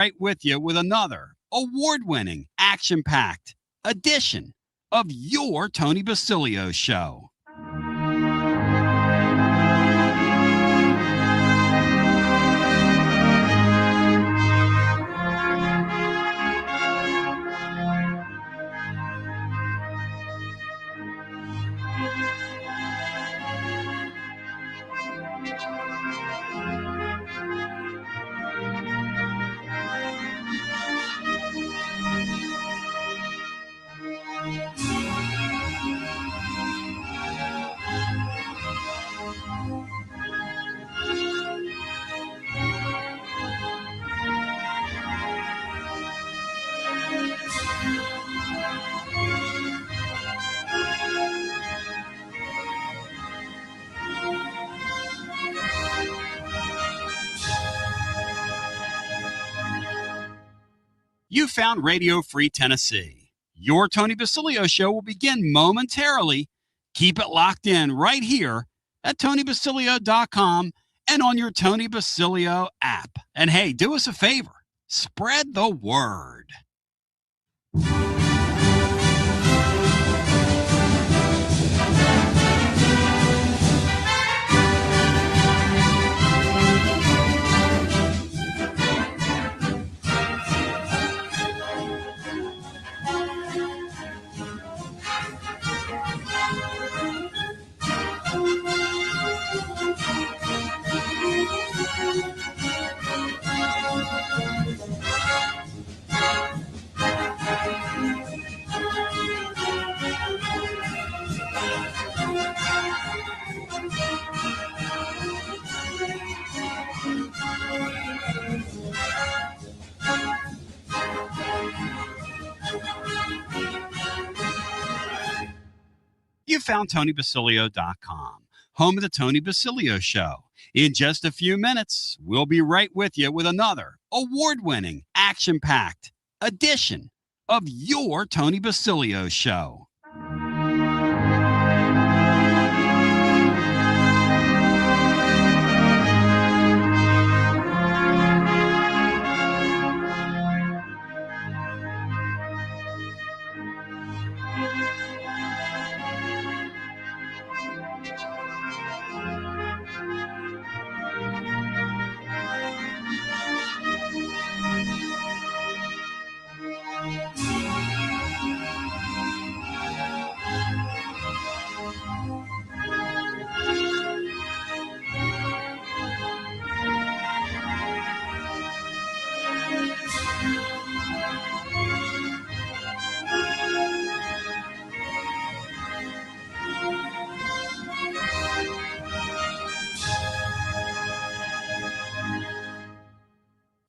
Right with you with another award-winning, action-packed edition of your Tony Basilio Show. You found Radio Free Tennessee. Your Tony Basilio Show will begin momentarily. Keep it locked in right here at TonyBasilio.com and on your Tony Basilio app. And hey, do us a favor. Spread the word. You found TonyBasilio.com, home of the Tony Basilio Show. In just a few minutes, we'll be right with you with another award-winning, action-packed edition of your Tony Basilio Show.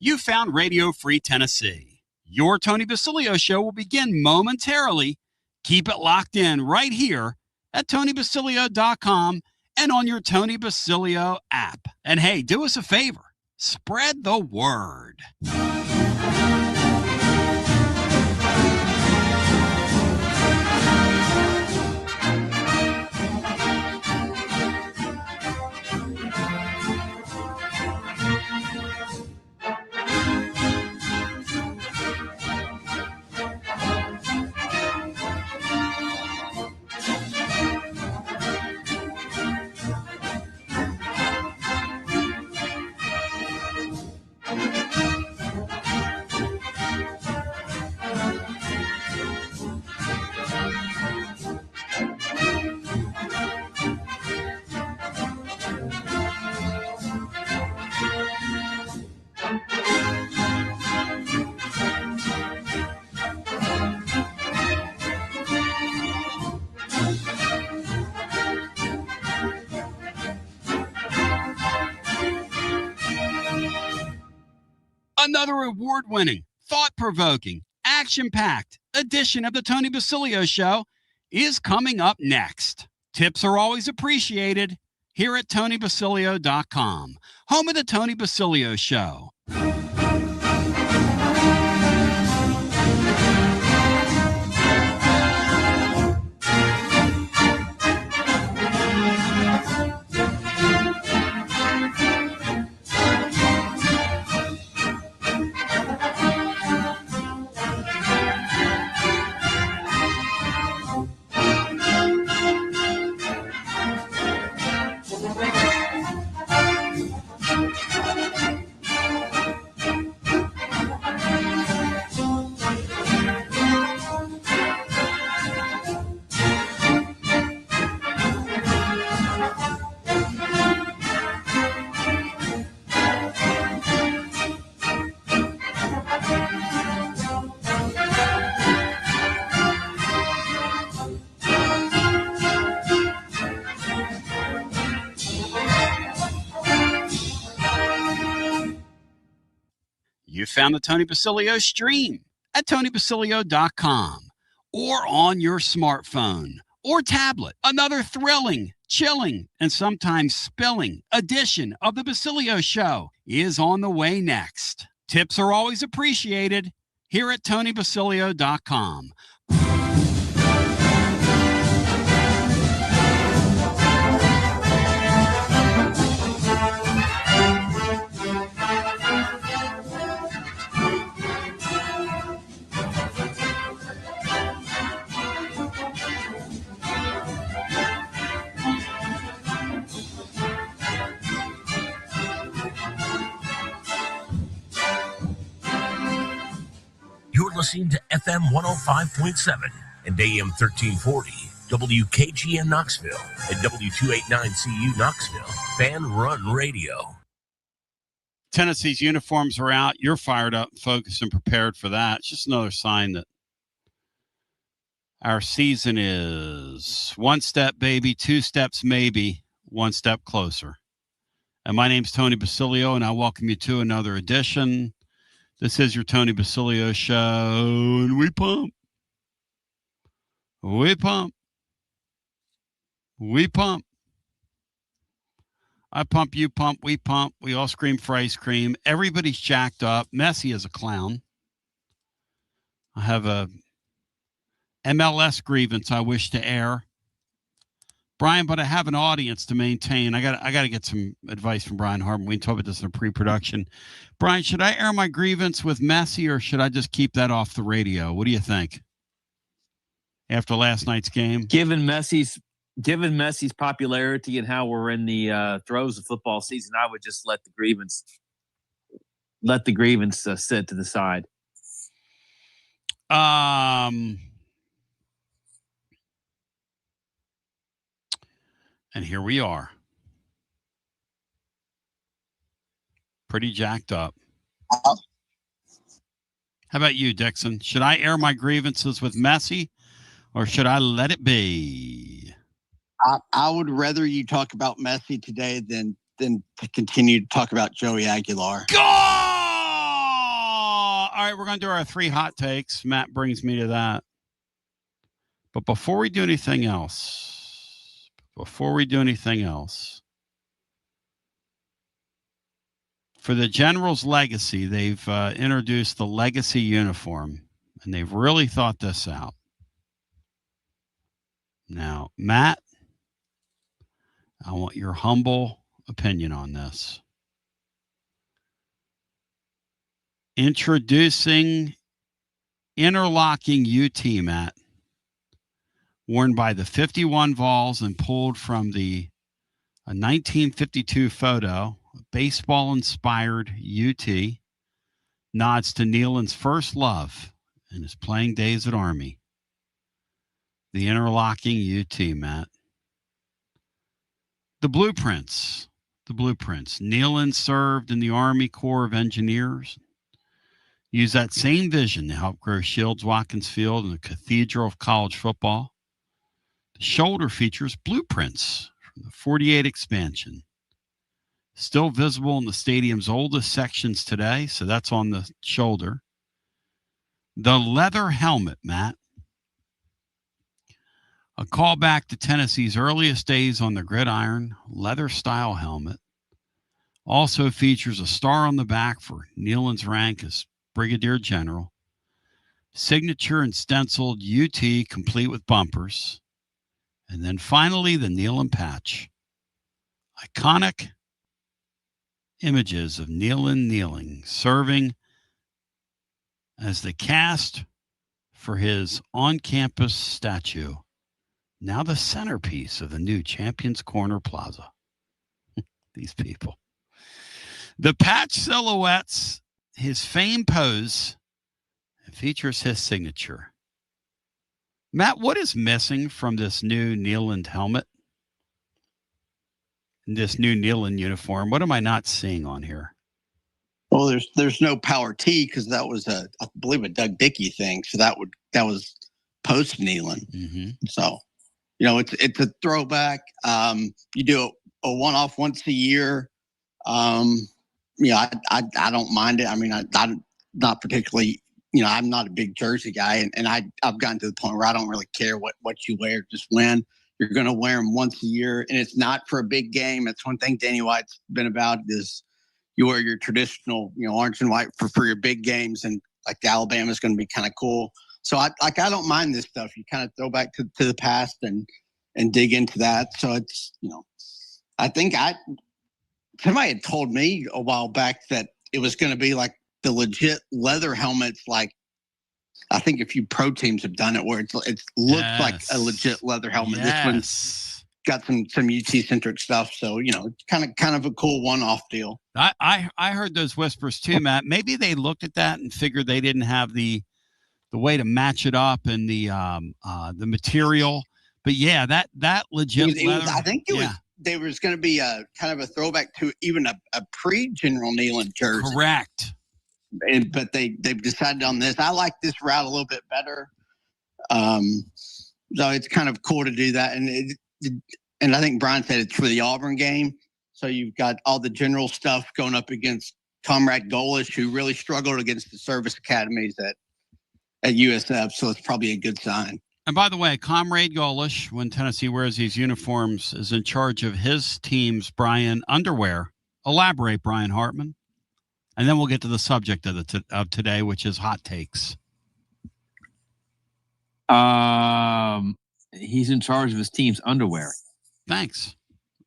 You found Radio Free Tennessee. Your Tony Basilio Show will begin momentarily. Keep it locked in right here at TonyBasilio.com and on your Tony Basilio app. And hey, do us a favor. Spread the word. Another award-winning, thought-provoking, action-packed edition of the Tony Basilio Show is coming up next. Tips are always appreciated here at TonyBasilio.com, home of the Tony Basilio Show. found the Tony Basilio stream at TonyBasilio.com or on your smartphone or tablet. Another thrilling, chilling, and sometimes spilling edition of the Basilio Show is on the way next. Tips are always appreciated here at TonyBasilio.com. You're listening to FM 105.7 and AM 1340, WKGN Knoxville, and W289CU Knoxville, Fan Run Radio. Tennessee's uniforms are out. You're fired up, focused, and prepared for that. It's just another sign that our season is one step, baby, two steps, maybe, one step closer. And my name's Tony Basilio, and I welcome you to another edition. This is your Tony Basilio Show, and we pump. We pump. We pump. I pump, you pump, we pump. We all scream for ice cream. Everybody's jacked up. Messy as a clown. I have a MLS grievance I wish to air. Brian, but I have an audience to maintain. I got to get some advice from Brian Harmon. We can talk about this in a pre-production. Brian, should I air my grievance with Messi, or should I just keep that off the radio? What do you think? After last night's game? Given Messi's popularity and how we're in the throes of football season, I would just let the grievance sit to the side. And here we are. Pretty jacked up. How about you, Dixon? Should I air my grievances with Messi, or should I let it be? I would rather you talk about Messi today than to continue to talk about Joey Aguilar. Go! All right, we're going to do our 3 hot takes. Matt brings me to that. But before we do anything else, for the General's legacy, they've introduced the legacy uniform, and they've really thought this out. Now, Matt, I want your humble opinion on this. Introducing interlocking UT, Matt, worn by the 51 Vols and pulled from a 1952 photo, a baseball-inspired UT, nods to Nealon's first love in his playing days at Army. The interlocking UT, Matt. The blueprints. Nealon served in the Army Corps of Engineers. Used that same vision to help grow Shields Watkins Field and the cathedral of college football. The shoulder features blueprints from the 48 expansion. Still visible in the stadium's oldest sections today, so that's on the shoulder. The leather helmet, Matt. A callback to Tennessee's earliest days on the gridiron, leather-style helmet. Also features a star on the back for Nealon's rank as Brigadier General. Signature and stenciled UT complete with bumpers. And then finally, the Nealon patch. Iconic images of Nealon kneeling, serving as the cast for his on-campus statue. Now the centerpiece of the new Champions Corner Plaza. These people. The patch silhouettes his famed pose and features his signature. Matt, what is missing from this new Nealon helmet? This new Nealon uniform? What am I not seeing on here? Well, there's no power T because that was I believe a Doug Dickey thing. So that was post Nealon. Mm-hmm. So, it's a throwback. You do a one-off once a year. I don't mind it. I mean, not particularly, I'm not a big jersey guy, and I've gotten to the point where I don't really care what you wear, just win. You're going to wear them once a year, and it's not for a big game. That's one thing Danny White's been about is you wear your traditional, orange and white for your big games, and like the Alabama is going to be kind of cool. So I don't mind this stuff. You kind of throw back to the past and dig into that. So it's, I think somebody had told me a while back that it was going to be like the legit leather helmets. Like I think a few pro teams have done it where it looks like a legit leather helmet. Yes. This one's got some UT centric stuff. So, it's kind of a cool one-off deal. I heard those whispers too, Matt. Maybe they looked at that and figured they didn't have the way to match it up and the material. But yeah, that legit leather. I think it was. There was going to be a kind of a throwback to even a pre-General Neyland jersey. Correct. But they've decided on this. I like this route a little bit better. So it's kind of cool to do that. And I think Brian said it's for the Auburn game. So you've got all the general stuff going up against Comrade Golish, who really struggled against the service academies at USF. So it's probably a good sign. And by the way, Comrade Golish, when Tennessee wears these uniforms, is in charge of his team's Brian underwear. Elaborate, Brian Hartman. And then we'll get to the subject of today, which is hot takes. He's in charge of his team's underwear. Thanks.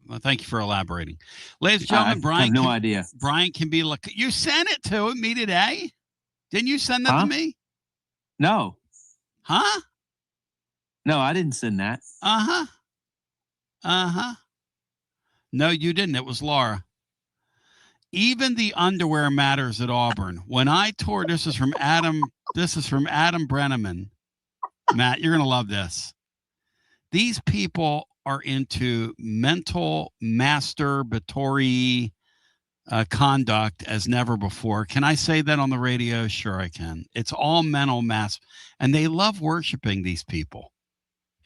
Well, thank you for elaborating. Ladies and gentlemen, Brian. I have no idea. Brian can be like, you sent it to me today. Didn't you send that to me? No. Huh? No, I didn't send that. Uh-huh. Uh-huh. No, you didn't. It was Laura. Even the underwear matters at Auburn. When I toured, this is from Adam Brenneman. Matt, you're going to love this. These people are into mental masturbatory conduct as never before. Can I say that on the radio? Sure, I can. It's all mental mass. And they love worshiping these people.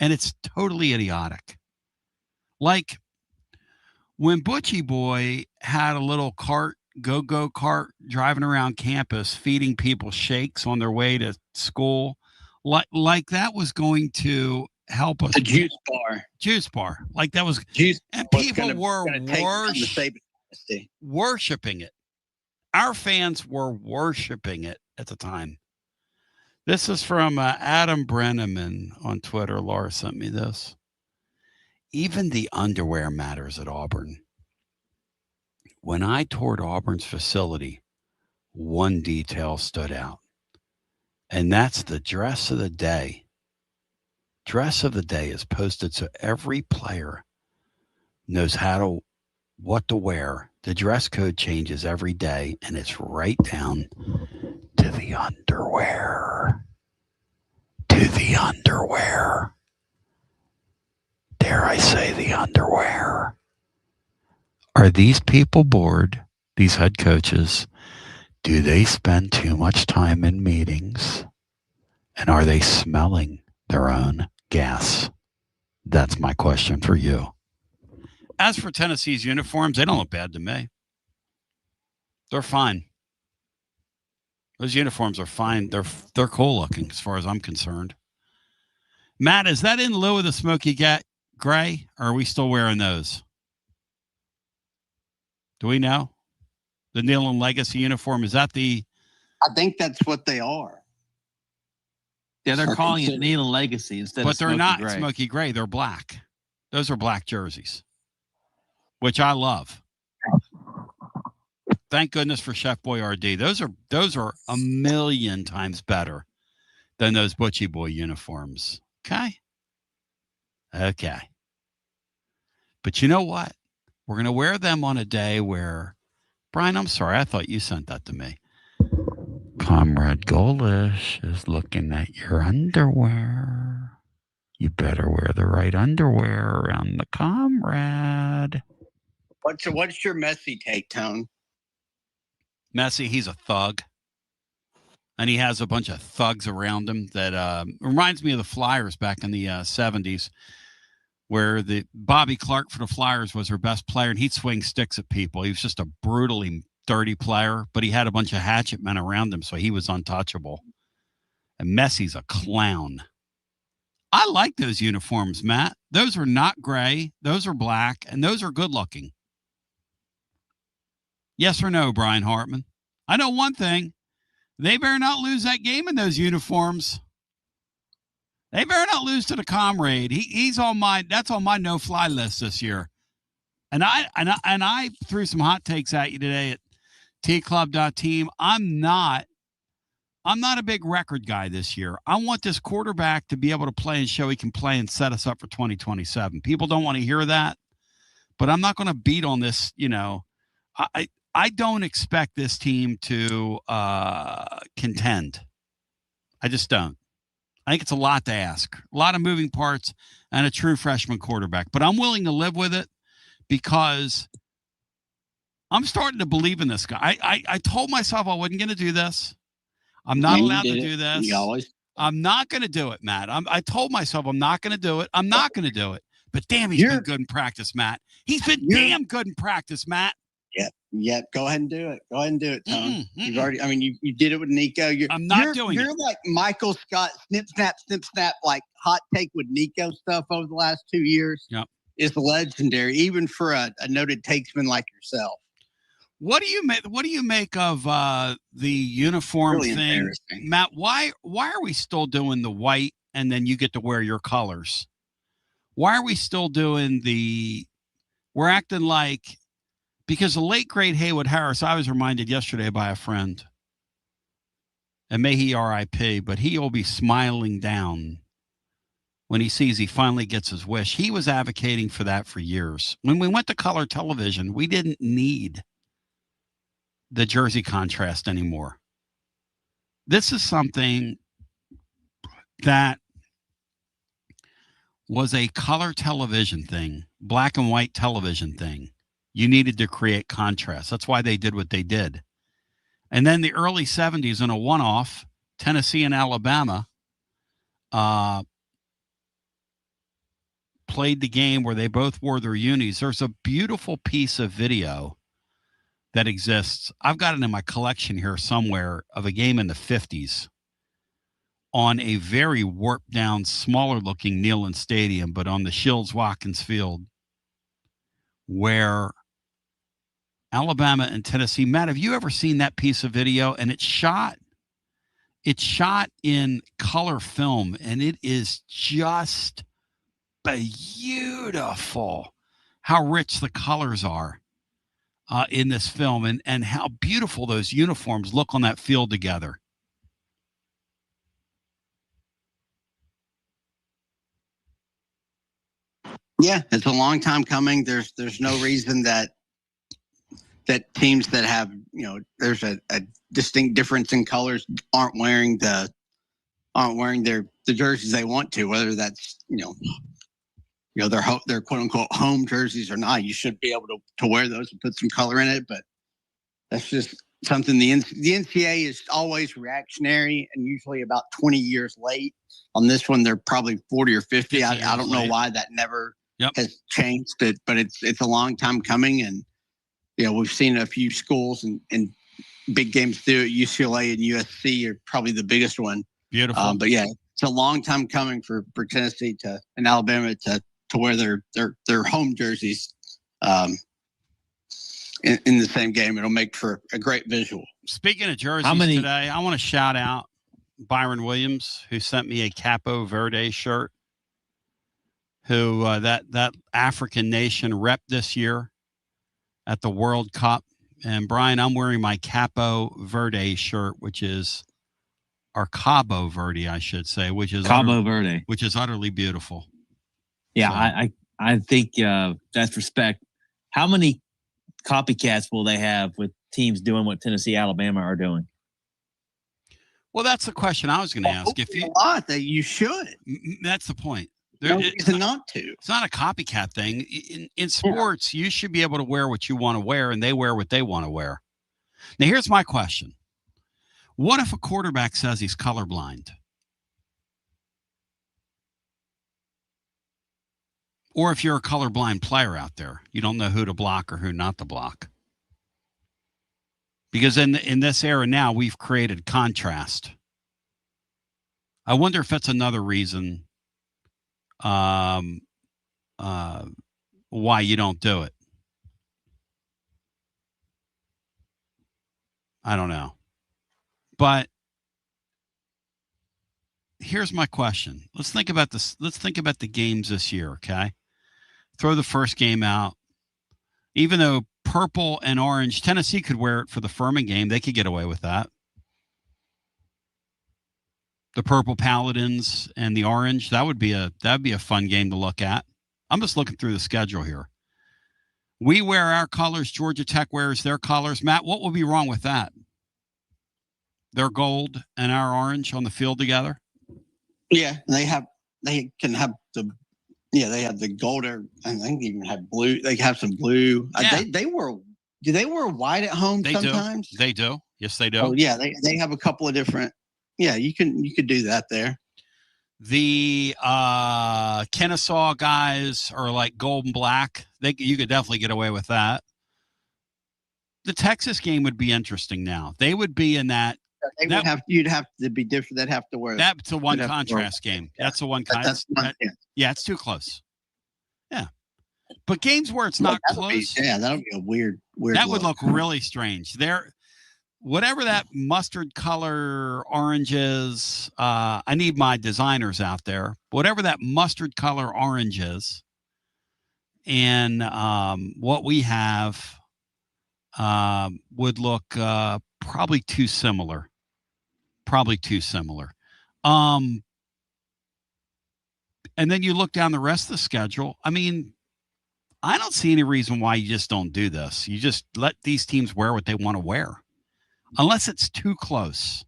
And it's totally idiotic. Like when Butchie Boy had a little go-go kart driving around campus, feeding people shakes on their way to school, like that was going to help us. A juice bar. Like that was juice. And people were worshiping it. Our fans were worshiping it at the time. This is from Adam Brenneman on Twitter. Laura sent me this. Even the underwear matters at Auburn. When I toured Auburn's facility, one detail stood out, and that's the dress of the day. Dress of the day is posted so every player knows what to wear. The dress code changes every day, and it's right down to the underwear. Dare I say the underwear? Are these people bored? These head coaches? Do they spend too much time in meetings? And are they smelling their own gas? That's my question for you. As for Tennessee's uniforms, they don't look bad to me. They're fine. Those uniforms are fine. They're cool looking as far as I'm concerned. Matt, is that in lieu of the smoky gray, or are we still wearing those? Do we know? The Neyland Legacy uniform, is that the... I think that's what they are. Yeah, they're calling it Neyland Legacy instead of Smoky Gray. But they're not smoky gray. They're black. Those are black jerseys, which I love. Thank goodness for Chef Boyardee. Those are a million times better than those Butchie Boy uniforms. Okay. But you know what? We're going to wear them on a day where, Brian, I'm sorry, I thought you sent that to me. Comrade Golish is looking at your underwear. You better wear the right underwear around the comrade. What's your Messi take, Tone? Messi, he's a thug. And he has a bunch of thugs around him that reminds me of the Flyers back in the 70s, where the Bobby Clark for the Flyers was their best player, and he'd swing sticks at people. He was just a brutally dirty player, but he had a bunch of hatchet men around him, so he was untouchable. And Messi's a clown. I like those uniforms, Matt. Those are not gray. Those are black, and those are good looking. Yes or no, Brian Hartman? I know one thing. They better not lose that game in those uniforms. They better not lose to the Comrade. He's on my no-fly list this year. And I threw some hot takes at you today at tclub.team. I'm not a big record guy this year. I want this quarterback to be able to play and show he can play and set us up for 2027. People don't want to hear that, but I'm not going to beat on this. I don't expect this team to contend. I just don't. I think it's a lot to ask. A lot of moving parts and a true freshman quarterback. But I'm willing to live with it because I'm starting to believe in this guy. I told myself I wasn't going to do this. I'm not allowed to do this. I'm not going to do it, Matt. I told myself I'm not going to do it. I'm not going to do it. But damn, he's been good in practice, Matt. He's been damn good in practice, Matt. Yeah. Go ahead and do it. Tone. You've already. I mean, you did it with Nico. I'm not doing it. You're like Michael Scott, snip, snap, like hot take with Nico stuff over the last 2 years. Yep. Is legendary, even for a noted takesman like yourself. What do you make of the uniform really thing, Matt? Why are we still doing the white and then you get to wear your colors? Why are we still doing we're acting like, because the late great Haywood Harris, I was reminded yesterday by a friend, and may he RIP, but he will be smiling down when he sees he finally gets his wish. He was advocating for that for years. When we went to color television, we didn't need the jersey contrast anymore. This is something that was a color television thing, black and white television thing. You needed to create contrast. That's why they did what they did. And then the early 70s in a one-off, Tennessee and Alabama played the game where they both wore their unis. There's a beautiful piece of video that exists. I've got it in my collection here somewhere of a game in the 50s on a very warped down, smaller looking Neyland Stadium, but on the Shields-Watkins Field, where Alabama and Tennessee. Matt, have you ever seen that piece of video? And it's shot in color film, and it is just beautiful how rich the colors are in this film, and how beautiful those uniforms look on that field together. Yeah, it's a long time coming. There's no reason that teams that have, there's a distinct difference in colors aren't wearing the jerseys they want to, whether that's their quote unquote home jerseys or not. You should be able to wear those and put some color in it, but that's just something the NCAA is always reactionary and usually about 20 years late. On this one, they're probably 40 or 50. I don't know why that never has changed it, but it's a long time coming. And we've seen a few schools and big games do it. UCLA and USC are probably the biggest one. Beautiful. But yeah, it's a long time coming for Tennessee and Alabama to wear their home jerseys in the same game. It'll make for a great visual. Speaking of jerseys today, I want to shout out Byron Williams, who sent me a Capo Verde shirt, who that African nation rep this year at the World Cup. And Brian, I'm wearing my Capo Verde shirt, which is, or Cabo Verde, I should say, which is Verde, which is utterly beautiful. Yeah, so, I think that's respect. How many copycats will they have with teams doing what Tennessee, Alabama are doing? Well, that's the question I was going to ask. If you a lot that you should. That's the point. It's not to. It's not a copycat thing. In sports, you should be able to wear what you want to wear, and they wear what they want to wear. Now, here's my question. What if a quarterback says he's colorblind? Or if you're a colorblind player out there, you don't know who to block or who not to block. Because in this era now, we've created contrast. I wonder if that's another reason why you don't do it. I don't know. But here's my question. Let's think about this. Let's think about the games this year, okay? Throw the first game out. Even though purple and orange, Tennessee could wear it for the Furman game. They could get away with that. The purple Paladins and the orange, that'd be a fun game to look at. I'm just looking through the schedule here. We wear our colors. Georgia Tech wears their colors. Matt, what would be wrong with that? Their gold and our orange on the field together? Yeah, they can have the gold, or I think they even have blue. They have some blue. Yeah. Do they wear white at home sometimes? They do. Yes, they do. Oh yeah, they have a couple of different. Yeah, you could do that there. The Kennesaw guys are like gold and black. You could definitely get away with that. The Texas game would be interesting now. They would be in that. You'd have to be different. They'd have to wear that. That's a one contrast game. Yeah. That's a one contrast. Yeah, it's too close. Yeah. But games where it's not close. That'll be a weird. That would look really strange. Whatever that mustard color orange is, I need my designers out there. Whatever that mustard color orange is, and what we have would look probably too similar. And then you look down the rest of the schedule. I mean, I don't see any reason why you just don't do this. You just let these teams wear what they want to wear. Unless it's too close.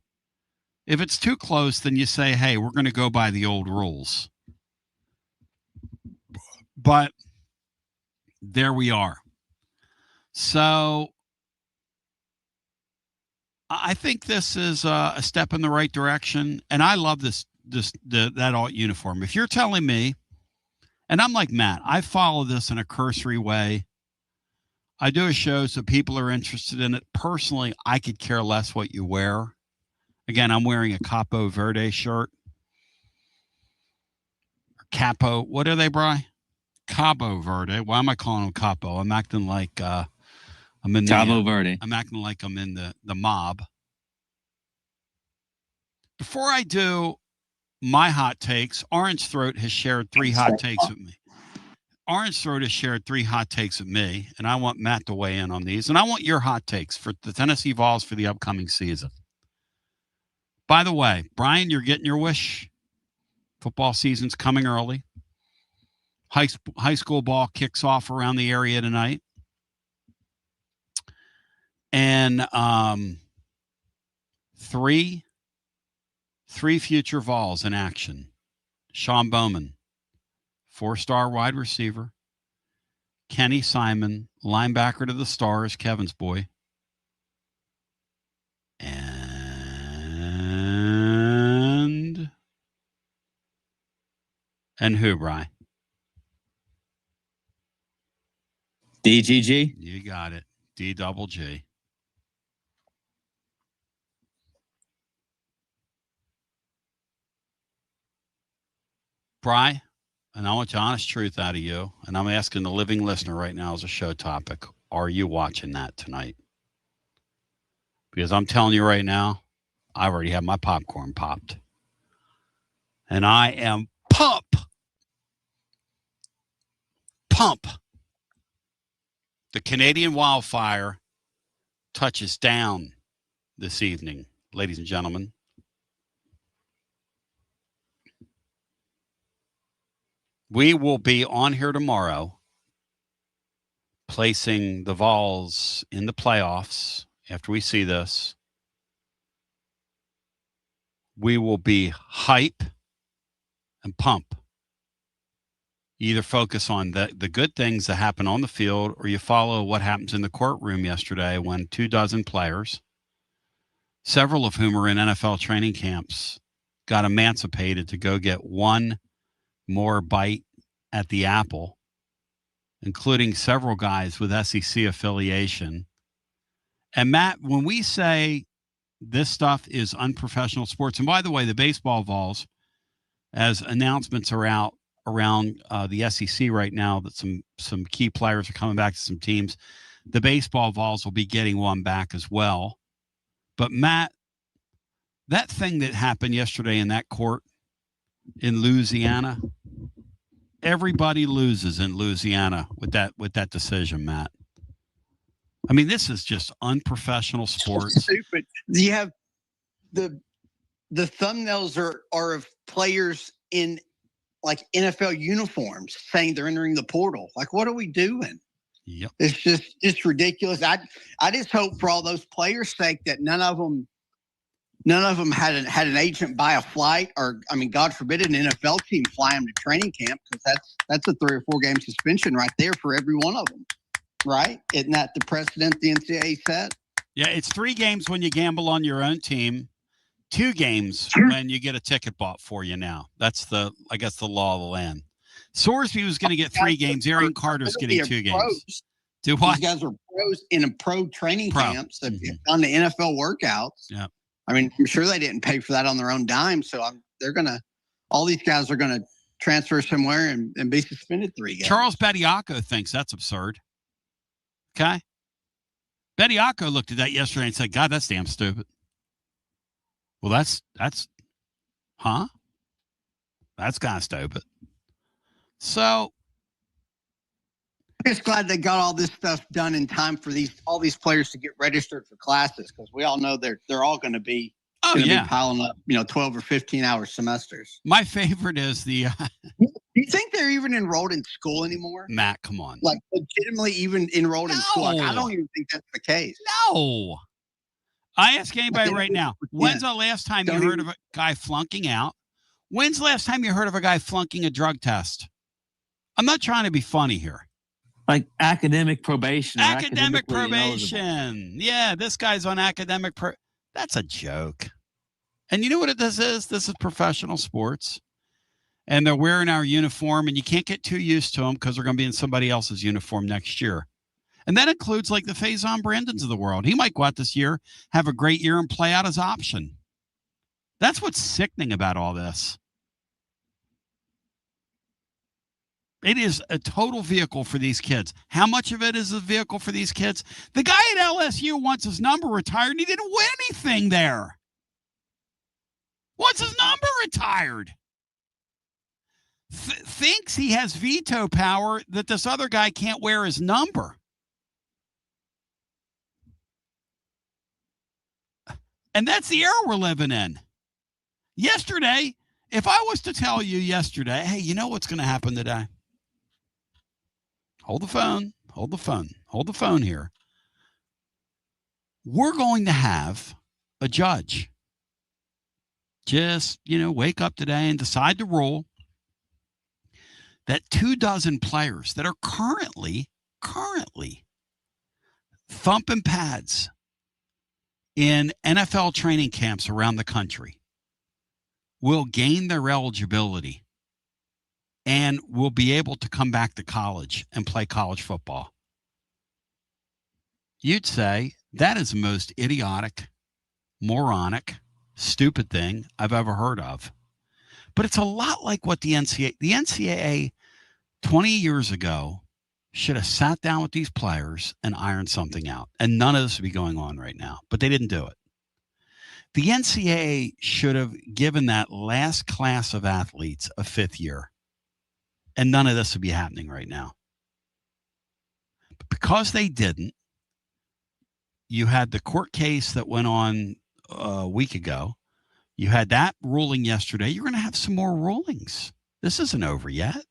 If it's too close, then you say, hey, we're going to go by the old rules. But there we are. So I think this is a step in the right direction. And I love that alt uniform. If you're telling me, and I'm like Matt, I follow this in a cursory way. I do a show so people are interested in it. Personally, I could care less what you wear. Again, I'm wearing a Capo Verde shirt. Capo, what are they, Bri? Cabo Verde. Why am I calling them Capo? I'm acting like I'm in Cabo Verde. I'm acting like I'm in the mob. Before I do my hot takes, Orange Throat has shared 3 hot takes with me. Orange Throat has shared 3 hot takes with me, and I want Matt to weigh in on these. And I want your hot takes for the Tennessee Vols for the upcoming season. By the way, Brian, you're getting your wish. Football season's coming early. High school ball kicks off around the area tonight. And 3 future Vols in action. Sean Bowman, 4-star wide receiver. Kenny Simon, linebacker to the Stars, Kevin's boy. And who, Bri? DGG? You got it. D-double-G. Bri? And I want the honest truth out of you. And I'm asking the living listener right now as a show topic. Are you watching that tonight? Because I'm telling you right now, I already have my popcorn popped. And I am pump. The Canadian wildfire touches down this evening, ladies and gentlemen. We will be on here tomorrow placing the Vols in the playoffs. After we see this, we will be hype and pump. You either focus on the good things that happen on the field, or you follow what happens in the courtroom yesterday when 24 players, several of whom are in NFL training camps, got emancipated to go get one more bite at the apple, including several guys with SEC affiliation, And Matt, when we say this stuff is unprofessional sports, and by the way, the baseball Vols, as announcements are out around the SEC right now that some key players are coming back to some teams, the baseball Vols will be getting one back as well. But Matt, that thing that happened yesterday in that court in Louisiana, everybody loses in Louisiana with that decision, Matt. I mean, this is just unprofessional sports. Stupid. You have the thumbnails are of players in like NFL uniforms saying they're entering the portal. Like, what are we doing? Yep. It's just ridiculous. I just hope for all those players' sake that none of them had an agent buy a flight, or I mean, God forbid an NFL team fly them to training camp, because that's a 3 or 4 game suspension right there for every one of them. Right? Isn't that the precedent the NCAA set? Yeah, it's 3 games when you gamble on your own team, 2 games when you get a ticket bought for you now. That's I guess the law of the land. Sorsby was going to get 3 games. Aaron Carter's getting 2 games. Do what? These guys are pros in a pro training camps that on the NFL workouts. Yeah. I mean, I'm sure they didn't pay for that on their own dime. So all these guys are going to transfer somewhere and be suspended 3 games. Charles Bediako thinks that's absurd. Okay. Bediako looked at that yesterday and said, God, that's damn stupid. Well, that's that's kind of stupid. So I'm just glad they got all this stuff done in time for all these players to get registered for classes, because we all know they're all going to be piling up 12 or 15-hour semesters. My favorite is the do you think they're even enrolled in school anymore? Matt, come on. Like legitimately even enrolled in school? Like, I don't even think that's the case. No. I ask anybody right now, when's the last time you heard of a guy flunking out? When's the last time you heard of a guy flunking a drug test? I'm not trying to be funny here. Like academic probation. Academic probation. Yeah, this guy's on academic That's a joke. And you know what this is? This is professional sports. And they're wearing our uniform, and you can't get too used to them because they're going to be in somebody else's uniform next year. And that includes like the Faison Brandons of the world. He might go out this year, have a great year, and play out his option. That's what's sickening about all this. It is a total vehicle for these kids. How much of it is a vehicle for these kids? The guy at LSU wants his number retired, and he didn't win anything there. Wants his number retired. Thinks he has veto power that this other guy can't wear his number. And that's the era we're living in. Yesterday, if I was to tell you yesterday, hey, you know what's going to happen today? Hold the phone here. We're going to have a judge just, wake up today and decide to rule that 24 players that are currently thumping pads in NFL training camps around the country will gain their eligibility and will be able to come back to college and play college football. You'd say that is the most idiotic, moronic, stupid thing I've ever heard of. But it's a lot like what the NCAA 20 years ago should have sat down with these players and ironed something out. And none of this would be going on right now, but they didn't do it. The NCAA should have given that last class of athletes a 5th year, and none of this would be happening right now. But because they didn't, you had the court case that went on a week ago. You had that ruling yesterday. You're going to have some more rulings. This isn't over yet.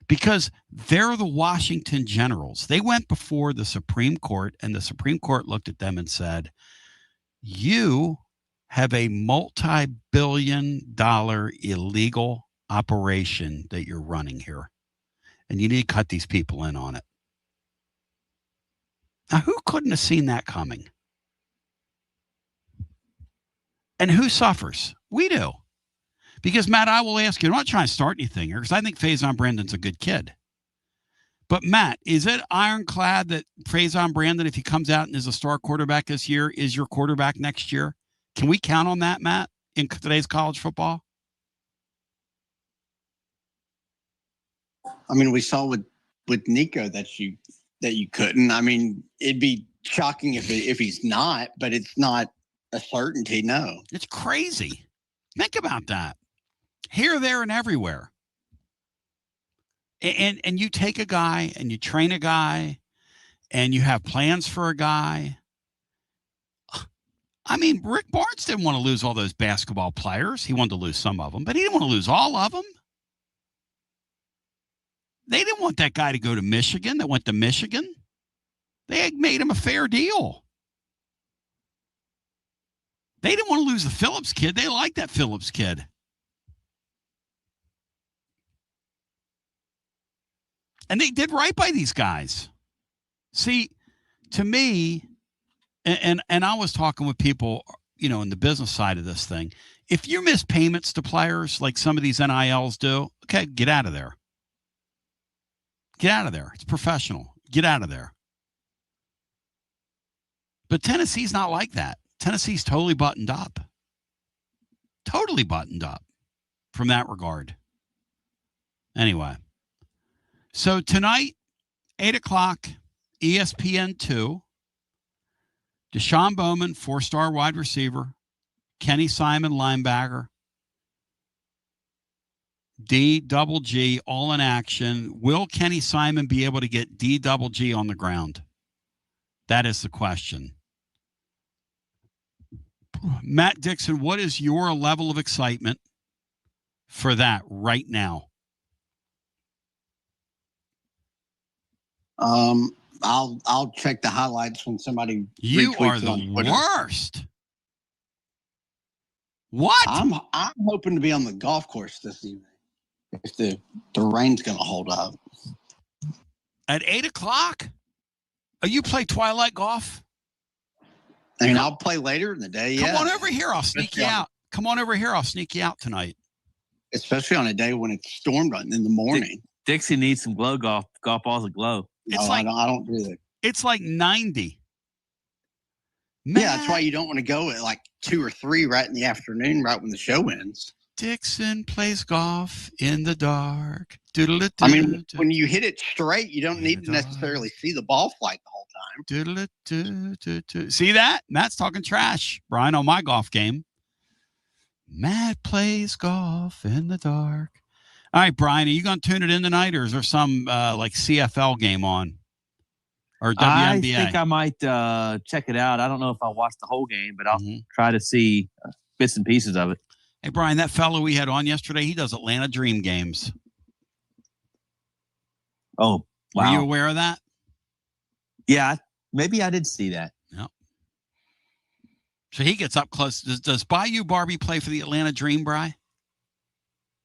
Because they're the Washington Generals. They went before the Supreme Court, and the Supreme Court looked at them and said, you have a multi-billion-dollar illegal operation that you're running here, and you need to cut these people in on it. Now, who couldn't have seen that coming? And who suffers? We do. Because, Matt, I will ask you, I'm not trying to start anything here because I think Faison Brandon's a good kid. But Matt, is it ironclad that Faison Brandon, if he comes out and is a star quarterback this year, is your quarterback next year? Can we count on that, Matt, in today's college football? I mean, we saw with Nico that you couldn't. I mean, it'd be shocking if he's not, but it's not a certainty. No, it's crazy. Think about that. Here, there, and everywhere. And you take a guy and you train a guy and you have plans for a guy. I mean, Rick Barnes didn't want to lose all those basketball players. He wanted to lose some of them, but he didn't want to lose all of them. They didn't want that guy to go to Michigan that went to Michigan. They had made him a fair deal. They didn't want to lose the Phillips kid. They liked that Phillips kid. And they did right by these guys. See, to me, and I was talking with people, in the business side of this thing. If you miss payments to players like some of these NILs do, okay, get out of there. Get out of there. It's professional. Get out of there. But Tennessee's not like that. Tennessee's totally buttoned up. Totally buttoned up from that regard. Anyway. So tonight, 8 o'clock, ESPN 2. Deshaun Bowman, 4-star wide receiver. Kenny Simon, linebacker. D-double-G, all in action. Will Kenny Simon be able to get D-double-G on the ground? That is the question. Matt Dixon, what is your level of excitement for that right now? I'll check the highlights when somebody. You are the worst. What? I'm hoping to be on the golf course this evening if the rain's going to hold up. At 8 o'clock? Oh, you play twilight golf? I mean, I'll play later in the day. Come on over here. I'll sneak you out. Come on over here. I'll sneak you out tonight. Especially on a day when it's stormed in the morning. Dixie needs some glow golf balls of glow. No, I don't do that. It's like 90. Man. Yeah, that's why you don't want to go at like 2 or 3 right in the afternoon, right when the show ends. Dixon plays golf in the dark. I mean, when you hit it straight, you don't need to necessarily see the ball flight the whole time. See that? Matt's talking trash, Brian, on my golf game. Matt plays golf in the dark. All right, Brian, are you going to tune it in tonight, or is there some like CFL game on? Or WNBA? I think I might check it out. I don't know if I'll watch the whole game, but I'll try to see bits and pieces of it. Hey, Brian, that fellow we had on yesterday, he does Atlanta Dream games. Oh, wow. Were you aware of that? Yeah, maybe I did see that. Yep. So he gets up close. Does Bayou Barbie play for the Atlanta Dream, Bri?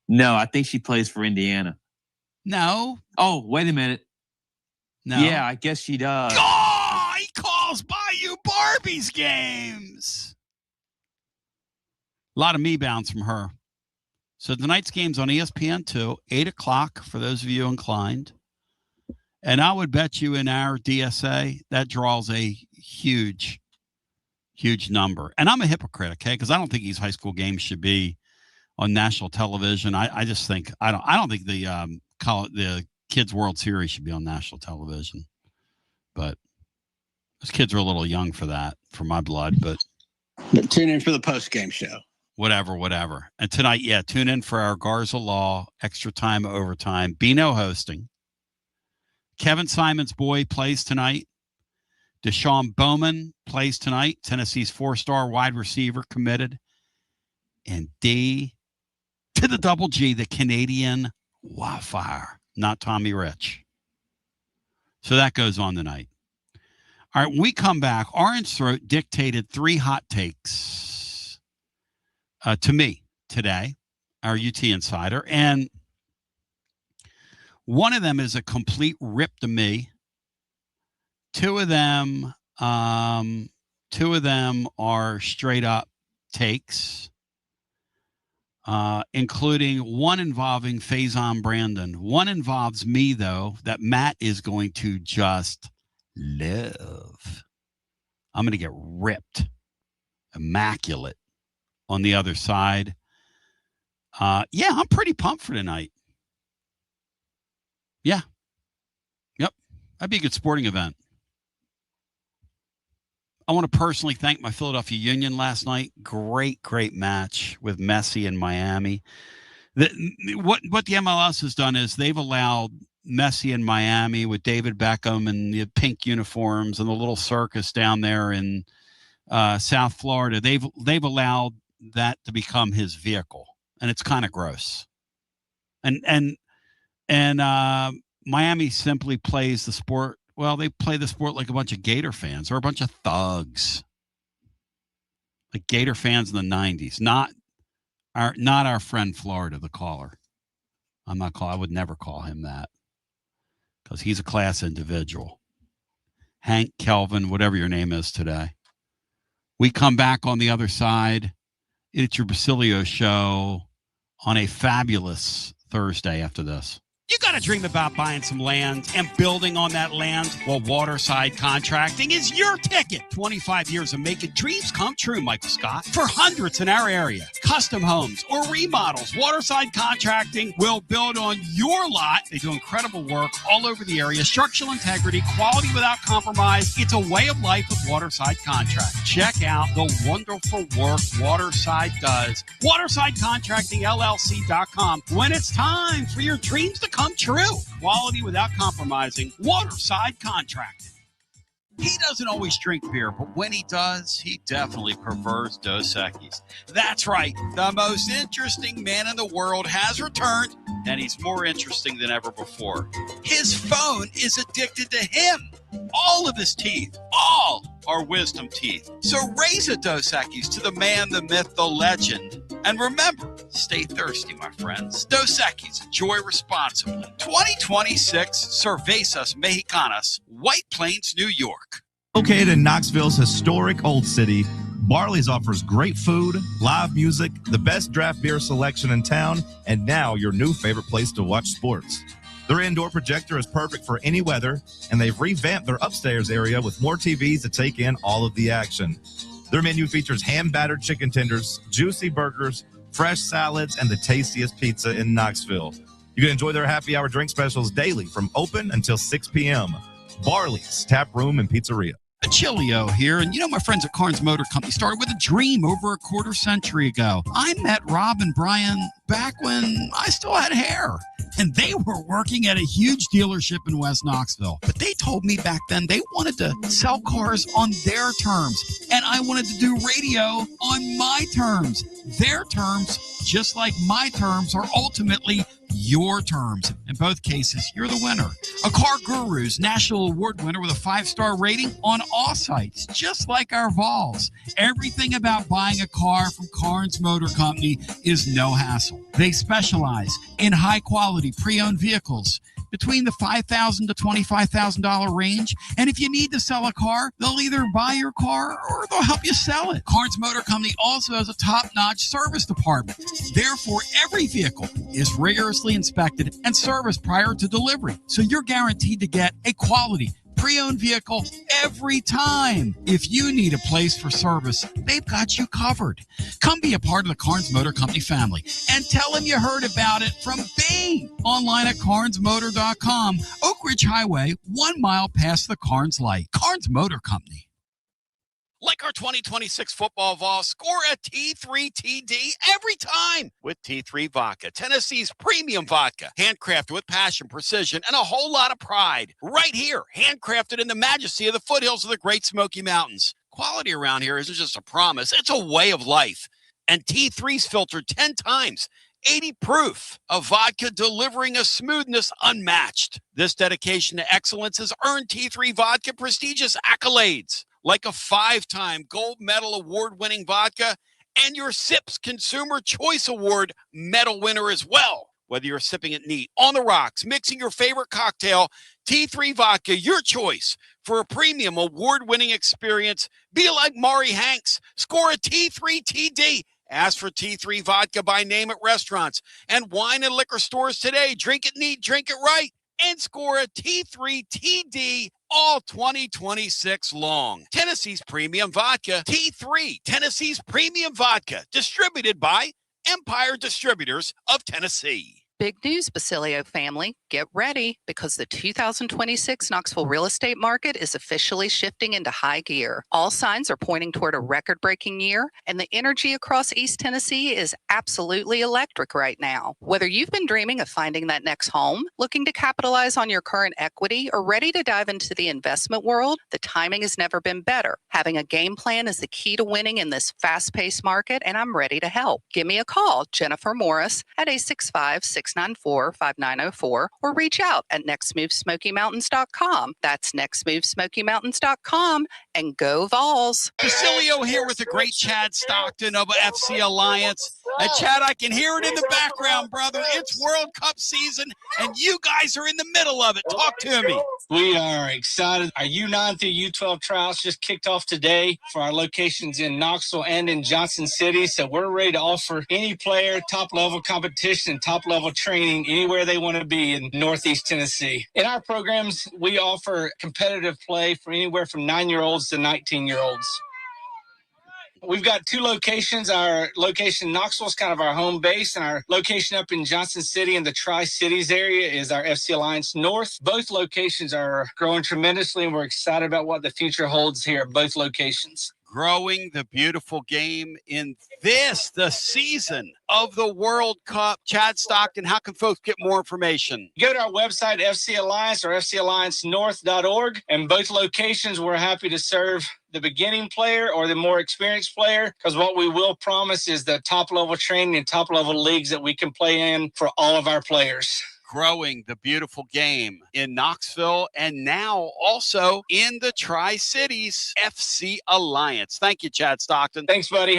No, I think she plays for Indiana. No. Oh, wait a minute. No. Yeah, I guess she does. Oh, he calls Bayou Barbie's games. A lot of me bounds from her. So tonight's game's on ESPN 2, 8 o'clock for those of you inclined. And I would bet you in our DSA, that draws a huge, huge number. And I'm a hypocrite, okay? Because I don't think these high school games should be on national television. I just think I don't think the Kids World Series should be on national television. But those kids are a little young for that, for my blood. But tune in for the post-game show. Whatever. And tonight, tune in for our Garza Law Extra Time Overtime. Bino hosting. Kevin Simon's boy plays tonight. Deshaun Bowman plays tonight. Tennessee's 4-star wide receiver committed. And D to the double G, the Canadian Wildfire, not Tommy Rich. So that goes on tonight. All right, when we come back, Orange Throat dictated 3 hot takes to me today, our UT Insider. And one of them is a complete rip to me. Two of them are straight up takes. including one involving Faison Brandon. One involves me, though, that Matt is going to just love. I'm going to get ripped, immaculate on the other side. Yeah, I'm pretty pumped for tonight. Yeah. Yep. That'd be a good sporting event. I want to personally thank my Philadelphia Union last night. Great match with Messi in Miami. What the MLS has done is they've allowed Messi in Miami with David Beckham and the pink uniforms and the little circus down there in South Florida. They've allowed that to become his vehicle, and it's kind of gross. And Miami simply plays the sport. Well, they play the sport like a bunch of Gator fans or a bunch of thugs, like Gator fans in the 90s. Not our friend Florida, the caller. I would never call him that because he's a class individual. Hank, Kelvin, whatever your name is today. We come back on the other side. It's your Basilio show on a fabulous Thursday after this. You got to dream about buying some land and building on that land? Well, Waterside Contracting is your ticket. 25 years of making dreams come true, Michael Scott. For hundreds in our area, custom homes or remodels, Waterside Contracting will build on your lot. They do incredible work all over the area. Structural integrity, quality without compromise. It's a way of life with Waterside Contract. Check out the wonderful work Waterside does. WatersideContractingLLC.com. When it's time for your dreams to come true. Quality without compromising. Waterside Contracting. He doesn't always drink beer, but when he does, he definitely prefers Dos Equis. That's right. The most interesting man in the world has returned, and he's more interesting than ever before. His phone is addicted to him. All of his teeth, all are wisdom teeth. So raise a Dos Equis to the man, the myth, the legend. And remember, stay thirsty, my friends. Dos Equis, enjoy responsibly. 2026 Cervezas Mexicanas, White Plains, New York. Located in Knoxville's historic Old City, Barley's offers great food, live music, the best draft beer selection in town, and now your new favorite place to watch sports. Their indoor projector is perfect for any weather, and they've revamped their upstairs area with more TVs to take in all of the action. Their menu features hand-battered chicken tenders, juicy burgers, fresh salads, and the tastiest pizza in Knoxville. You can enjoy their happy hour drink specials daily from open until 6 p.m. Barley's Tap Room and Pizzeria. Chilio here, and my friends at Carnes Motor Company started with a dream over a quarter century ago. I met Rob and Brian back when I still had hair, and they were working at a huge dealership in West Knoxville. But they told me back then they wanted to sell cars on their terms, and I wanted to do radio on my terms. Their terms, just like my terms, are ultimately your terms. In both cases, you're the winner. A Car Guru's National Award winner with a 5-star rating on all sites, just like our Vols. Everything about buying a car from Carnes Motor Company is no hassle. They specialize in high-quality pre-owned vehicles between the $5,000 to $25,000 range. And if you need to sell a car, they'll either buy your car or they'll help you sell it. Carnes Motor Company also has a top-notch service department. Therefore, every vehicle is rigorously inspected and serviced prior to delivery. So you're guaranteed to get a quality pre-owned vehicle every time. If you need a place for service, they've got you covered. Come be a part of the Carnes Motor Company family and tell them you heard about it from me. Online at carnesmotor.com. Oak Ridge Highway, 1 mile past the Carnes light. Carnes Motor Company. Like our 2026 football Vols, score a T3TD every time with T3 Vodka, Tennessee's premium vodka, handcrafted with passion, precision, and a whole lot of pride. Right here, handcrafted in the majesty of the foothills of the Great Smoky Mountains. Quality around here isn't just a promise, it's a way of life. And T3's filtered 10 times, 80 proof of vodka, delivering a smoothness unmatched. This dedication to excellence has earned T3 Vodka prestigious accolades, like a 5-time gold medal award-winning vodka and your SIPS Consumer Choice Award medal winner as well. Whether you're sipping it neat, on the rocks, mixing your favorite cocktail, T3 Vodka, your choice for a premium award-winning experience. Be like Maury Hanks. Score a T3TD Ask for T3 vodka by name at restaurants and wine and liquor stores today. Drink it neat, drink it right, and score a T3 TD all 2026 long. Tennessee's Premium Vodka, T3, Tennessee's Premium Vodka, distributed by Empire Distributors of Tennessee. Big news, Basilio family. Get ready because the 2026 Knoxville real estate market is officially shifting into high gear. All signs are pointing toward a record-breaking year, and the energy across East Tennessee is absolutely electric right now. Whether you've been dreaming of finding that next home, looking to capitalize on your current equity, or ready to dive into the investment world, the timing has never been better. Having a game plan is the key to winning in this fast-paced market, and I'm ready to help. Give me a call, Jennifer Morris, at 865-694-5904, or reach out at nextmovesmokymountains.com. That's nextmovesmokymountains.com, and go Vols. Basilio here with the great Chad Stockton of FC Alliance. And Chad, I can hear it in the background, brother. It's World Cup season, and you guys are in the middle of it. Talk to me. We are excited. Our U9 through U12 trials just kicked off today for our locations in Knoxville and in Johnson City. So we're ready to offer any player top-level competition, top-level training anywhere they want to be in Northeast Tennessee. In our programs, we offer competitive play for anywhere from 9-year-olds to 19-year-olds. We've got two locations. Our location in Knoxville is kind of our home base, and our location up in Johnson City in the Tri-Cities area is our FC Alliance North. Both locations are growing tremendously, and we're excited about what the future holds here at both locations. Growing the beautiful game in the season of the World Cup. Chad Stockton, how can folks get more information? Go to our website, FC Alliance or FCAllianceNorth.org. And both locations, we're happy to serve the beginning player or the more experienced player, because what we will promise is the top-level training and top-level leagues that we can play in for all of our players. Growing the beautiful game in Knoxville and now also in the Tri-Cities. FC Alliance. Thank you, Chad Stockton. Thanks, buddy.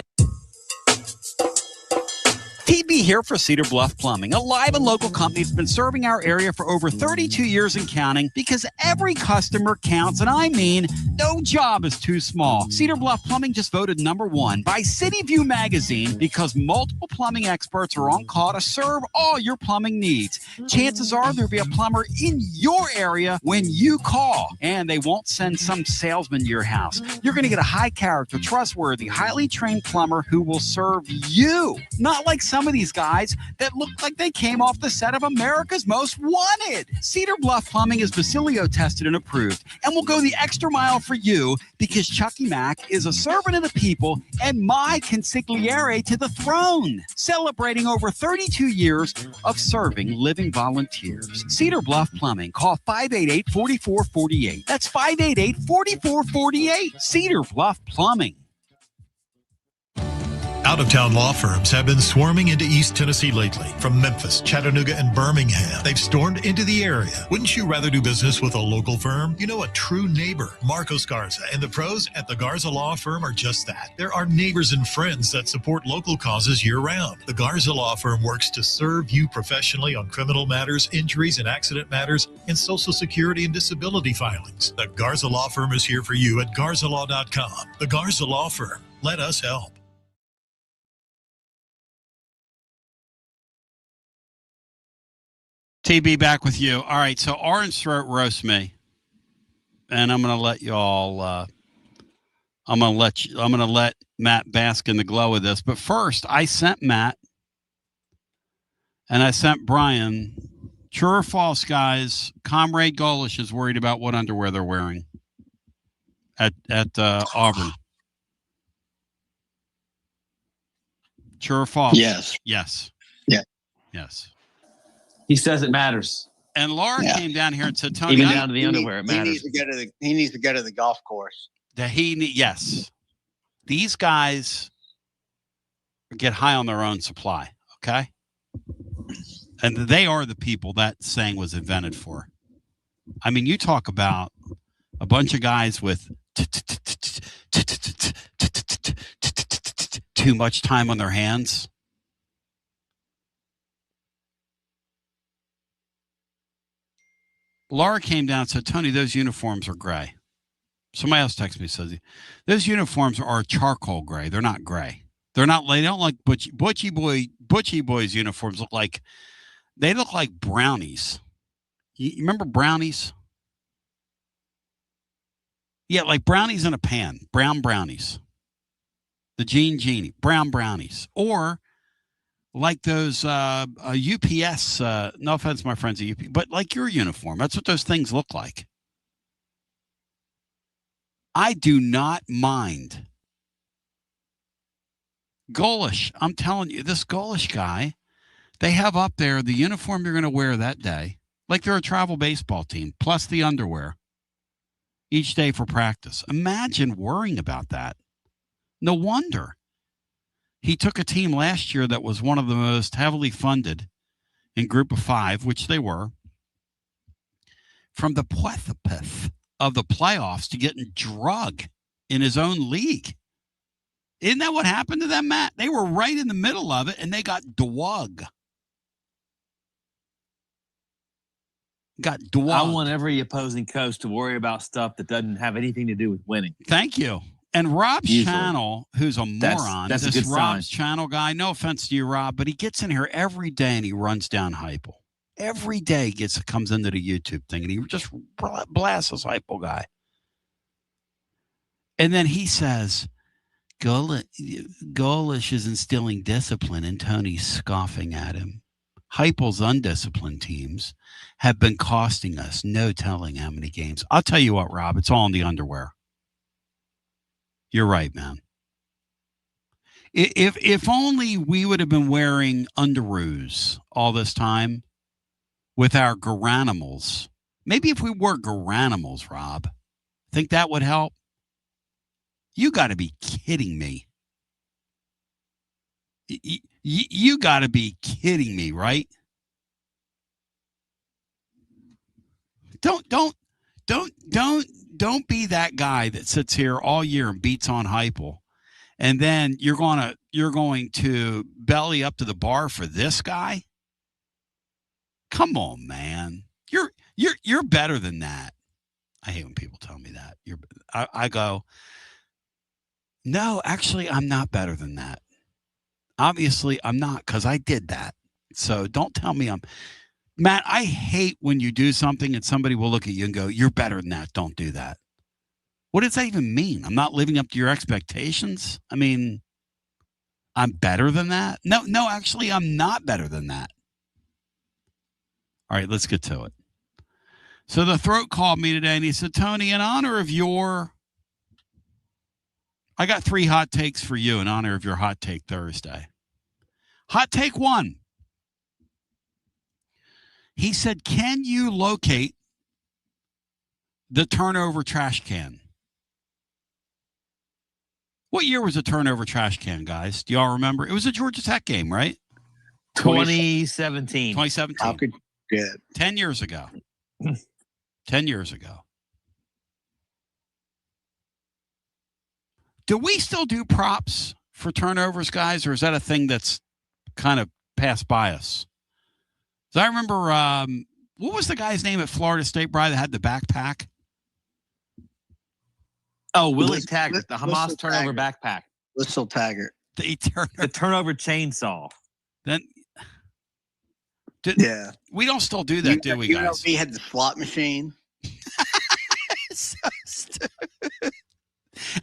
TB here for Cedar Bluff Plumbing, a live and local company that's been serving our area for over 32 years and counting, because every customer counts, and I mean no job is too small. Cedar Bluff Plumbing just voted #1 by City View magazine because multiple plumbing experts are on call to serve all your plumbing needs. Chances are there'll be a plumber in your area when you call, and they won't send some salesman to your house. You're going to get a high character, trustworthy, highly trained plumber who will serve you, not like some of these guys that look like they came off the set of America's Most Wanted. Cedar Bluff Plumbing is Basilio tested and approved and will go the extra mile for you because Chucky Mack is a servant of the people and my consigliere to the throne, celebrating over 32 years of serving living volunteers. Cedar Bluff Plumbing. Call 588-4448. That's 588-4448. Cedar Bluff Plumbing. Out-of-town law firms have been swarming into East Tennessee lately. From Memphis, Chattanooga, and Birmingham, they've stormed into the area. Wouldn't you rather do business with a local firm? You know, a true neighbor. Marcos Garza and the pros at the Garza Law Firm are just that. There are neighbors and friends that support local causes year-round. The Garza Law Firm works to serve you professionally on criminal matters, injuries and accident matters, and Social Security and disability filings. The Garza Law Firm is here for you at garzalaw.com. The Garza Law Firm. Let us help. TB back with you. All right, so Orange Throat roast me, and I'm gonna let y'all. I'm gonna let Matt bask in the glow of this. But first, I sent Matt, and I sent Brian. True or false, guys? Comrade Golish is worried about what underwear they're wearing at Auburn. True or false? Yes. Yes. Yeah. Yes. He says it matters. And Laura came down here and said, Tony, even down to the underwear, it matters. He needs to go to the golf course. Yes. These guys get high on their own supply, okay? And they are the people that saying was invented for. I mean, you talk about a bunch of guys with too much time on their hands. Laura came down and said, Tony, those uniforms are gray. Somebody else texted me and says, those uniforms are charcoal gray. They're not gray. They're not. They don't like Butchie Boys uniforms. They look like brownies. You remember brownies? Yeah, like brownies in a pan. Brown brownies. The Genie, brown brownies, or like those UPS. No offense, my friends at UPS, but like your uniform. That's what those things look like. I do not mind. Golish, I'm telling you, this Golish guy, they have up there the uniform you're going to wear that day, like they're a travel baseball team, plus the underwear each day for practice. Imagine worrying about that. No wonder. He took a team last year that was one of the most heavily funded in Group of Five, which they were, from the precipice of the playoffs to getting drug in his own league. Isn't that what happened to them, Matt? They were right in the middle of it, and they got dwug. I want every opposing coach to worry about stuff that doesn't have anything to do with winning. Thank you. And Rob Channel, who's a moron, that's this a good Rob's sign. Channel guy, no offense to you, Rob, but he gets in here every day and he runs down Heupel. Every day comes into the YouTube thing and he just blasts this Heupel guy. And then he says, Golish is instilling discipline, and Tony's scoffing at him. Heupel's undisciplined teams have been costing us no telling how many games. I'll tell you what, Rob, it's all in the underwear. You're right, man. If only we would have been wearing underoos all this time with our garanimals. Maybe if we wore garanimals, Rob, think that would help? You got to be kidding me. You got to be kidding me, right? Don't be that guy that sits here all year and beats on Heupel, and then you're going to belly up to the bar for this guy. Come on, man. You're better than that. I hate when people tell me that. I go, no, actually, I'm not better than that. Obviously, I'm not, because I did that. So don't tell me I'm. Matt, I hate when you do something and somebody will look at you and go, you're better than that. Don't do that. What does that even mean? I'm not living up to your expectations? I mean, I'm better than that? No, actually, I'm not better than that. All right, let's get to it. So the throat called me today and he said, Tony, in honor of I got 3 hot takes for you in honor of your Hot Take Thursday. Hot take 1. He said, can you locate the turnover trash can? What year was the turnover trash can, guys? Do y'all remember? It was a Georgia Tech game, right? 2017. 2017. How could you get 10 years ago. 10 years ago. Do we still do props for turnovers, guys, or is that a thing that's kind of passed by us? So I remember, what was the guy's name at Florida State, Brian, that had the backpack? Oh, Willie Taggart, the Hamas turnover backpack. Whistle Taggart. The turnover chainsaw. Then, yeah. We don't still do that, do we, guys? He had the slot machine. So stupid.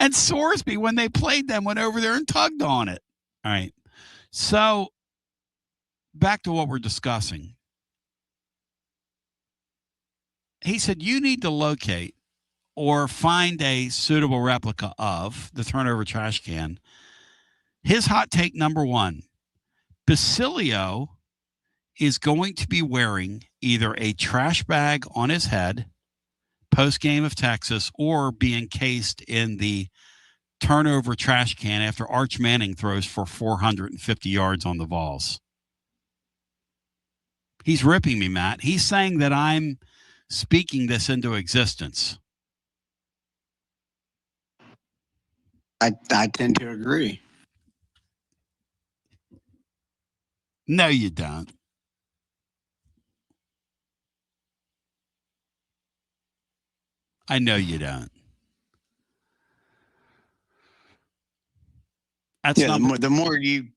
And Sorsby, when they played them, went over there and tugged on it. All right. So back to what we're discussing. He said, you need to locate or find a suitable replica of the turnover trash can. His hot take number 1, Basilio is going to be wearing either a trash bag on his head post-game of Texas or be encased in the turnover trash can after Arch Manning throws for 450 yards on the Vols. He's ripping me, Matt. He's saying that I'm speaking this into existence. I tend to agree. No, you don't. I know you don't. The more you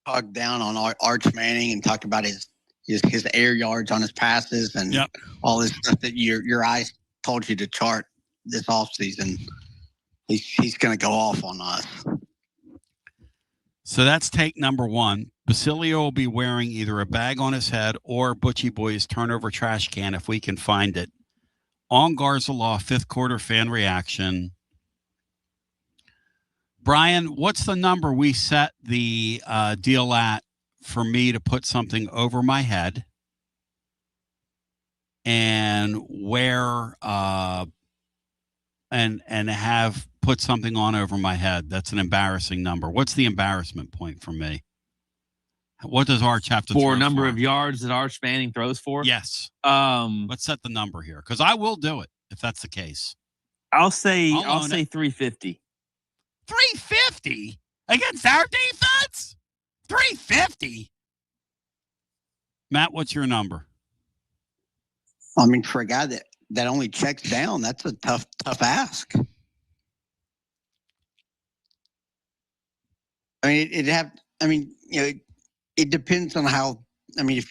talk down on Arch Manning and talk about his air yards on his passes and all this stuff that your eyes told you to chart this offseason, he's going to go off on us. So that's take number one. Basilio will be wearing either a bag on his head or Butchie Boy's turnover trash can if we can find it. On Garza Law, fifth quarter fan reaction. Brian, what's the number we set the deal at for me to put something over my head and wear and have put something on over my head? That's an embarrassing number. What's the embarrassment point for me? What does Arch have to for number of yards that Arch Manning throws for? Yes. Let's set the number here because I will do it if that's the case. I'll say 350. 350 against our defense? 350? Matt, what's your number? I mean, for a guy that only checks down, that's a tough ask. I mean, it depends on how. I mean,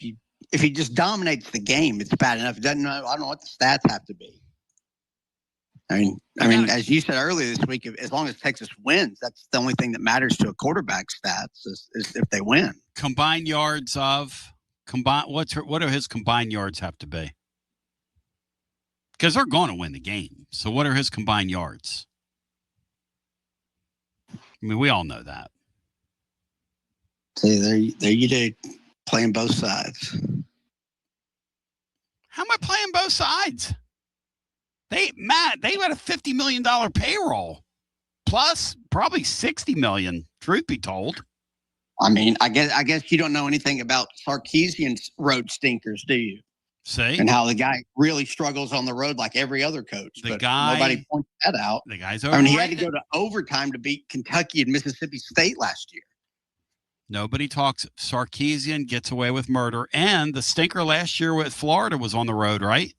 if he just dominates the game, it's bad enough. It doesn't. I don't know what the stats have to be. I mean, as you said earlier this week, as long as Texas wins, that's the only thing that matters to a quarterback's stats is if they win. Combined yards of what do his combined yards have to be? Because they're going to win the game. So what are his combined yards? I mean, we all know that. See, there you do, playing both sides. How am I playing both sides? They had a $50 million payroll, plus probably $60 million, truth be told. I mean, I guess you don't know anything about Sarkisian's road stinkers, do you? See? And how the guy really struggles on the road like every other coach. Nobody points that out. The guy's overrated. I mean, he had to go to overtime to beat Kentucky and Mississippi State last year. Nobody talks. Sarkisian gets away with murder. And the stinker last year with Florida was on the road, right?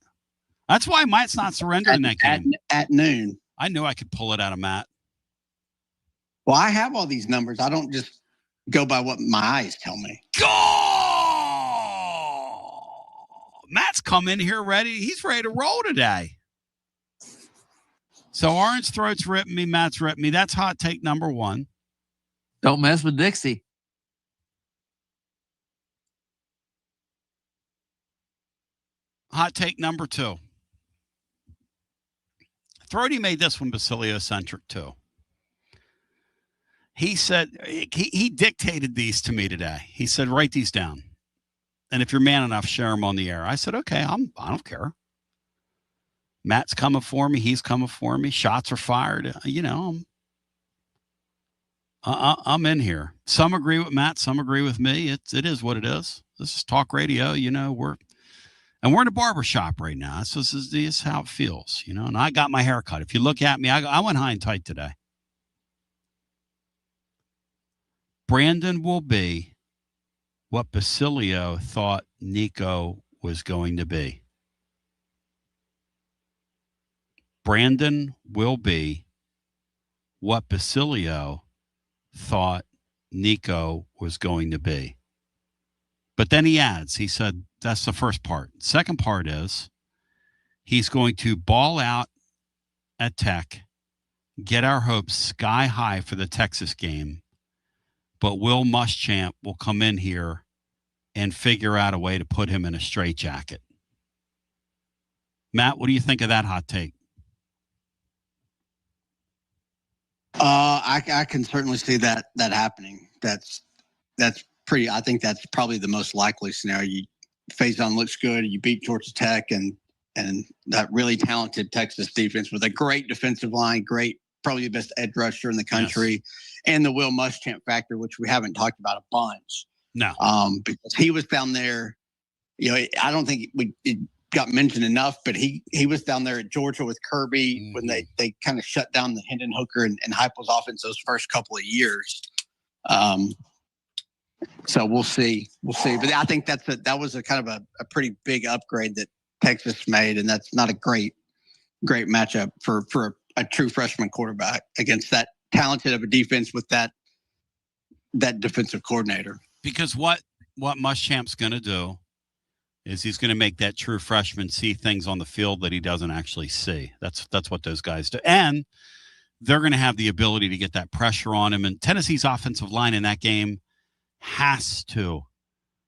That's why Matt's not surrendering that game. At noon. I knew I could pull it out of Matt. Well, I have all these numbers. I don't just go by what my eyes tell me. Go! Matt's come in here ready. He's ready to roll today. So Orange Throat's ripping me. Matt's ripping me. That's hot take number one. Don't mess with Dixie. Hot take number two. Throaty made this one Basilio-centric too. He said, he dictated these to me today. He said, write these down. And if you're man enough, share them on the air. I said, okay, I don't care. Matt's coming for me. He's coming for me. Shots are fired. I'm in here. Some agree with Matt. Some agree with me. It is what it is. This is talk radio. We're in a barbershop right now. So this is how it feels, and I got my hair cut. If you look at me, I went high and tight today. Brandon will be what Basilio thought Nico was going to be. Brandon will be what Basilio thought Nico was going to be. But then he adds, he said, that's the first part. Second part is he's going to ball out at Tech, get our hopes sky high for the Texas game, but Will Muschamp will come in here and figure out a way to put him in a straitjacket. Matt, what do you think of that hot take? I can certainly see that happening. That's pretty. I think that's probably the most likely scenario. Faison looks good. You beat Georgia Tech and that really talented Texas defense with a great defensive line, probably the best edge rusher in the country, and the Will Muschamp factor, which we haven't talked about a bunch. No, because he was down there. I don't think it got mentioned enough, but he was down there at Georgia with Kirby when they kind of shut down the Hendon Hooker and Heupel's offense those first couple of years. So we'll see. But I think that was a kind of a pretty big upgrade that Texas made, and that's not a great matchup for a true freshman quarterback against that talented of a defense with that that defensive coordinator. Because what Muschamp's going to do is he's going to make that true freshman see things on the field that he doesn't actually see. That's what those guys do. And they're going to have the ability to get that pressure on him. And Tennessee's offensive line in that game has to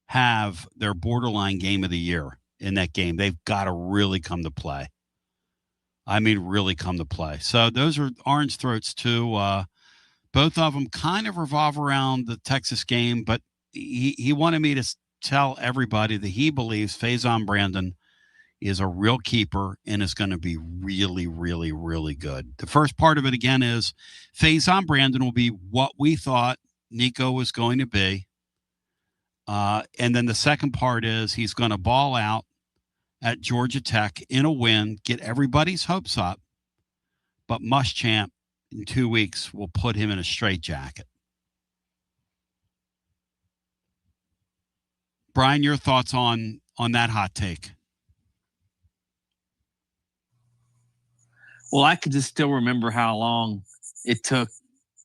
have their borderline game of the year in that game. They've got to really come to play. I mean, really come to play. So those are Orange Throats too. Both of them kind of revolve around the Texas game, but he wanted me to tell everybody that he believes Faison Brandon is a real keeper and is going to be really, really, really good. The first part of it, again, is Faison Brandon will be what we thought Nico was going to be. And then the second part is he's going to ball out at Georgia Tech in a win, get everybody's hopes up, but Muschamp in 2 weeks will put him in a straitjacket. Brian, your thoughts on that hot take? Well, I could just still remember how long it took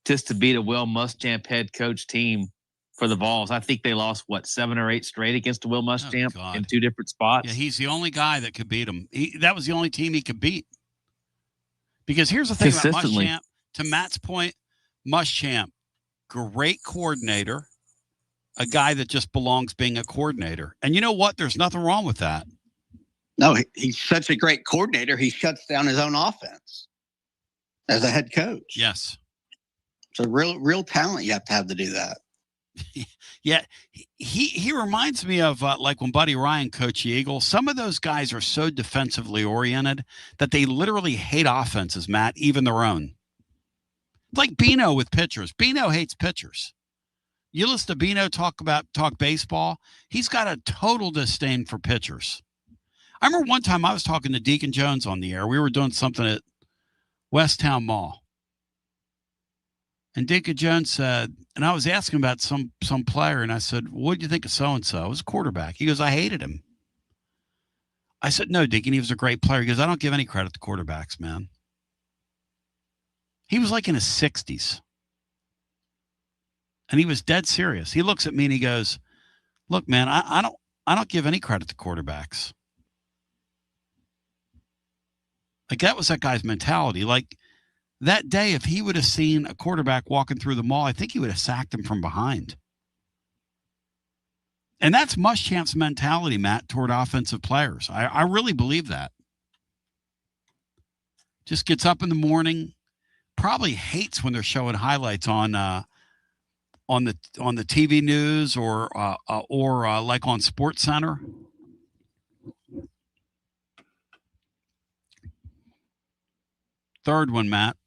just to beat a Will Muschamp head coach team for the Vols. I think they lost, 7 or 8 straight against Will Muschamp in 2 different spots. Yeah, he's the only guy that could beat him. That was the only team he could beat. Because here's the thing about Muschamp. To Matt's point, Muschamp, great coordinator, a guy that just belongs being a coordinator. And you know what? There's nothing wrong with that. No, he's such a great coordinator. He shuts down his own offense as a head coach. Yes. So real talent you have to do that. Yeah, he reminds me of like when Buddy Ryan coached the Eagles. Some of those guys are so defensively oriented that they literally hate offenses, Matt, even their own. Like Bino with pitchers. Bino hates pitchers. You listen to Bino talk baseball, he's got a total disdain for pitchers. I remember one time I was talking to Deacon Jones on the air. We were doing something at Westtown Mall. And Deacon Jones said, and I was asking about some player, and I said, what do you think of so-and-so? It was a quarterback. He goes, I hated him. I said, no, Deacon, he was a great player. He goes, I don't give any credit to quarterbacks, man. He was like in his 60s. And he was dead serious. He looks at me and he goes, look, man, I don't give any credit to quarterbacks. Like, that was that guy's mentality. Like, that day, if he would have seen a quarterback walking through the mall, I think he would have sacked him from behind. And that's Muschamp's mentality, Matt, toward offensive players. I really believe that. Just gets up in the morning, probably hates when they're showing highlights on the TV news or like on Sports Center. Third one, Matt.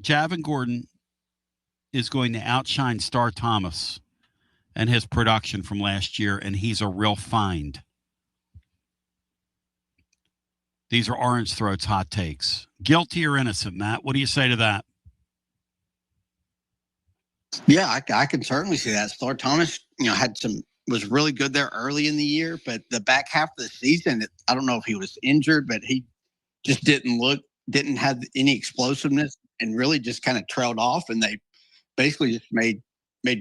Javon Gordon is going to outshine Star Thomas and his production from last year, and he's a real find. These are Orange Throat's hot takes. Guilty or innocent, Matt? What do you say to that? Yeah, I can certainly see that. Star Thomas, was really good there early in the year, but the back half of the season, I don't know if he was injured, but he just didn't have any explosiveness and really just kind of trailed off. And they basically just made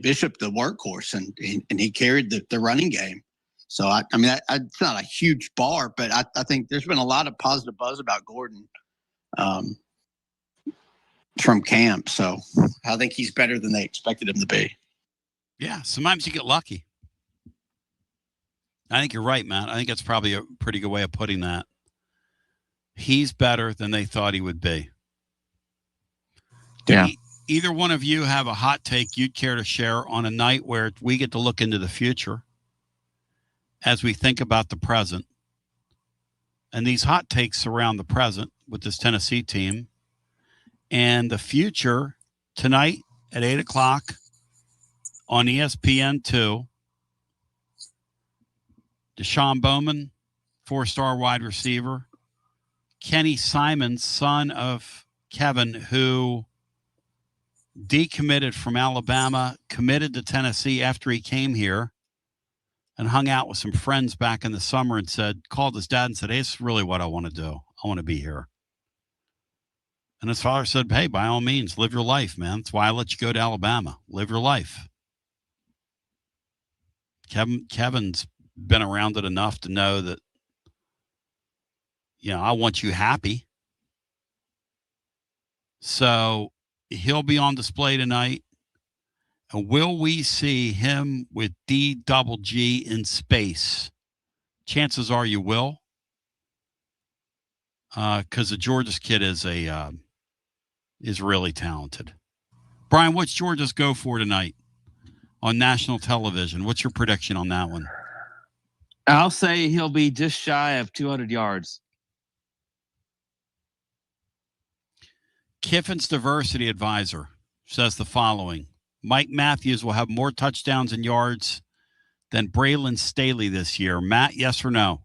Bishop the workhorse and he carried the running game. So, it's not a huge bar, but I think there's been a lot of positive buzz about Gordon from camp. So I think he's better than they expected him to be. Yeah, sometimes you get lucky. I think you're right, Matt. I think that's probably a pretty good way of putting that. He's better than they thought he would be. Yeah. Either one of you have a hot take you'd care to share on a night where we get to look into the future as we think about the present? And these hot takes surround the present with this Tennessee team and the future tonight at 8 o'clock on ESPN2. Deshaun Bowman, 4-star wide receiver. Kenny Simons, son of Kevin, who decommitted from Alabama, committed to Tennessee after he came here and hung out with some friends back in the summer and called his dad and said, hey, this is really what I want to do. I want to be here. And his father said, hey, by all means, live your life, man. That's why I let you go to Alabama. Live your life. Kevin's been around it enough to know that, I want you happy. So he'll be on display tonight. And will we see him with D-double-G in space? Chances are you will. Because the Georgia's kid is really talented. Brian, what's Georgia's go for tonight on national television? What's your prediction on that one? I'll say he'll be just shy of 200 yards. Kiffin's diversity advisor says the following. Mike Matthews will have more touchdowns and yards than Braylon Staley this year. Matt, yes or no?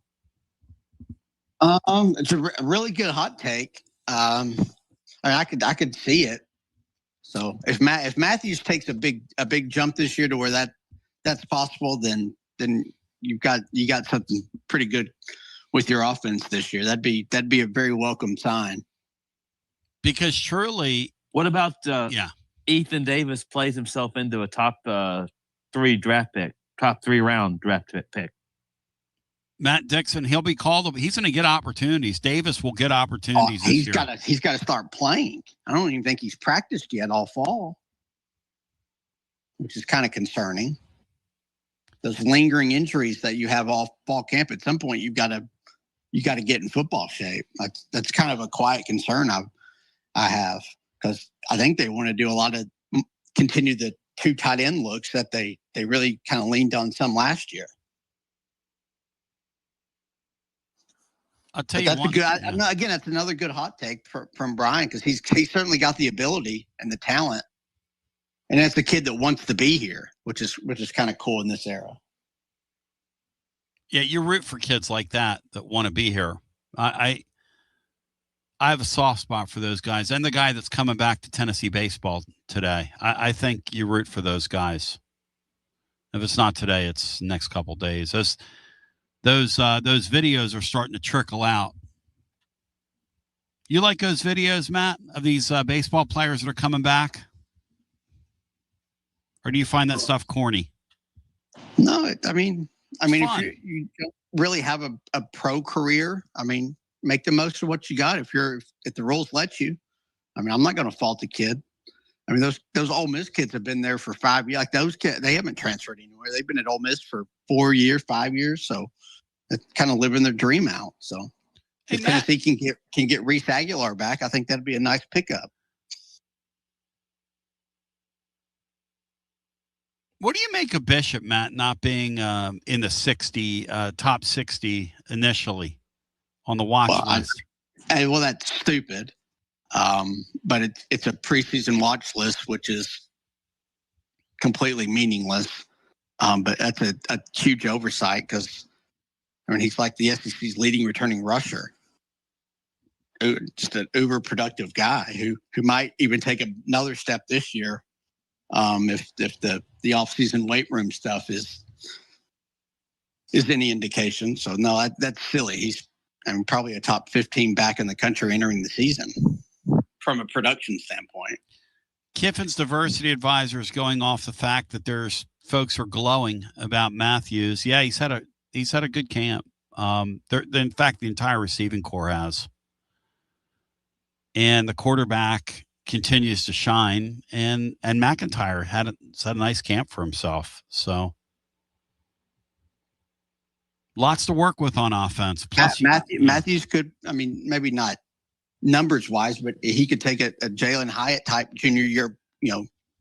It's a really good hot take. I could see it. So if Matthews takes a big jump this year to where that's possible, then you got something pretty good with your offense this year. That'd be a very welcome sign. Because truly, what about Ethan Davis plays himself into a top 3 round draft pick? Matt Dixon, he'll be called. He's going to get opportunities. Davis will get opportunities this year. He's got to start playing. I don't even think he's practiced yet all fall, which is kind of concerning. Those lingering injuries that you have all fall camp, at some point you got to get in football shape. That's kind of a quiet concern I have, because I think they want to do a lot of continue the 2 tight end looks that they really kind of leaned on some last year. I'll tell you one. Again, that's another good hot take from Brian, because he's certainly got the ability and the talent, and that's a kid that wants to be here, which is kind of cool in this era. Yeah, you root for kids like that want to be here. I have a soft spot for those guys, and the guy that's coming back to Tennessee baseball today. I think you root for those guys. If it's not today, it's next couple days. Those videos are starting to trickle out. You like those videos, Matt, of these baseball players that are coming back? Or do you find that stuff corny? No, I mean, if you don't really have a pro career, make the most of what you got. If the rules let you, I'm not going to fault the kid. Those Ole Miss kids have been there for 5 years. Like those kids, they haven't transferred anywhere. They've been at Ole Miss for 4 years, 5 years. So it's kind of living their dream out. So if Tennessee can get Reese Aguilar back, I think that'd be a nice pickup. What do you make of Bishop, Matt, not being in the top 60 initially on the watch list? Well, that's stupid. But it's a preseason watch list, which is completely meaningless. But that's a huge oversight, because he's like the SEC's leading returning rusher. Just an uber productive guy who might even take another step this year. If the offseason weight room stuff is any indication. So no, that's silly. He's probably a top 15 back in the country entering the season from a production standpoint. Kiffin's diversity advisor is going off the fact that there's folks are glowing about Matthews. Yeah, he's had a good camp. In fact, the entire receiving corps has. And the quarterback continues to shine, and McIntyre had a nice camp for himself. So lots to work with on offense. Plus, Matthews could, maybe not numbers wise, but he could take a Jalen Hyatt type junior year,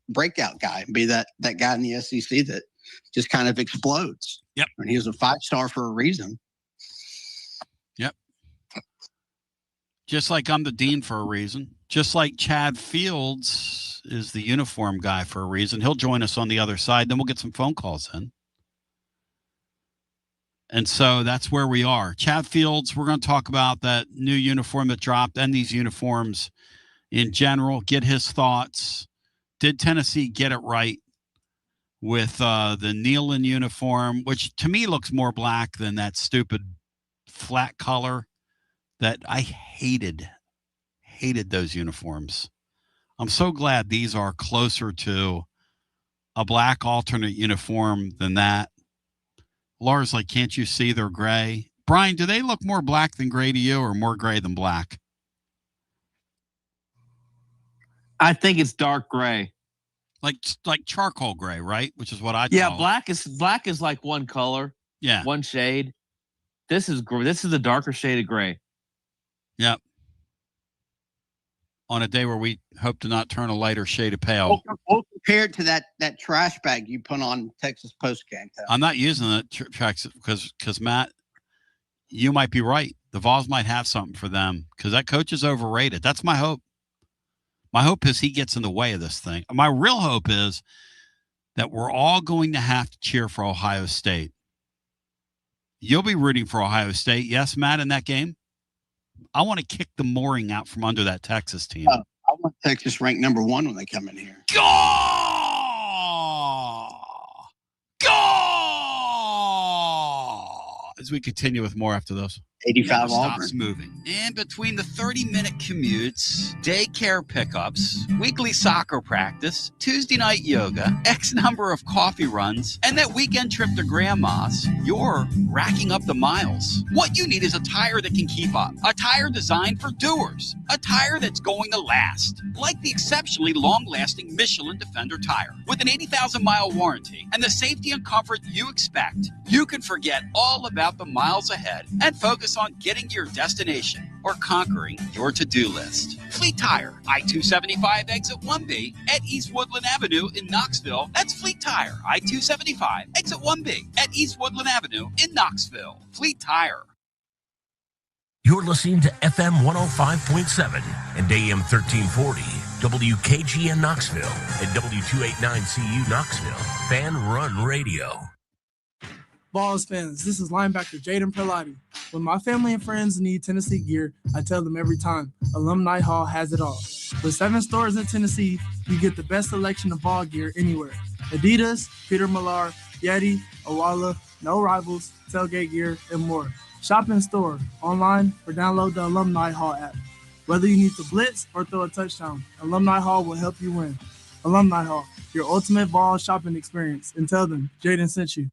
breakout guy and be that guy in the SEC that just kind of explodes. Yep. And he was a 5-star for a reason. Yep. Just like I'm the dean for a reason. Just like Chad Fields is the uniform guy for a reason. He'll join us on the other side. Then we'll get some phone calls in. And so that's where we are. Chad Fields, we're going to talk about that new uniform that dropped and these uniforms in general, get his thoughts. Did Tennessee get it right with the Neyland uniform, which to me looks more black than that stupid flat color that I hated hated those uniforms. I'm so glad these are closer to a black alternate uniform than that. Laura's like, can't you see they're gray? Brian, do they look more black than gray to you or more gray than black? I think it's dark gray. Like charcoal gray, right? Which is what I Yeah, call black is like one color. Yeah. One shade. This is a darker shade of gray. Yep. On a day where we hope to not turn a lighter shade of pale. Well, compared to that trash bag you put on Texas postgame. I'm not using the tracks because Matt, you might be right. The Vols might have something for them because that coach is overrated. That's my hope. My hope is he gets in the way of this thing. My real hope is that we're all going to have to cheer for Ohio State. You'll be rooting for Ohio State. Yes, Matt, in that game? I want to kick the mooring out from under that Texas team. I want Texas ranked number 1 when they come in here. Go! As we continue with more after those. 85 stops Auburn. Moving. And between the 30-minute commutes, daycare pickups, weekly soccer practice, Tuesday night yoga, X number of coffee runs, and that weekend trip to grandma's, you're racking up the miles. What you need is a tire that can keep up. A tire designed for doers. A tire that's going to last. Like the exceptionally long-lasting Michelin Defender tire. With an 80,000-mile warranty and the safety and comfort you expect, you can forget all about the miles ahead and focus on getting to your destination or conquering your to-do list. Fleet Tire, I-275 exit 1B at East Woodland Avenue in Knoxville. That's Fleet Tire, I-275 exit 1B at East Woodland Avenue in Knoxville. Fleet Tire. You're listening to FM 105.7 and AM 1340, WKGN Knoxville and W289CU Knoxville, Fan Run Radio. Vols fans, this is linebacker Jaden Perlotti. When my family and friends need Tennessee gear, I tell them every time, Alumni Hall has it all. With 7 stores in Tennessee, you get the best selection of Vol gear anywhere. Adidas, Peter Millar, Yeti, Owala, No Rivals, Tailgate Gear, and more. Shop in store, online, or download the Alumni Hall app. Whether you need to blitz or throw a touchdown, Alumni Hall will help you win. Alumni Hall, your ultimate Vol shopping experience. And tell them Jaden sent you.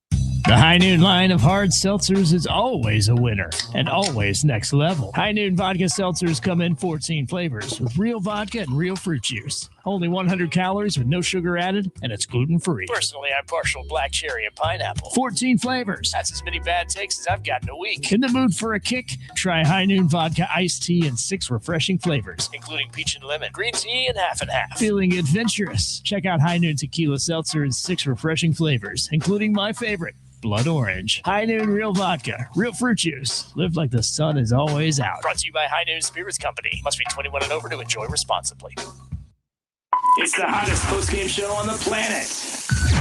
The High Noon line of hard seltzers is always a winner and always next level. High Noon vodka seltzers come in 14 flavors with real vodka and real fruit juice. Only 100 calories with no sugar added, and it's gluten-free. Personally, I'm partial black cherry and pineapple. 14 flavors. That's as many bad takes as I've got in a week. In the mood for a kick? Try High Noon vodka iced tea in 6 refreshing flavors, including peach and lemon, green tea, and half and half. Feeling adventurous? Check out High Noon tequila seltzer in 6 refreshing flavors, including my favorite, Blood Orange. High Noon Real Vodka. Real fruit juice. Live like the sun is always out. Brought to you by High Noon Spirits Company. Must be 21 and over to enjoy responsibly. It's the hottest postgame show on the planet.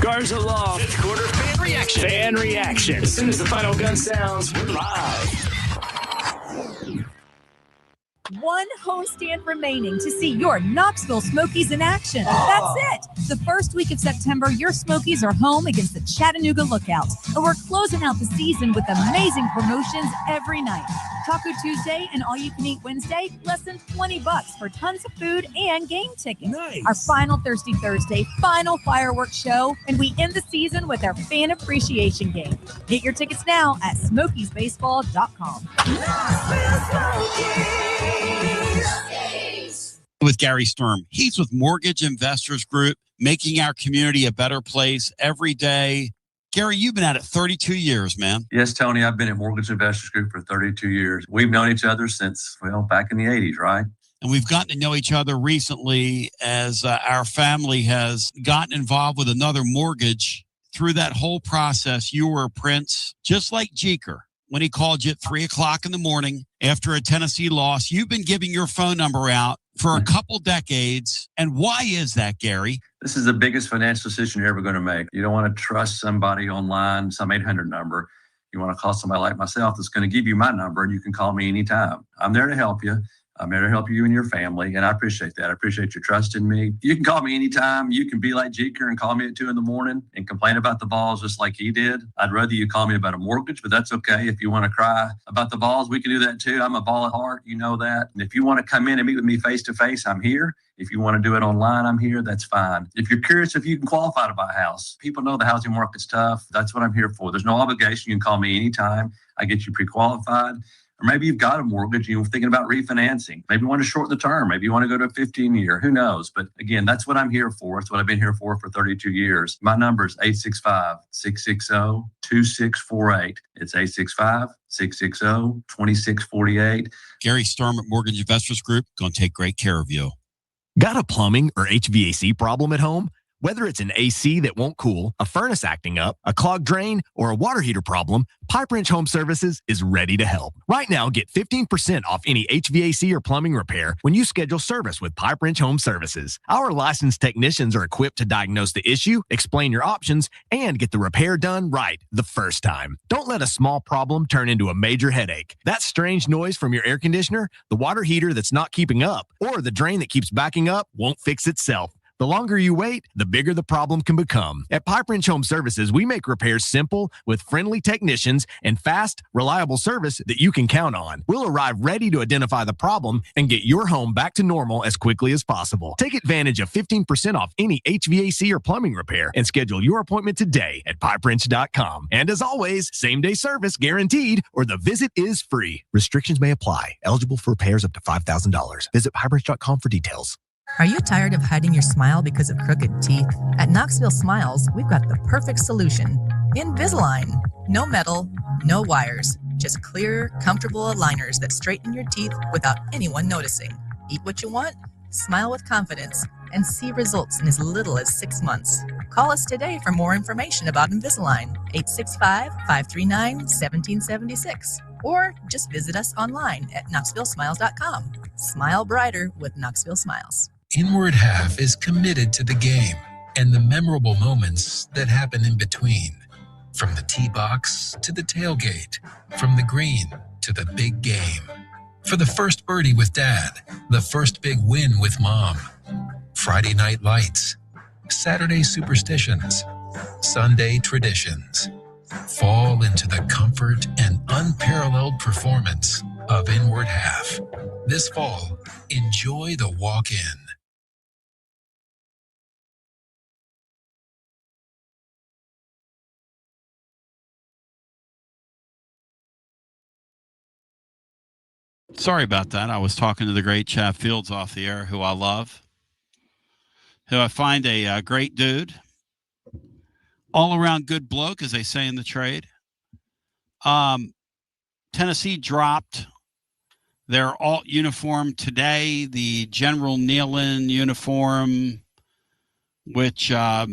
Garza Law. 5th quarter fan reaction. Fan reaction. As soon as the final gun sounds, we're live. One homestand remaining to see your Knoxville Smokies in action. That's it. The first week of September, your Smokies are home against the Chattanooga Lookouts. And we're closing out the season with amazing promotions every night. Taco Tuesday and All-You-Can-Eat Wednesday, less than $20 for tons of food and game tickets. Nice. Our final Thirsty Thursday, final fireworks show, and we end the season with our fan appreciation game. Get your tickets now at SmokiesBaseball.com. With Gary Sturm. He's with Mortgage Investors Group, making our community a better place every day. Gary, you've been at it 32 years, man. Yes, Tony, I've been at Mortgage Investors Group for 32 years. We've known each other since, back in the 80s, right? And we've gotten to know each other recently as our family has gotten involved with another mortgage. Through that whole process, you were a prince, just like Jeker. When he called you at 3 o'clock in the morning after a Tennessee loss, you've been giving your phone number out for a couple decades. And why is that, Gary? This is the biggest financial decision you're ever going to make. You don't want to trust somebody online, some 800 number. You want to call somebody like myself that's going to give you my number, and you can call me anytime. I'm there to help you. I'm here to help you and your family, and I appreciate that. I appreciate your trust in me. You can call me anytime. You can be like Jeker and call me at 2 a.m. and complain about the Vols just like he did. I'd rather you call me about a mortgage, but that's okay. If you want to cry about the Vols, we can do that too. I'm a Vol at heart. You know that. And if you want to come in and meet with me face to face, I'm here. If you want to do it online, I'm here. That's fine. If you're curious if you can qualify to buy a house, people know the housing market's tough. That's what I'm here for. There's no obligation. You can call me anytime. I get you pre-qualified. Or maybe you've got a mortgage and you're thinking about refinancing. Maybe you want to shorten the term. Maybe you want to go to a 15-year. Who knows? But again, that's what I'm here for. It's what I've been here for 32 years. My number is 865-660-2648. It's 865-660-2648. Gary Sturm at Mortgage Investors Group, going to take great care of you. Got a plumbing or HVAC problem at home? Whether it's an AC that won't cool, a furnace acting up, a clogged drain, or a water heater problem, Pipe Wrench Home Services is ready to help. Right now, get 15% off any HVAC or plumbing repair when you schedule service with Pipe Wrench Home Services. Our licensed technicians are equipped to diagnose the issue, explain your options, and get the repair done right the first time. Don't let a small problem turn into a major headache. That strange noise from your air conditioner, the water heater that's not keeping up, or the drain that keeps backing up won't fix itself. The longer you wait, the bigger the problem can become. At Pipe Wrench Home Services, we make repairs simple with friendly technicians and fast, reliable service that you can count on. We'll arrive ready to identify the problem and get your home back to normal as quickly as possible. Take advantage of 15% off any HVAC or plumbing repair and schedule your appointment today at pipewrench.com. And as always, same-day service guaranteed or the visit is free. Restrictions may apply. Eligible for repairs up to $5,000. Visit pipewrench.com for details. Are you tired of hiding your smile because of crooked teeth? At Knoxville Smiles, we've got the perfect solution. Invisalign. No metal, no wires, just clear, comfortable aligners that straighten your teeth without anyone noticing. Eat what you want, smile with confidence, and see results in as little as 6 months. Call us today for more information about Invisalign, 865-539-1776. Or just visit us online at knoxvillesmiles.com. Smile brighter with Knoxville Smiles. Inward Half is committed to the game and the memorable moments that happen in between. From the tee box to the tailgate, from the green to the big game. For the first birdie with Dad, the first big win with Mom. Friday night lights, Saturday superstitions, Sunday traditions. Fall into the comfort and unparalleled performance of Inward Half. This fall, enjoy the walk-in. Sorry about that. I was talking to the great Chad Fields off the air, who I love, who I find a great dude, all-around good bloke, as they say in the trade. Tennessee dropped their alt uniform today, the General Nealon uniform, which I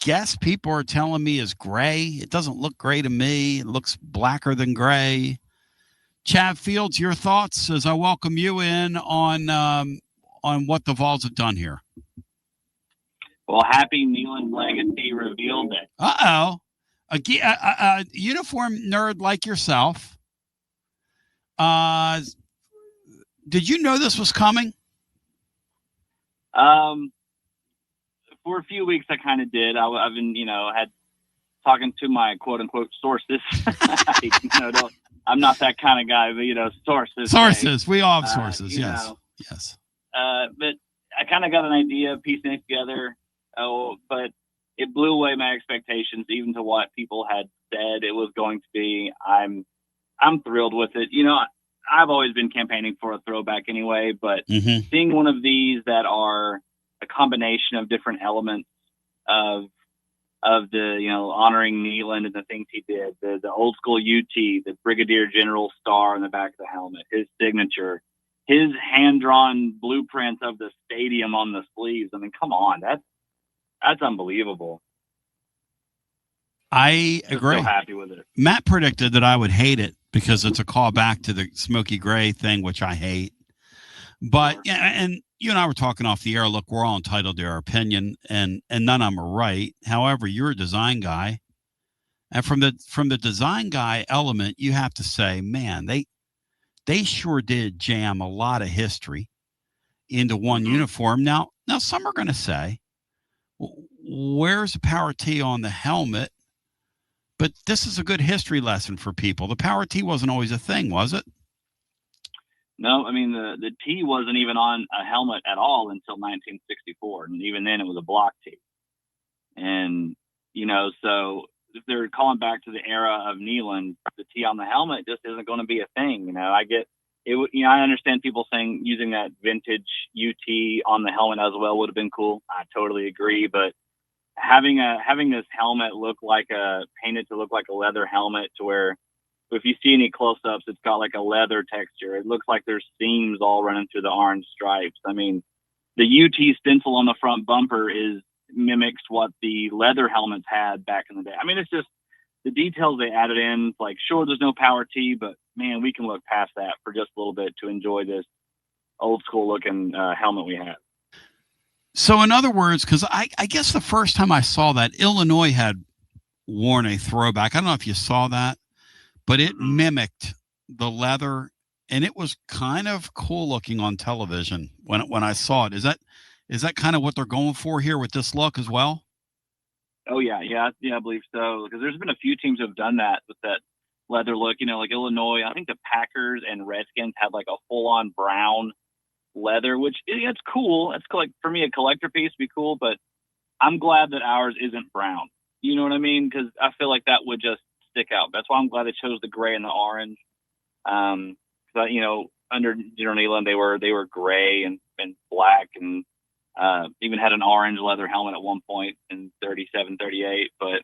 guess people are telling me is gray. It doesn't look gray to me. It looks blacker than gray. Chad Fields, your thoughts as I welcome you in on what the Vols have done here. Well, happy Nealon legacy revealed it. Uh-oh. A uniform nerd like yourself. Did you know this was coming? For a few weeks, I kind of did. I've been, had talking to my quote unquote sources. I'm not that kind of guy, but sources. Sources. We all have sources. Yes. Yes. But I kind of got an idea, piecing it together. But it blew away my expectations, even to what people had said it was going to be. I'm thrilled with it. I've always been campaigning for a throwback anyway, but seeing one of these that are a combination of different elements of the, honoring Nealon and the things he did, the old school UT, the Brigadier General star on the back of the helmet, his signature, his hand-drawn blueprints of the stadium on the sleeves. I mean, come on, that's unbelievable. I agree. So happy with it. Matt predicted that I would hate it because it's a callback to the smoky gray thing, which I hate. But and you and I were talking off the air. Look, we're all entitled to our opinion, and none of them are right. However, you're a design guy, and from the design guy element, you have to say, man, they they sure did jam a lot of history into one uniform. Now some are going to say, where's the power T on the helmet? But this is a good history lesson for people. The power T wasn't always a thing, was it? No, I mean, the T wasn't even on a helmet at all until 1964. And even then it was a block T. And, so if they're calling back to the era of Neyland, the T on the helmet just isn't going to be a thing. I get it. I understand people saying using that vintage UT on the helmet as well would have been cool. I totally agree. But having this helmet painted to look like a leather helmet, to where if you see any close-ups, it's got like a leather texture. It looks like there's seams all running through the orange stripes. I mean, the UT stencil on the front bumper mimics what the leather helmets had back in the day. I mean, it's just the details they added in. Like, sure, there's no power T, but man, we can look past that for just a little bit to enjoy this old school looking helmet we have. So in other words, because I guess the first time I saw that, Illinois had worn a throwback. I don't know if you saw that, but it mimicked the leather, and it was kind of cool looking on television when I saw it. Is that kind of what they're going for here with this look as well? Oh yeah, I believe so. Because there's been a few teams who have done that with that leather look. Like Illinois. I think the Packers and Redskins had like a full-on brown leather, which it's cool. It's like, for me, a collector piece would be cool, but I'm glad that ours isn't brown. You know what I mean? Because I feel like that would just stick out. That's why I'm glad they chose the gray and the orange. But under General Neyland, they were gray and black, and even had an orange leather helmet at one point in 37, 38. But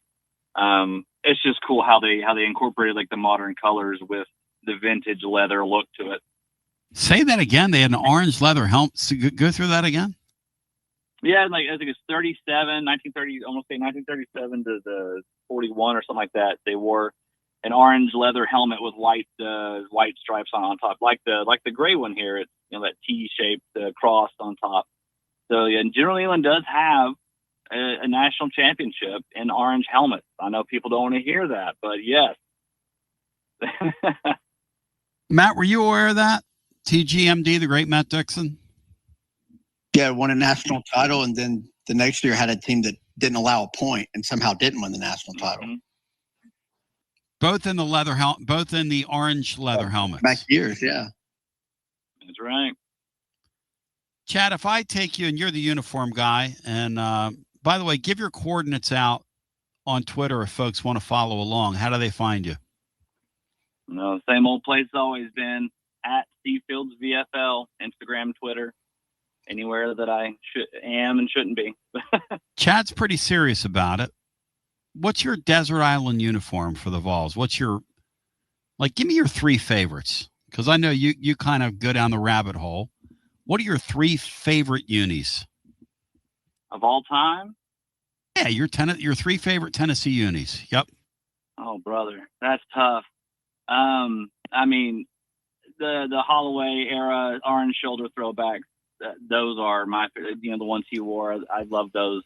it's just cool how they incorporated like the modern colors with the vintage leather look to it. Say that again. They had an orange leather helmet. So go through that again. Yeah, like I think it's 1930, almost say 1937 to the 41 or something like that. They wore an orange leather helmet with white stripes on top, like the gray one here. It's that T-shaped cross on top. So yeah, and General Neyland does have a national championship in orange helmets. I know people don't want to hear that, but yes. Matt, were you aware of that? TGMD, the great Matt Dixon? Yeah, won a national title, and then the next year had a team that didn't allow a point and somehow didn't win the national title. Mm-hmm. Both in the both in the orange leather helmets. Back years, yeah. That's right. Chad, if I take you, and you're the uniform guy, and by the way, give your coordinates out on Twitter if folks want to follow along. How do they find you? Same old place it's always been, at Seafields VFL, Instagram, Twitter, anywhere that I am and shouldn't be. Chad's pretty serious about it. What's your desert island uniform for the Vols? What's your, give me your three favorites, because I know you kind of go down the rabbit hole. What are your three favorite unis of all time? Yeah, your three favorite Tennessee unis. Yep. Oh, brother, that's tough. I mean, the Holloway era orange shoulder throwbacks. Those are my favorite. The ones he wore. I love those.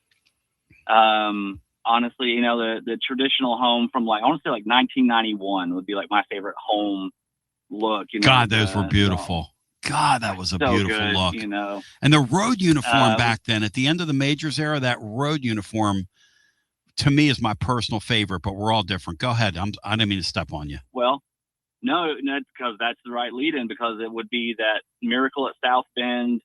Honestly, the traditional home from I want to say 1991 would be my favorite home look. God, those were beautiful. God, that was a beautiful look. And the road uniform back then, at the end of the Majors era, that road uniform to me is my personal favorite, but we're all different. Go ahead. I didn't mean to step on you. Well, no, because that's the right lead-in, because it would be that Miracle at South Bend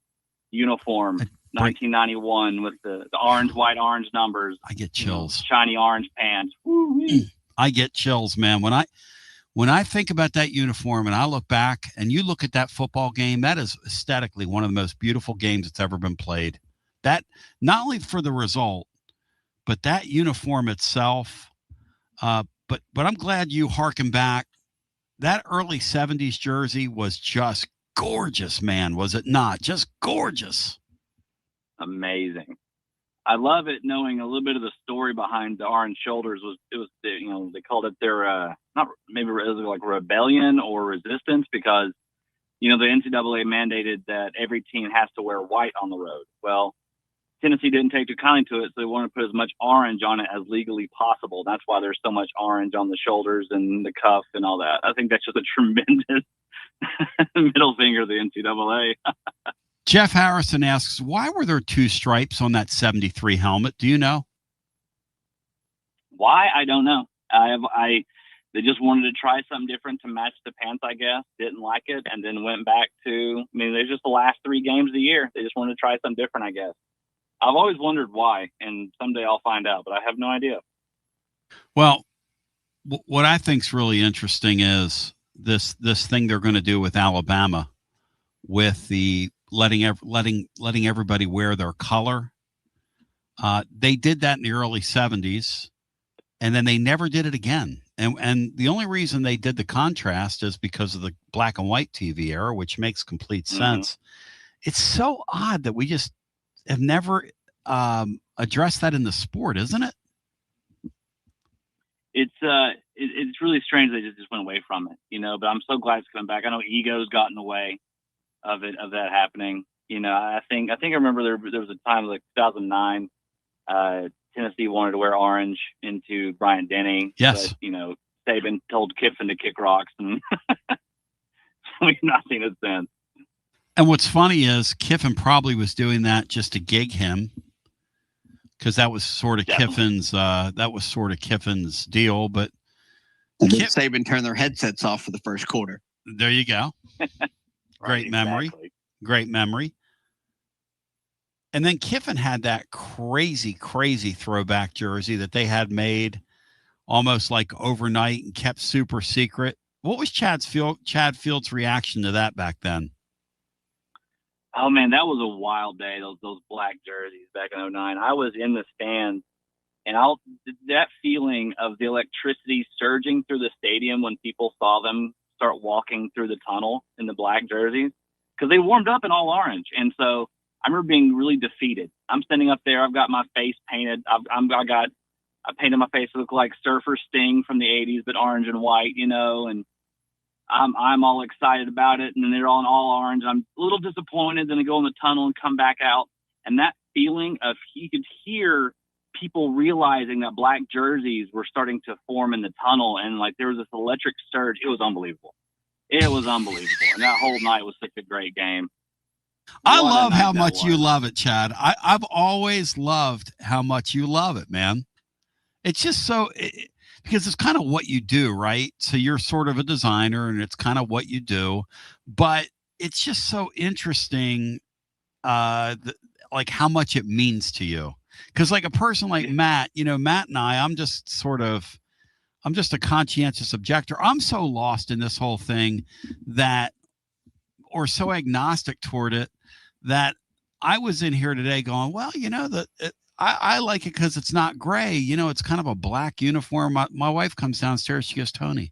uniform, 1991, with the orange, white, orange numbers. I get chills. Shiny orange pants. Woo-wee. I get chills, man. When I think about that uniform and I look back and you look at that football game, that is aesthetically one of the most beautiful games that's ever been played. That, not only for the result, but that uniform itself. But I'm glad you harken back. That early 70s jersey was just gorgeous, man. Was it not? Just gorgeous. Amazing. I love it, knowing a little bit of the story behind the orange shoulders. They called it their not maybe it was like rebellion or resistance, because the NCAA mandated that every team has to wear white on the road. Well, Tennessee didn't take too kindly to it, so they wanted to put as much orange on it as legally possible. That's why there's so much orange on the shoulders and the cuff and all that. I think that's just a tremendous middle finger to the NCAA. Jeff Harrison asks, why were there 2 stripes on that 73 helmet? Do you know? Why? I don't know. They just wanted to try something different to match the pants, I guess. Didn't like it, and then went back to, there's just the last 3 games of the year. They just wanted to try something different, I guess. I've always wondered why, and someday I'll find out, but I have no idea. Well, what I think is really interesting is this thing they're going to do with Alabama, with the letting everybody wear their color. They did that in the early 70s, and then they never did it again. And the only reason they did the contrast is because of the black and white TV era, which makes complete sense. It's so odd that we just have never addressed that in the sport, isn't it? It's really strange they just went away from it, but I'm so glad it's coming back. I know ego's got in the way of that happening. I think I remember there was a time like 2009, Tennessee wanted to wear orange into Bryant-Denny. Yes. But, Saban told Kiffin to kick rocks, and we've not seen it since. And what's funny is Kiffin probably was doing that just to gig him, because that was sort of Kiffin's deal. But Saban turned their headsets off for the first quarter. There you go. Great memory. Exactly. Great memory. And then Kiffin had that crazy throwback jersey that they had made almost like overnight and kept super secret. What was Chad Field's reaction to that back then? Oh man, that was a wild day. Those black jerseys back in 2009. I was in the stands, and that feeling of the electricity surging through the stadium when people saw them start walking through the tunnel in the black jerseys, because they warmed up in all orange, and so I remember being really defeated. I'm standing up there. I've got my face painted. I painted my face to look like Surfer Sting from the 80s, but orange and white, and I'm all excited about it. And then they're all in all orange. I'm a little disappointed. Then I go in the tunnel and come back out. And that feeling of, you could hear people realizing that black jerseys were starting to form in the tunnel. And like, there was this electric surge. It was unbelievable. It was unbelievable. And that whole night was such a great game. I love how much you love it, Chad. I've always loved how much you love it, man. It's just because it's kind of what you do, right? So you're sort of a designer, and it's kind of what you do. But it's just so interesting, like how much it means to you. Because like a person like Matt, Matt and I'm just a conscientious objector. I'm so lost in this whole thing or so agnostic toward it, that I was in here today going, well, I like it because it's not gray. It's kind of a black uniform. My wife comes downstairs. She goes, Tony,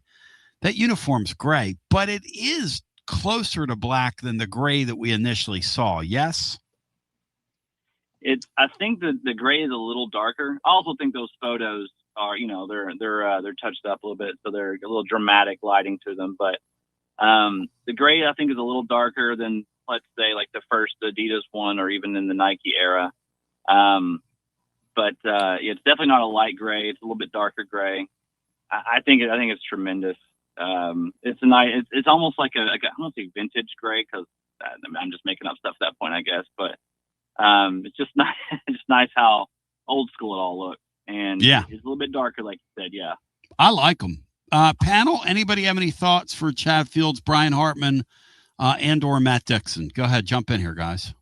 that uniform's gray, but it is closer to black than the gray that we initially saw. Yes? I think that the gray is a little darker. I also think those photos are, they're touched up a little bit, so they're a little dramatic lighting to them. But the gray, I think, is a little darker than, let's say, like the first Adidas one, or even in the Nike era. But it's definitely not a light gray. It's a little bit darker gray. I think it's tremendous. It's a nice. It's almost like I don't want to say vintage gray, because I'm just making up stuff at that point, I guess. But it's just nice. It's nice how old school it all looks, and yeah, it's a little bit darker, like you said. Yeah, I like them. Panel. Anybody have any thoughts for Chad Fields, Brian Hartman, and/or Matt Dixon? Go ahead, jump in here, guys.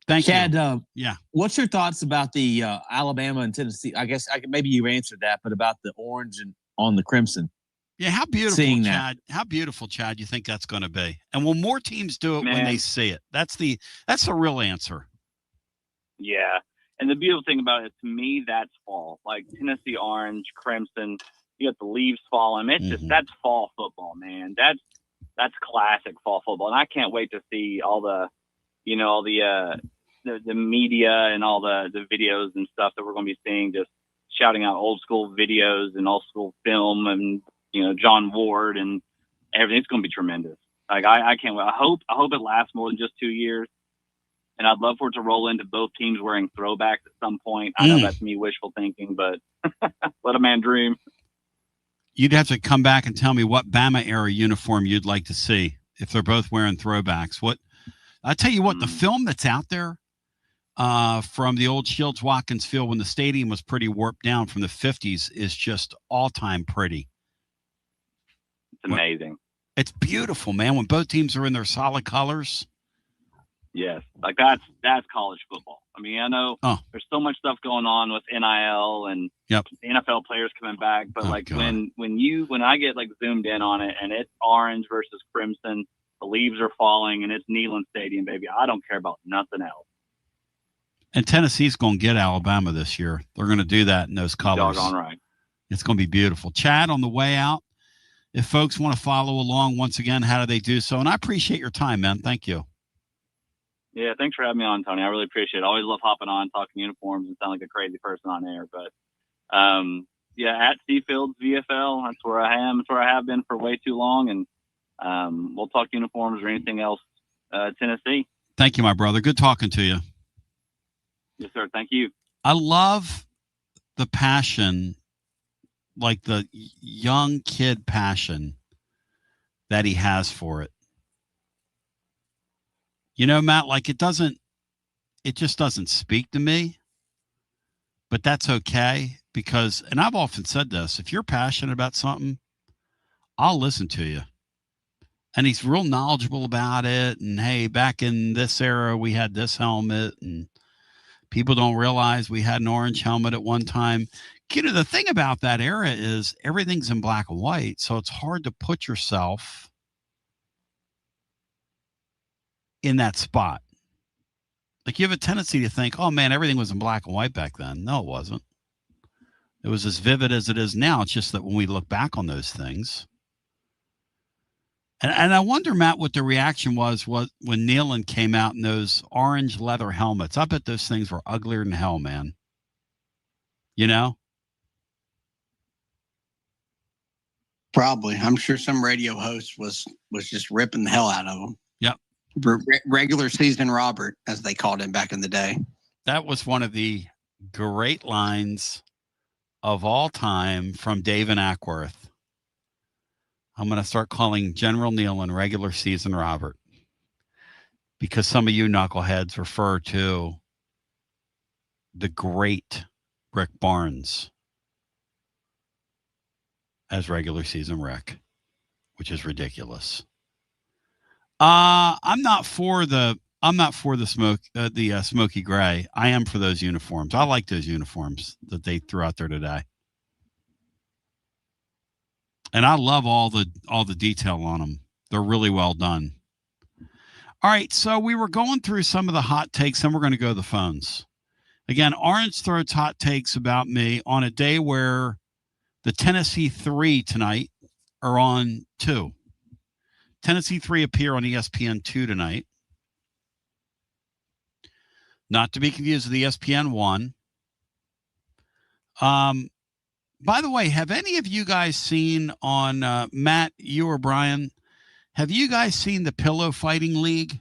Thank Chad, you. Yeah. What's your thoughts about the Alabama and Tennessee? I guess maybe you answered that, but about the orange and on the crimson. Yeah, how beautiful, seeing Chad. That. How beautiful, Chad, you think that's going to be? And will more teams do it when they see it? That's the real answer. Yeah. And the beautiful thing about it, to me, that's fall. Like Tennessee orange, crimson, you got the leaves falling. It's just, that's fall football, man. That's classic fall football. And I can't wait to see all the, the media and all the videos and stuff that we're going to be seeing, just shouting out old school videos and old school film, and John Ward and everything. It's going to be tremendous. Like I can't wait. I hope it lasts more than just 2 years, and I'd love for it to roll into both teams wearing throwbacks at some point. I know that's me wishful thinking, but let a man dream. you'd have to come back and tell me what Bama era uniform you'd like to see if they're both wearing throwbacks. What I tell you what, the film that's out there from the old Shields Watkins Field when the stadium was pretty warped down from the 50s is just all-time pretty. It's amazing. It's beautiful, man, when both teams are in their solid colors. Yes, like that's college football. I mean, I know there's so much stuff going on with NIL and NFL players coming back, but when I get like zoomed in on it and it's orange versus crimson, the leaves are falling and it's Neyland Stadium, baby. I don't care about nothing else. And Tennessee's going to get Alabama this year. They're going to do that in those colors. Doggone right. It's going to be beautiful. Chad, on the way out, if folks want to follow along, once again, how do they do so? And I appreciate your time, man. Thank you. Yeah, thanks for having me on, Tony. I really appreciate it. I always love hopping on, talking uniforms, and sound like a crazy person on air. But, at Seafields VFL, that's where I am. That's where I have been for way too long. And we'll talk uniforms or anything else, Tennessee. Thank you, my brother. Good talking to you. Yes, sir. Thank you. I love the passion, like the young kid passion that he has for it. You know, Matt, like it just doesn't speak to me, but that's okay because, and I've often said this, if you're passionate about something, I'll listen to you. And he's real knowledgeable about it. And hey, back in this era, we had this helmet and people don't realize we had an orange helmet at one time. You know, the thing about that era is everything's in black and white. So it's hard to put yourself in that spot. Like you have a tendency to think, oh man, everything was in black and white back then. No, it wasn't. It was as vivid as it is now. It's just that when we look back on those things. And I wonder, Matt, what the reaction was when Neyland came out in those orange leather helmets. I bet those things were uglier than hell, man. You know? Probably. I'm sure some radio host was just ripping the hell out of them. Yep. Regular season Robert, as they called him back in the day. That was one of the great lines of all time from David Ackworth. I'm going to start calling General Neyland regular season Robert because some of you knuckleheads refer to the great Rick Barnes as regular season Rick, which is ridiculous. I'm not for the smoky gray. I am for those uniforms. I like those uniforms that they threw out there today. And I love all the detail on them. They're really well done. All right, so we were going through some of the hot takes, and we're going to go to the phones. Again, Orange Throat's hot takes about me on a day where the Tennessee 3 tonight are on 2. Tennessee 3 appear on ESPN 2 tonight. Not to be confused with ESPN 1. By the way, have any of you guys seen on, Matt, you or Brian, have you guys seen the Pillow Fighting League?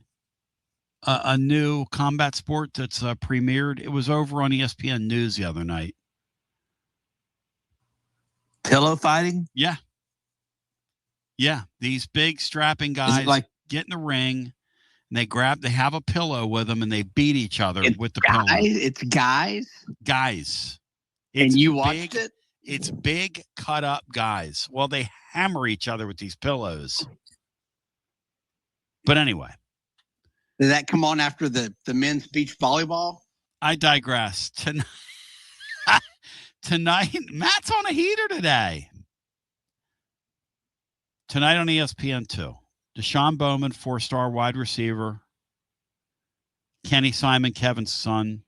A new combat sport that's premiered? It was over on ESPN News the other night. Pillow fighting? Yeah. Yeah. These big strapping guys get in the ring and they have a pillow with them and they beat each other with the pillow. It's guys? Guys. And you watched it? It's big, cut up guys. Well, they hammer each other with these pillows. But anyway. Did that come on after the men's beach volleyball? I digress. Tonight, Matt's on a heater today. Tonight on ESPN 2. Deshaun Bowman, 4-star wide receiver. Kenny Simon, Kevin's son,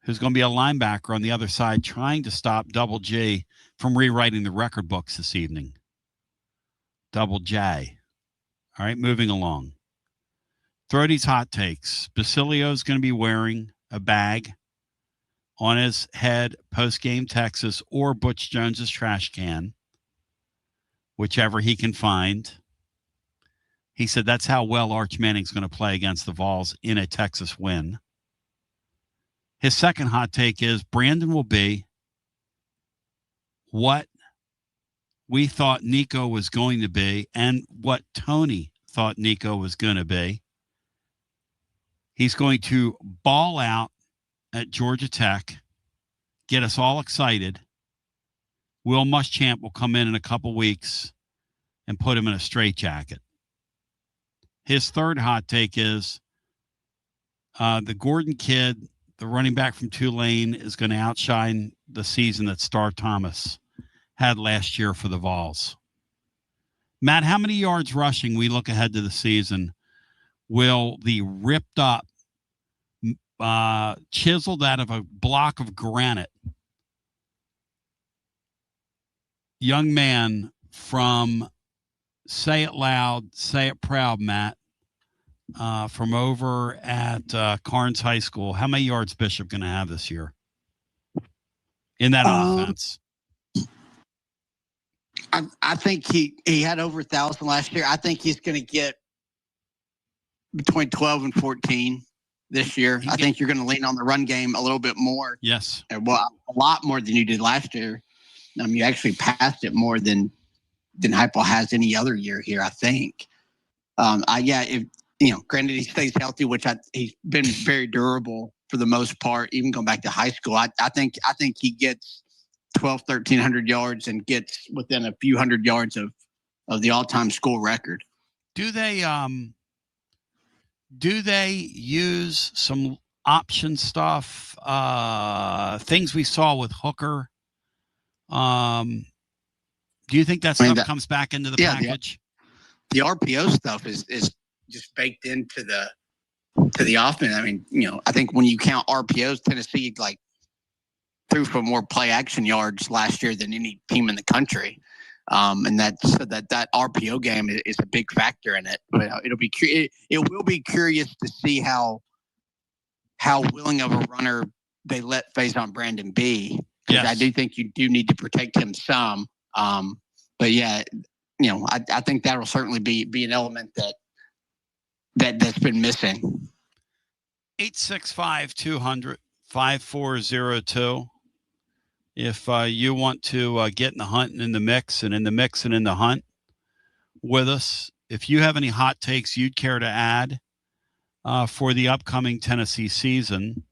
who's going to be a linebacker on the other side trying to stop Double G from rewriting the record books this evening. Double J. All right, moving along. Throaty's hot takes. Basilio's going to be wearing a bag on his head post-game Texas or Butch Jones's trash can, whichever he can find. He said that's how well Arch Manning's going to play against the Vols in a Texas win. His second hot take is Brandon will be what we thought Nico was going to be and what Tony thought Nico was going to be. He's going to ball out at Georgia Tech, get us all excited. Will Muschamp will come in a couple weeks and put him in a straitjacket. His third hot take is the Gordon kid, the running back from Tulane, is going to outshine the season that Star Thomas had last year for the Vols. Matt, how many yards rushing we look ahead to the season will the ripped up, chiseled out of a block of granite young man from, say it loud, say it proud, Matt, from over at Carnes High School, how many yards Bishop going to have this year in that offense? I think he had over 1,000 last year. I think he's going to get between 12 and 14 this year. I think you're going to lean on the run game a little bit more. Yes. Well, a lot more than you did last year. You actually passed it more than Heupel has any other year here, I think. If granted he stays healthy, which he's been very durable for the most part, even going back to high school. I think he gets 1,300 yards and gets within a few hundred yards of the all-time school record. Do they use some option stuff? Things we saw with Hooker. Do you think that stuff comes back into the package? The RPO stuff is just baked into the offense. I think when you count RPOs, Tennessee threw for more play action yards last year than any team in the country. And that RPO game is a big factor in it. But it will be curious to see how willing of a runner they let Faison Brandon be. Because I do think you do need to protect him some. But yeah, I think that'll certainly be an element that's been missing. 865-200-5402. If you want to get in the hunt and in the mix and in the mix and in the hunt with us, if you have any hot takes you'd care to add for the upcoming Tennessee season,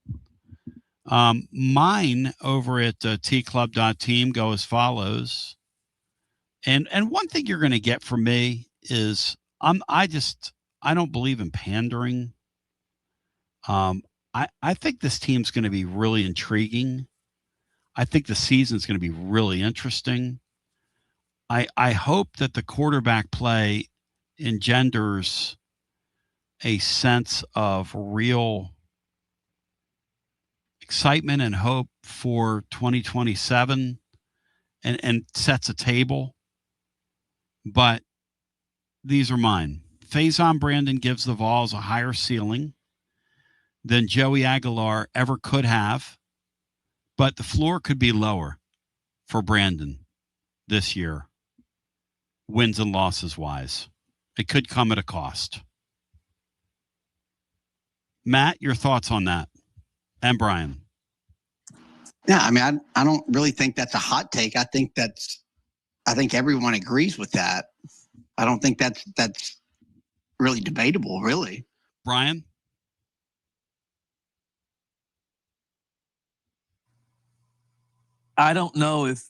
mine over at tclub.team go as follows. And one thing you're going to get from me is I don't believe in pandering. I think this team's going to be really intriguing. I think the season's going to be really interesting. I hope that the quarterback play engenders a sense of real excitement and hope for 2027 and sets a table. But these are mine. Faison Brandon gives the Vols a higher ceiling than Joey Aguilar ever could have. But the floor could be lower for Brandon this year, wins and losses wise. It could come at a cost. Matt, your thoughts on that? And Brian. Yeah, I don't really think that's a hot take. I think everyone agrees with that. I don't think that's really debatable, really. Brian? I don't know if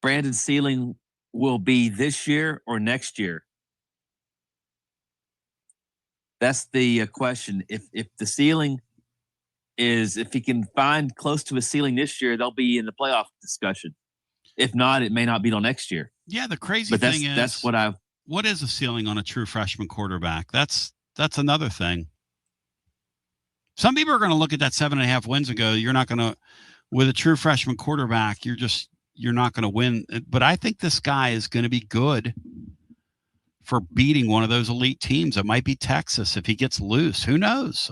Brandon's ceiling will be this year or next year. That's the question. If the ceiling is, if he can find close to a ceiling this year, they'll be in the playoff discussion. If not, it may not be till next year. Yeah, the crazy thing is, what is a ceiling on a true freshman quarterback? That's another thing. Some people are going to look at that 7.5 wins and go, you're not going to, with a true freshman quarterback, you're not going to win. But I think this guy is going to be good for beating one of those elite teams. It might be Texas if he gets loose. Who knows?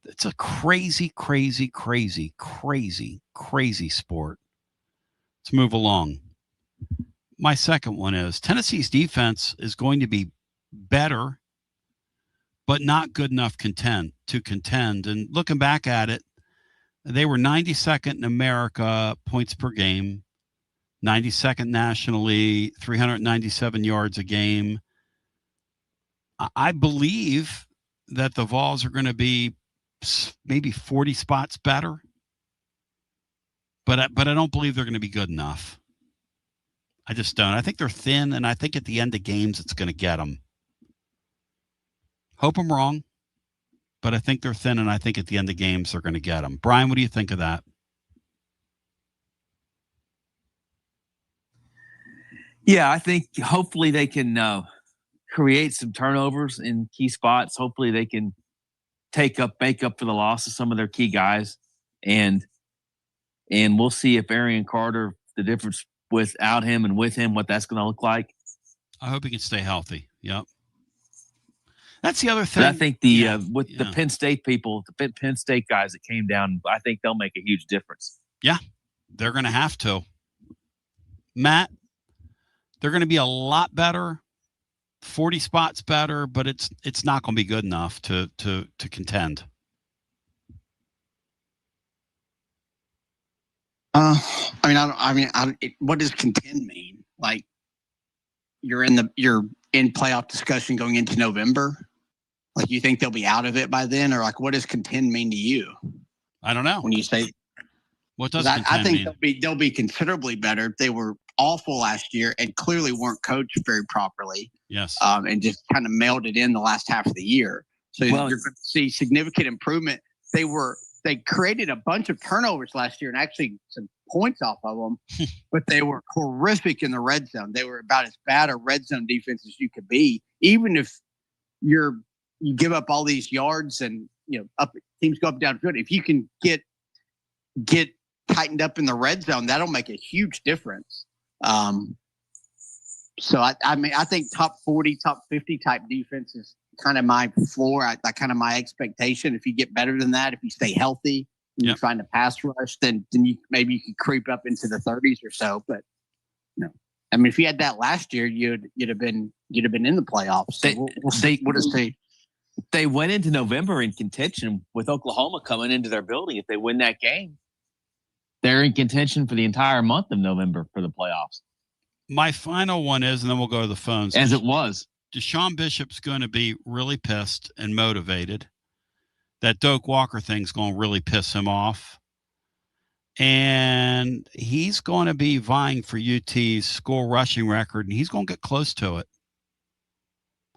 It's a crazy, crazy, crazy, crazy, crazy sport. Let's move along. My second one is Tennessee's defense is going to be better, but not good enough to contend. And looking back at it, they were 92nd in America points per game, 92nd nationally, 397 yards a game. I believe that the Vols are going to be maybe 40 spots better, but I don't believe they're going to be good enough. I just don't. I think they're thin, and I think at the end of games it's going to get them. Hope I'm wrong, but I think they're thin, and I think at the end of games they're going to get them. Brian, what do you think of that? Yeah, I think hopefully they can create some turnovers in key spots. Hopefully they can make up for the loss of some of their key guys, and we'll see if Arian Carter, the difference without him and with him, what that's going to look like. I hope he can stay healthy. Yep. That's the other thing. But I think the Penn State people, the Penn State guys that came down, I think they'll make a huge difference. Yeah, they're going to have to. Matt, they're going to be a lot better, 40 spots better, but it's not going to be good enough to contend. What does contend mean? Like you're in playoff discussion going into November? Like you think they'll be out of it by then, or like what does contend mean to you? I don't know. When you say what does contend I think mean? they'll be considerably better. They were awful last year and clearly weren't coached very properly. Yes. And just kind of mailed it in the last half of the year. So you're going to see significant improvement. They created a bunch of turnovers last year and actually some points off of them, but they were horrific in the red zone. They were about as bad a red zone defense as you could be, even if you give up all these yards and teams go up down field. If you can get tightened up in the red zone, that'll make a huge difference. So I think top 40, top 50 type defense is kind of my floor. Kind of my expectation. If you get better than that, if you stay healthy, and you're trying to pass rush, then you could creep up into the 30s or so. But if you had that last year, you'd have been in the playoffs. So we'll see. We'll just see. They went into November in contention with Oklahoma coming into their building. If they win that game, they're in contention for the entire month of November for the playoffs. My final one is, and then we'll go to the phones. As it was. Deshaun Bishop's going to be really pissed and motivated. That Doak Walker thing's going to really piss him off. And he's going to be vying for UT's school rushing record, and he's going to get close to it.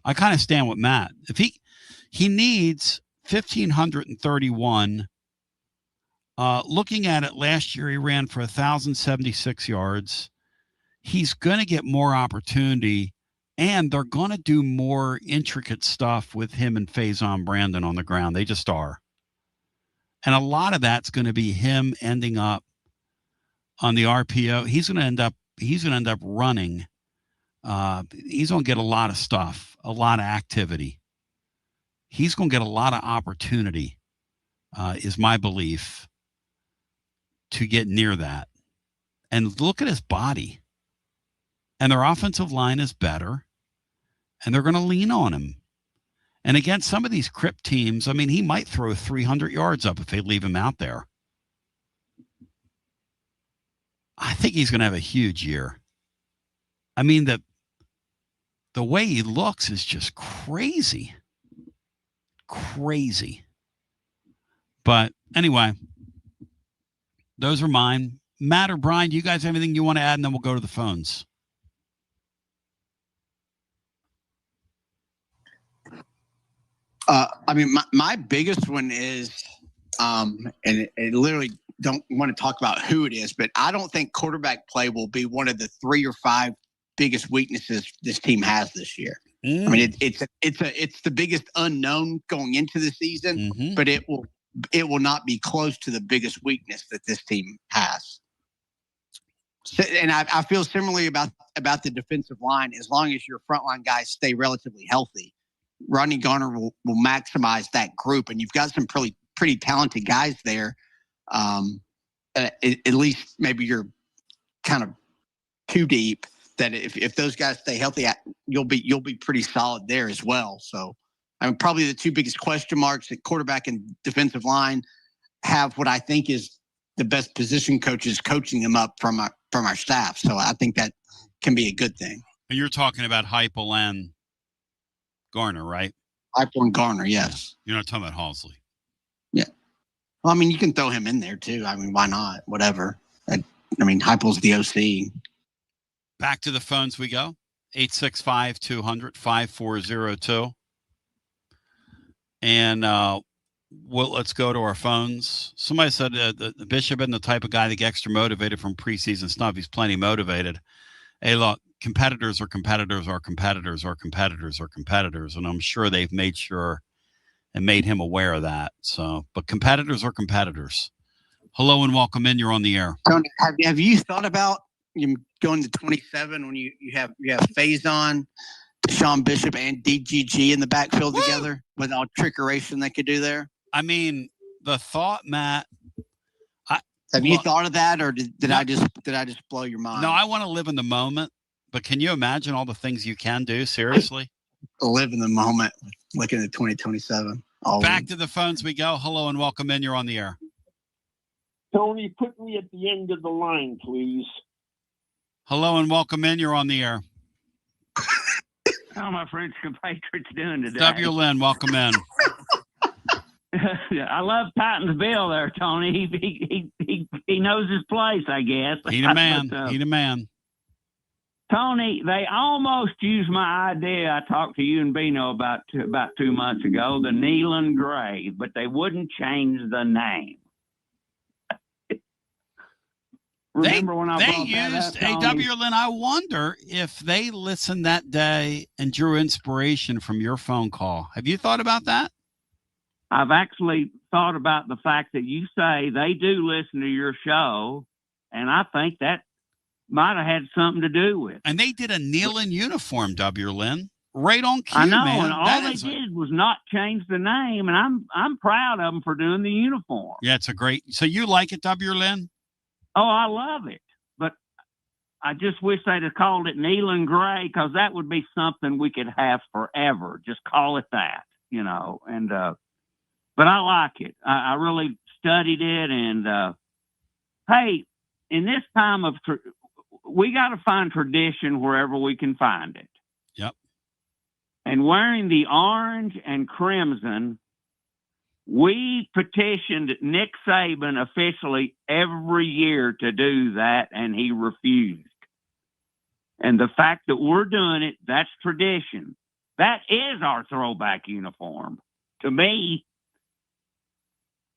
I kind of stand with Matt. If he needs 1,531. Looking at it, last year he ran for 1,076 yards. He's going to get more opportunity, and they're going to do more intricate stuff with him and Faison Brandon on the ground. They just are. And a lot of that's going to be him ending up on the RPO. He's going to end up running. He's going to get a lot of stuff, a lot of activity. He's going to get a lot of opportunity, is my belief, to get near that. And look at his body. And their offensive line is better. And they're going to lean on him. And against some of these Crip teams, he might throw 300 yards up if they leave him out there. I think he's going to have a huge year. The way he looks is just crazy. Crazy. But anyway, those are mine. Matt or Brian, do you guys have anything you want to add? And then we'll go to the phones. My biggest one is, and it literally don't want to talk about who it is, but I don't think quarterback play will be one of the 3 or 5 biggest weaknesses this team has this year. It's the biggest unknown going into the season, but it will not be close to the biggest weakness that this team has. So, and I feel similarly about the defensive line. As long as your frontline guys stay relatively healthy, Rodney Garner will maximize that group, and you've got some pretty talented guys there. At least maybe you're kind of too deep. That if those guys stay healthy, you'll be pretty solid there as well. So, probably the 2 biggest question marks at quarterback and defensive line have what I think is the best position coaches coaching them up from from our staff. So I think that can be a good thing. And you're talking about Heupel and Garner, right? Heupel and Garner, yes. You're not talking about Halsley. Yeah. Well, I mean, you can throw him in there too. I mean, why not? Whatever. I mean, Heupel's the OC. Back to the phones we go. 865-200-5402. And let's go to our phones. Somebody said the Bishop isn't the type of guy that gets extra motivated from preseason stuff. He's plenty motivated. Hey, look, competitors are competitors are competitors are competitors are competitors. And I'm sure they've made sure and made him aware of that. So, but competitors are competitors. Hello and welcome in. You're on the air. Tony, have you thought about going to 27 when you have Faison, Sean Bishop, and DGG in the backfield together with all trickeration they could do there? I mean, the thought, Matt. Have you thought of that, or did I just blow your mind? No, I want to live in the moment. But can you imagine all the things you can do? Seriously, live in the moment, looking at 2027. Back to the phones we go. Hello and welcome in. You're on the air. Tony, put me at the end of the line, please. Hello and welcome in. You're on the air. How are my French compatriots doing today? W. Lynn, welcome in. I love Titans-Bill there, Tony. He knows his place, I guess. He the man. He the man. Tony, they almost used my idea I talked to you and Bino about 2 months ago, the Nealon Gray, but they wouldn't change the name. Remember when I brought that up, Tony? A.W. Lynn, I wonder if they listened that day and drew inspiration from your phone call. Have you thought about that? I've actually thought about the fact that you say they do listen to your show, and I think that might have had something to do with it. And they did a Nealon uniform, W. Lynn. Right on cue, I know, man. and all they did was not change the name, and I'm proud of them for doing the uniform. Yeah, it's a great. So you like it, W. Lynn? Oh, I love it, but I just wish they'd have called it Nealon Gray, because that would be something we could have forever. Just call it that, you know. And but I like it. I really studied it, and hey, in this time of we got to find tradition wherever we can find it. Yep. And wearing the orange and crimson, we petitioned Nick Saban officially every year to do that, and he refused. And the fact that we're doing it, that's tradition. That is our throwback uniform. To me,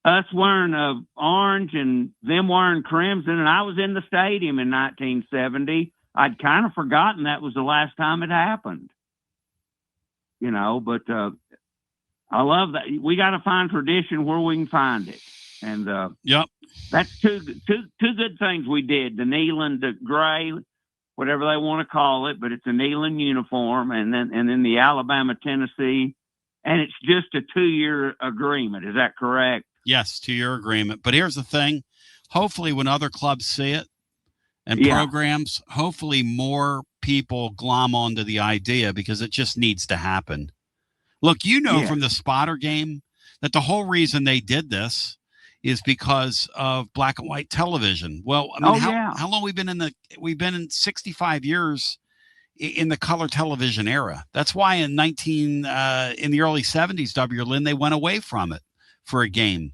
us wearing orange and them wearing crimson, and I was in the stadium in 1970. I'd kind of forgotten that was the last time it happened. You know, but I love that. We got to find tradition where we can find it. And yep, that's two good things we did. The Nealon, the Gray, whatever they want to call it, but it's a Nealon uniform, and then the Alabama, Tennessee, and it's just a 2-year agreement. Is that correct? Yes, 2-year agreement. But here's the thing. Hopefully when other clubs see it and programs, hopefully more people glom onto the idea, because it just needs to happen. Look, from the spotter game that the whole reason they did this is because of black and white television. Well, I mean, how long we've been in 65 years in the color television era. That's why in the early 70s, W. Lynn, they went away from it for a game.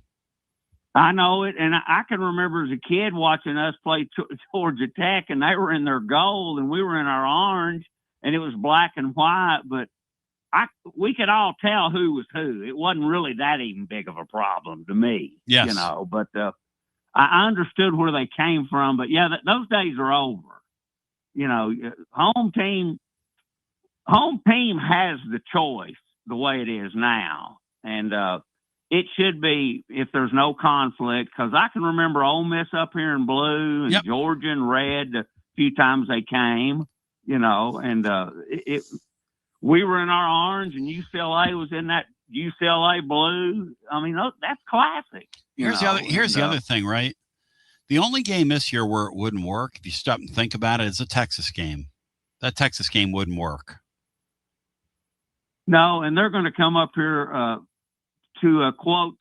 I know it, and I can remember as a kid watching us play Georgia Tech, and they were in their gold, and we were in our orange, and it was black and white, but we could all tell who was who. It wasn't really that even big of a problem to me, yes. You know, but I understood where they came from, but yeah, those days are over. You know, home team has the choice the way it is now, and it should be if there's no conflict, because I can remember Ole Miss up here in blue and Georgia in red a few times they came, you know, and we were in our orange and UCLA was in that UCLA blue. I mean, that's classic. Here's the other thing, right? The only game this year where it wouldn't work, if you stop and think about it, is a Texas game. That Texas game wouldn't work. No, and they're going to come up here to quote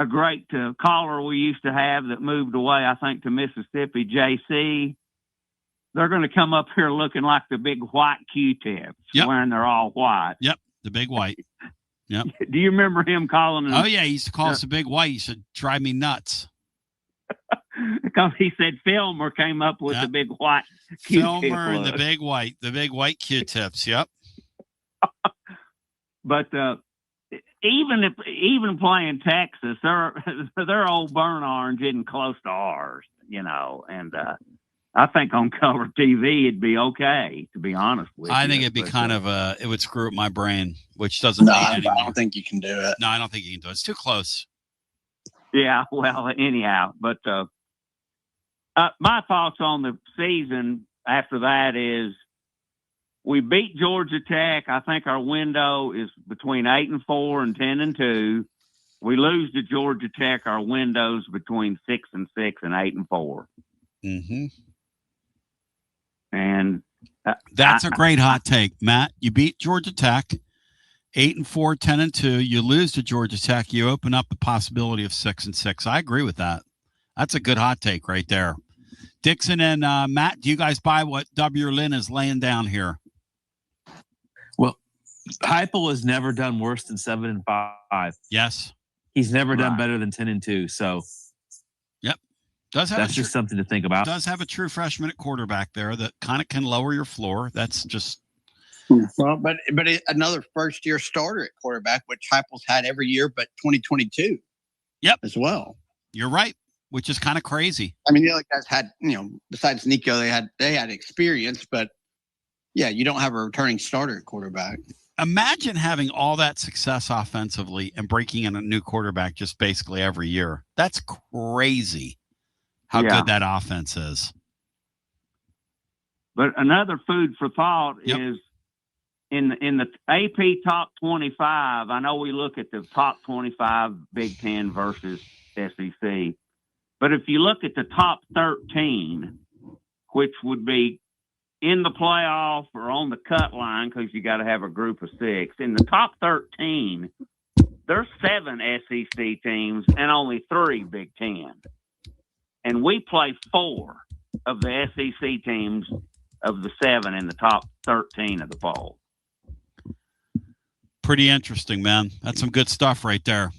a great caller we used to have that moved away, I think, to Mississippi, JC. They're going to come up here looking like the big white Q-tips, wearing they're all white. Yep, the big white. Yep. Do you remember him calling them? Oh, yeah, he used to call us the big white. He said, drive me nuts. Because he said Filmer came up with the big white Q-tip Filmer and look. the big white Q-tips, yep. But even playing Texas, their old burn orange isn't close to ours, and I think on color TV it'd be okay, to be honest with you. I think it'd be it would screw up my brain, which doesn't mean anymore. I don't think you can do it. No, I don't think you can do it. It's too close. Yeah, well, anyhow, but my thoughts on the season after that is we beat Georgia Tech. I think our window is between 8-4 and 10-2. We lose to Georgia Tech. Our window's between 6-6 and 8-4. Mm-hmm. And that's a great hot take, Matt. You beat Georgia Tech, 8-4, 10-2. You lose to Georgia Tech. You open up the possibility of 6-6. I agree with that. That's a good hot take right there. Dixon and Matt, do you guys buy what W. Lynn is laying down here? Well, Heupel has never done worse than 7-5. Yes, he's never done better than 10-2. So, yep, that's just something to think about. Does have a true freshman at quarterback there that kind of can lower your floor. That's just well, but another first year starter at quarterback, which Heupel's had every year, but 2022. Yep, as well. You're right. Which is kind of crazy. I mean, the other guys had, besides Nico, they had experience, but yeah, you don't have a returning starter at quarterback. Imagine having all that success offensively and breaking in a new quarterback just basically every year. That's crazy how good that offense is. But another food for thought is in the AP top 25. I know we look at the top 25 Big Ten versus SEC. But if you look at the top 13, which would be in the playoff or on the cut line, because you got to have a group of 6, in the top 13, there's 7 SEC teams and only 3 Big Ten. And we play 4 of the SEC teams of the 7 in the top 13 of the poll. Pretty interesting, man. That's some good stuff right there.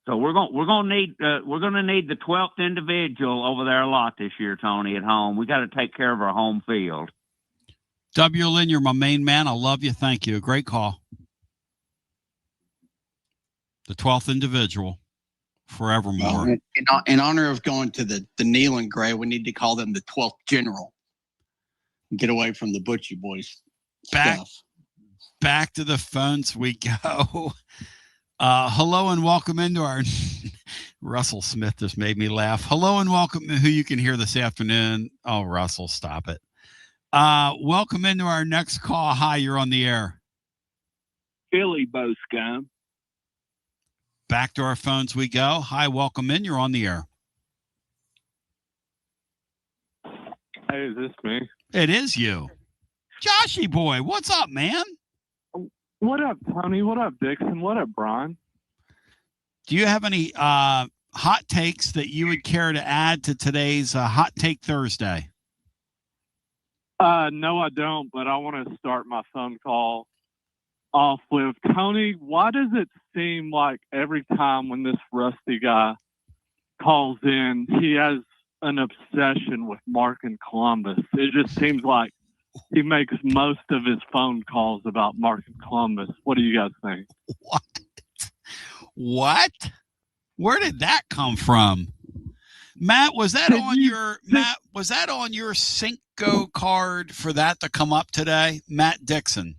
So we're gonna need the 12th individual over there a lot this year, Tony, at home. We got to take care of our home field. W. Lynn, you're my main man. I love you. Thank you. Great call. The 12th individual, forevermore. Well, in honor of going to the Neal and Gray, we need to call them the 12th General. Get away from the Butchie Boys stuff. Back to the phones we go. Hello and welcome into our Russell Smith just made me laugh. Hello and welcome who you can hear this afternoon. Oh, Russell, stop it. Welcome into our next call. Hi, you're on the air. Philly Bo Scum. Back to our phones we go. Hi, welcome in. You're on the air. Hey, is this me? It is you. Joshy boy, what's up, man? What up, Tony? What up, Dixon? What up, Brian? Do you have any hot takes that you would care to add to today's Hot Take Thursday? No, I don't, but I want to start my phone call off with, Tony, why does it seem like every time when this Rusty guy calls in, he has an obsession with Mark and Columbus? It just seems like he makes most of his phone calls about Mark and Columbus. What do you guys think? What? Where did that come from? Matt, was that on your Cinco card for that to come up today? Matt Dixon.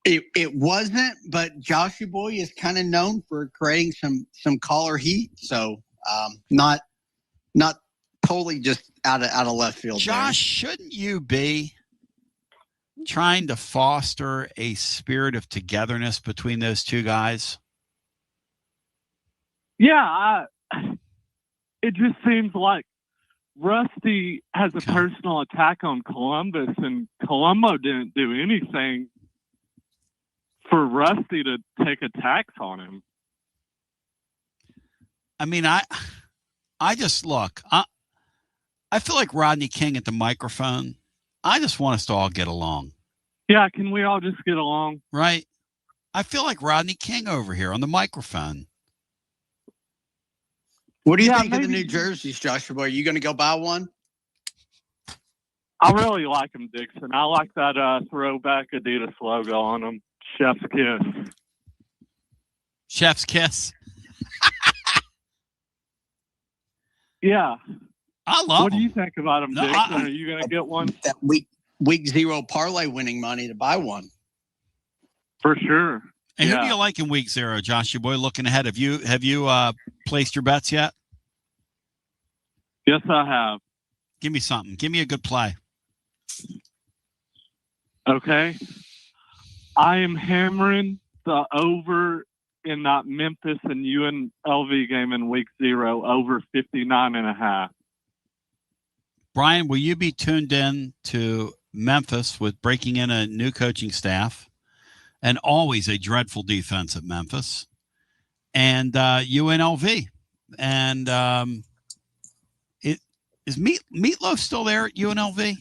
It wasn't, but Joshy Boy is kind of known for creating some caller heat. So not totally just out of left field. Josh, shouldn't you be trying to foster a spirit of togetherness between those two guys? Yeah, it just seems like Rusty has a personal attack on Columbus, and Colombo didn't do anything for Rusty to take a tax on him. I mean, I just look. I feel like Rodney King at the microphone. I just want us to all get along. Yeah, can we all just get along? Right? I feel like Rodney King over here on the microphone. What do you think of the new jerseys, Joshua? Are you going to go buy one? I really like them, Dixon. I like that throwback Adidas logo on them. Chef's Kiss. Chef's Kiss. Yeah. I love What do you think about them, Dixon? Are you going to get one? That week 0 parlay winning money to buy one. For sure. And who do you like in week 0, Joshua boy? Looking ahead, have you placed your bets yet? Yes, I have. Give me something. Give me a good play. Okay. I am hammering the over in that Memphis and UNLV game in week 0 over 59.5. Brian, will you be tuned in to Memphis with breaking in a new coaching staff and always a dreadful defense at Memphis and UNLV? And is Meatloaf still there at UNLV?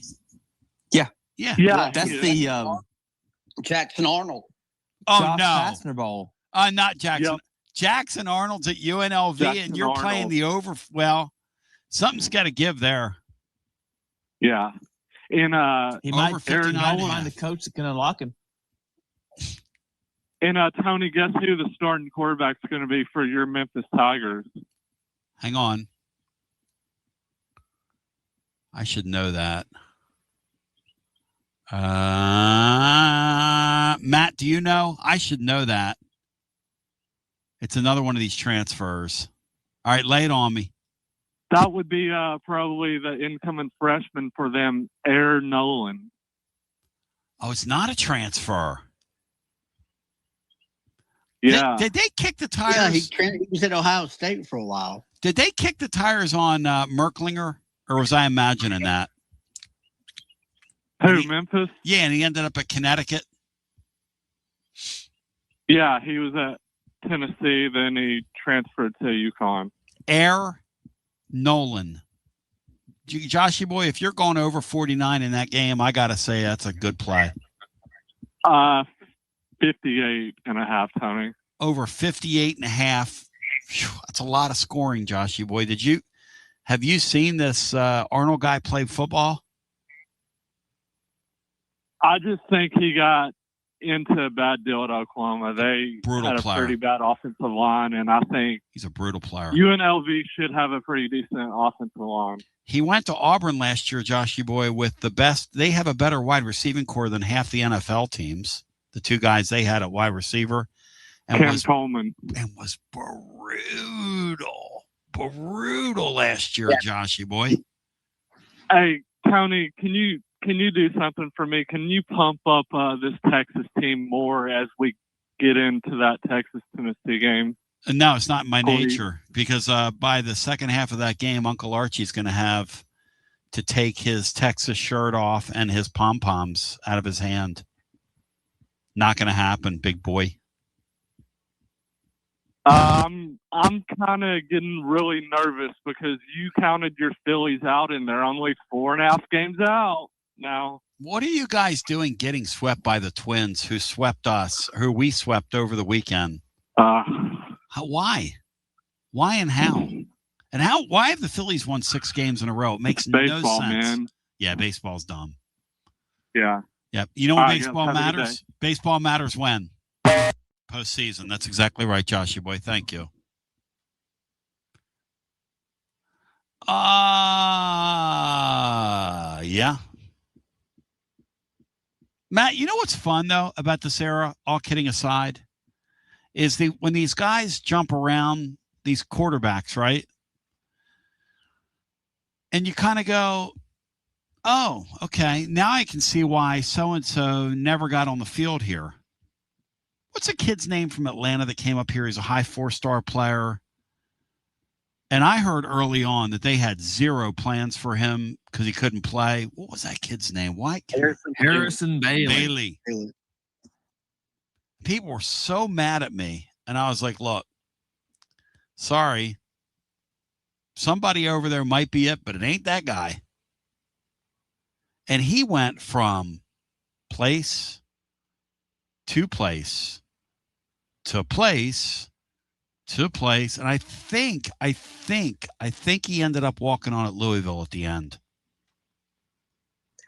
Yeah. That's the Jackson Arnold. Oh, Josh no. Pastner Bowl. Not Jackson. Yep. Jackson Arnold's at UNLV, Jackson and you're playing Arnold. the over. Well, something's got to give there. Yeah. And He might Over 59 and a find half. the coach that can unlock him. And Tony, guess who the starting quarterback's going to be for your Memphis Tigers? Hang on. I should know that. Matt, do you know? I should know that. It's another one of these transfers. All right, lay it on me. That would be probably the incoming freshman for them, Air Nolan. Oh, it's not a transfer. Yeah. Did they kick the tires? Yeah, he was at Ohio State for a while. Did they kick the tires on Merklinger, or was I imagining that? Who, Memphis? Yeah, and he ended up at Connecticut. Yeah, he was at Tennessee, then he transferred to UConn. Air Nolan. Joshy boy, if you're going over 49 in that game, I got to say that's a good play. 58.5, Tony. Over 58.5. That's a lot of scoring, Joshy boy. Have you seen this Arnold guy play football? I just think he got into a bad deal at Oklahoma. They had a pretty bad offensive line, and I think he's a brutal player. UNLV should have a pretty decent offensive line. He went to Auburn last year, Joshy boy, with the best. They have a better wide receiving core than half the NFL teams. The two guys they had at wide receiver. And Cam Coleman. And was brutal last year, Joshy boy. Hey, Tony, can you do something for me? Can you pump up this Texas team more as we get into that Texas-Tennessee game? No, it's not in my nature because by the second half of that game, Uncle Archie's going to have to take his Texas shirt off and his pom-poms out of his hand. Not going to happen, big boy. I'm kind of getting really nervous because you counted your Phillies out and they're only 4.5 games out now. What are you guys doing getting swept by the Twins who swept us, who we swept over the weekend? Why? Why and how? And why have the Phillies won 6 games in a row? It makes baseball, no sense. Man. Yeah, baseball's dumb. Yeah. Yep. You know when baseball matters? Baseball matters when? Postseason. That's exactly right, Joshy boy. Thank you. Yeah. Matt, you know what's fun, though, about this era, all kidding aside, is when these guys jump around, these quarterbacks, right? And you kind of go, oh, okay, now I can see why so-and-so never got on the field here. What's a kid's name from Atlanta that came up here? He's a high 4-star player. And I heard early on that they had 0 plans for him because he couldn't play. What was that kid's name? Harrison Bailey. people were so mad at me. And I was like, look, sorry. Somebody over there might be it, but it ain't that guy. And he went from place to place to place to place. And I think he ended up walking on at Louisville at the end.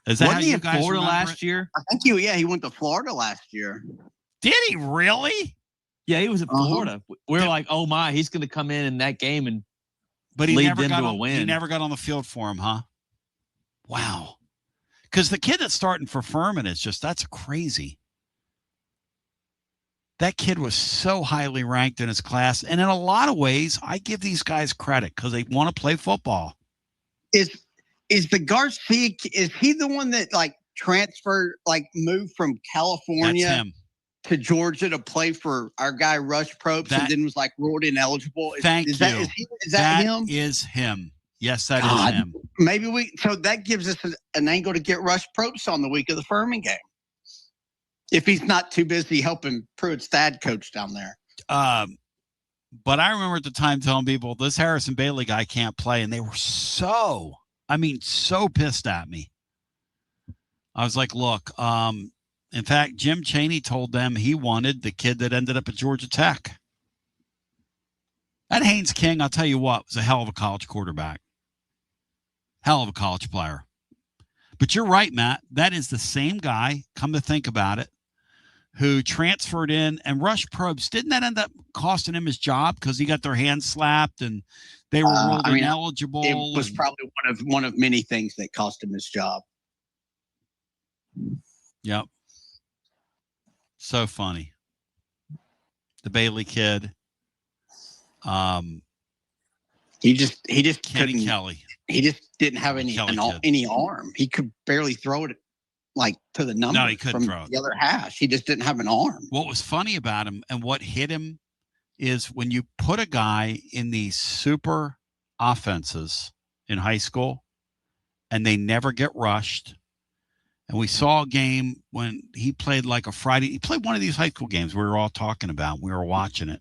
Is that Wasn't how he you in guys Florida remember last it? year? I think he went to Florida last year. Did he really? Yeah, he was in Florida. We were like, oh my, he's going to come in that game and But he lead never them got to a on, win. He never got on the field for him, huh? Wow. Because the kid that's starting for Furman is that's crazy. That kid was so highly ranked in his class. And in a lot of ways, I give these guys credit because they want to play football. Is the Garcia, is he the one that like transferred, like moved from California That's him. to Georgia to play for our guy Rush Probst and then was like ruled ineligible? Is that him? That is him. Yes, that is him. Maybe so that gives us an angle to get Rush Probst on the week of the Furman game. If he's not too busy helping Pruitt's dad coach down there. But I remember at the time telling people this Harrison Bailey guy can't play. And they were so pissed at me. I was like, look, in fact, Jim Chaney told them he wanted the kid that ended up at Georgia Tech. That Haynes King, I'll tell you what, was a hell of a college quarterback. Hell of a college player. But you're right, Matt. That is the same guy, come to think about it, who transferred in. And Rush Probst, didn't that end up costing him his job because he got their hands slapped and they were ruled ineligible? It was probably one of many things that cost him his job. Yep. So funny. The Bailey kid. He just Kenny Kelly. He just didn't have any arm. He could barely throw it like to the number. No, he couldn't from throw it. The other hash. He just didn't have an arm. What was funny about him and what hit him is when you put a guy in these super offenses in high school and they never get rushed. And we saw a game when he played like a Friday. He played one of these high school games we were all talking about. We were watching it.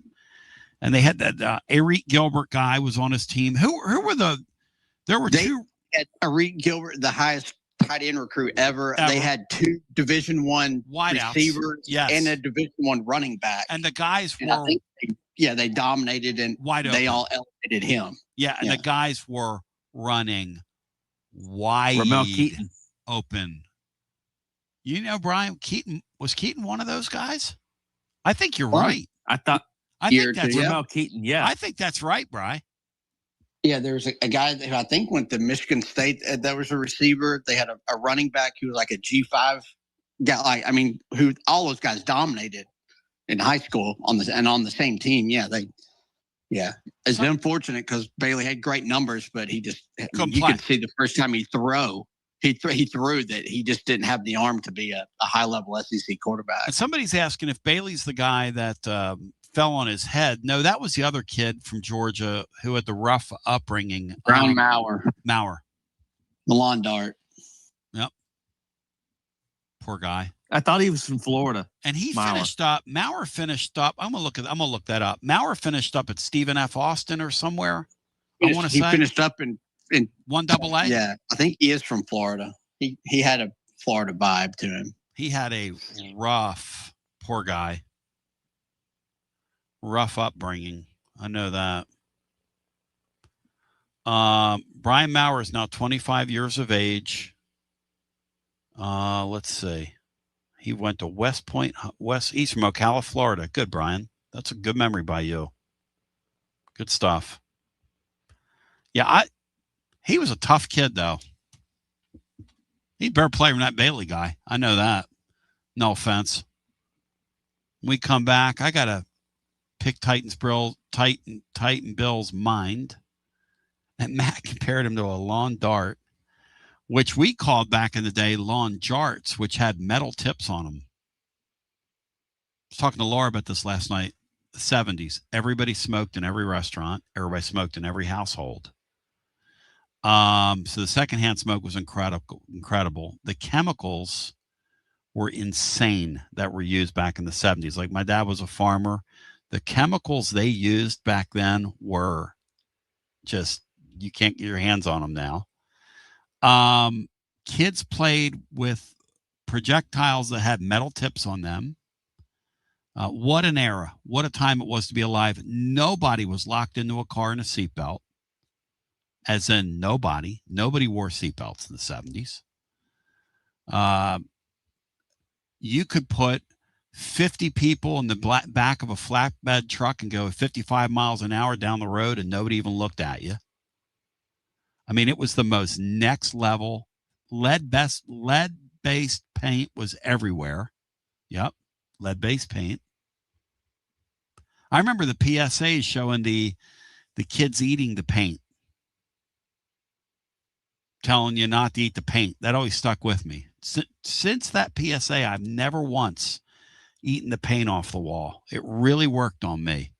And they had that Eric Gilbert guy was on his team. Who were two. Had Eric Gilbert, the highest tight end recruit ever. They had two Division I receivers and a Division I running back. And the guys were they dominated and they all elevated him. Yeah, and the guys were running wide open. You know, Brian, was Keaton one of those guys? I think you're right. I think that's Ramel Keaton. Yeah. I think that's right, Brian. Yeah, there's a guy that I think went to Michigan State that was a receiver. They had a running back who was like a G5 guy. Who all those guys dominated in high school on the same team. It's unfortunate because Bailey had great numbers, but you could see the first time he threw that he just didn't have the arm to be a high level SEC quarterback. And somebody's asking if Bailey's the guy that fell on his head. No, that was the other kid from Georgia who had the rough upbringing. Brown Maurer. The lawn dart. Yep. Poor guy. I thought he was from Florida. And he finished up. Maurer finished up. I'm gonna look that up. Maurer finished up at Stephen F. Austin or somewhere. He finished up in 1AA. Yeah, I think he is from Florida. He had a Florida vibe to him. He had a rough, poor guy. Rough upbringing. I know that. Brian Maurer is now 25 years of age. Let's see. He went to West Point, he's from Ocala, Florida. Good, Brian. That's a good memory by you. Good stuff. Yeah, he was a tough kid, though. He'd better play than that Bailey guy. I know that. No offense. When we come back, I got to pick Titan Bill's mind. And Matt compared him to a lawn dart, which we called back in the day lawn jarts, which had metal tips on them. I was talking to Laura about this last night. The 70s. Everybody smoked in every restaurant. Everybody smoked in every household. So the secondhand smoke was incredible. The chemicals were insane that were used back in the 70s. Like my dad was a farmer. The chemicals they used back then were just, you can't get your hands on them now. Kids played with projectiles that had metal tips on them. What an era. What a time it was to be alive. Nobody was locked into a car in a seatbelt. As in nobody. Nobody wore seatbelts in the 70s. You could put 50 people in the back of a flatbed truck and go 55 miles an hour down the road and nobody even looked at you. I mean, it was the most next level. Lead-based paint was everywhere. Yep, lead-based paint. I remember the PSAs showing the kids eating the paint, telling you not to eat the paint. That always stuck with me. Since that PSA, I've never once eaten the paint off the wall. It really worked on me.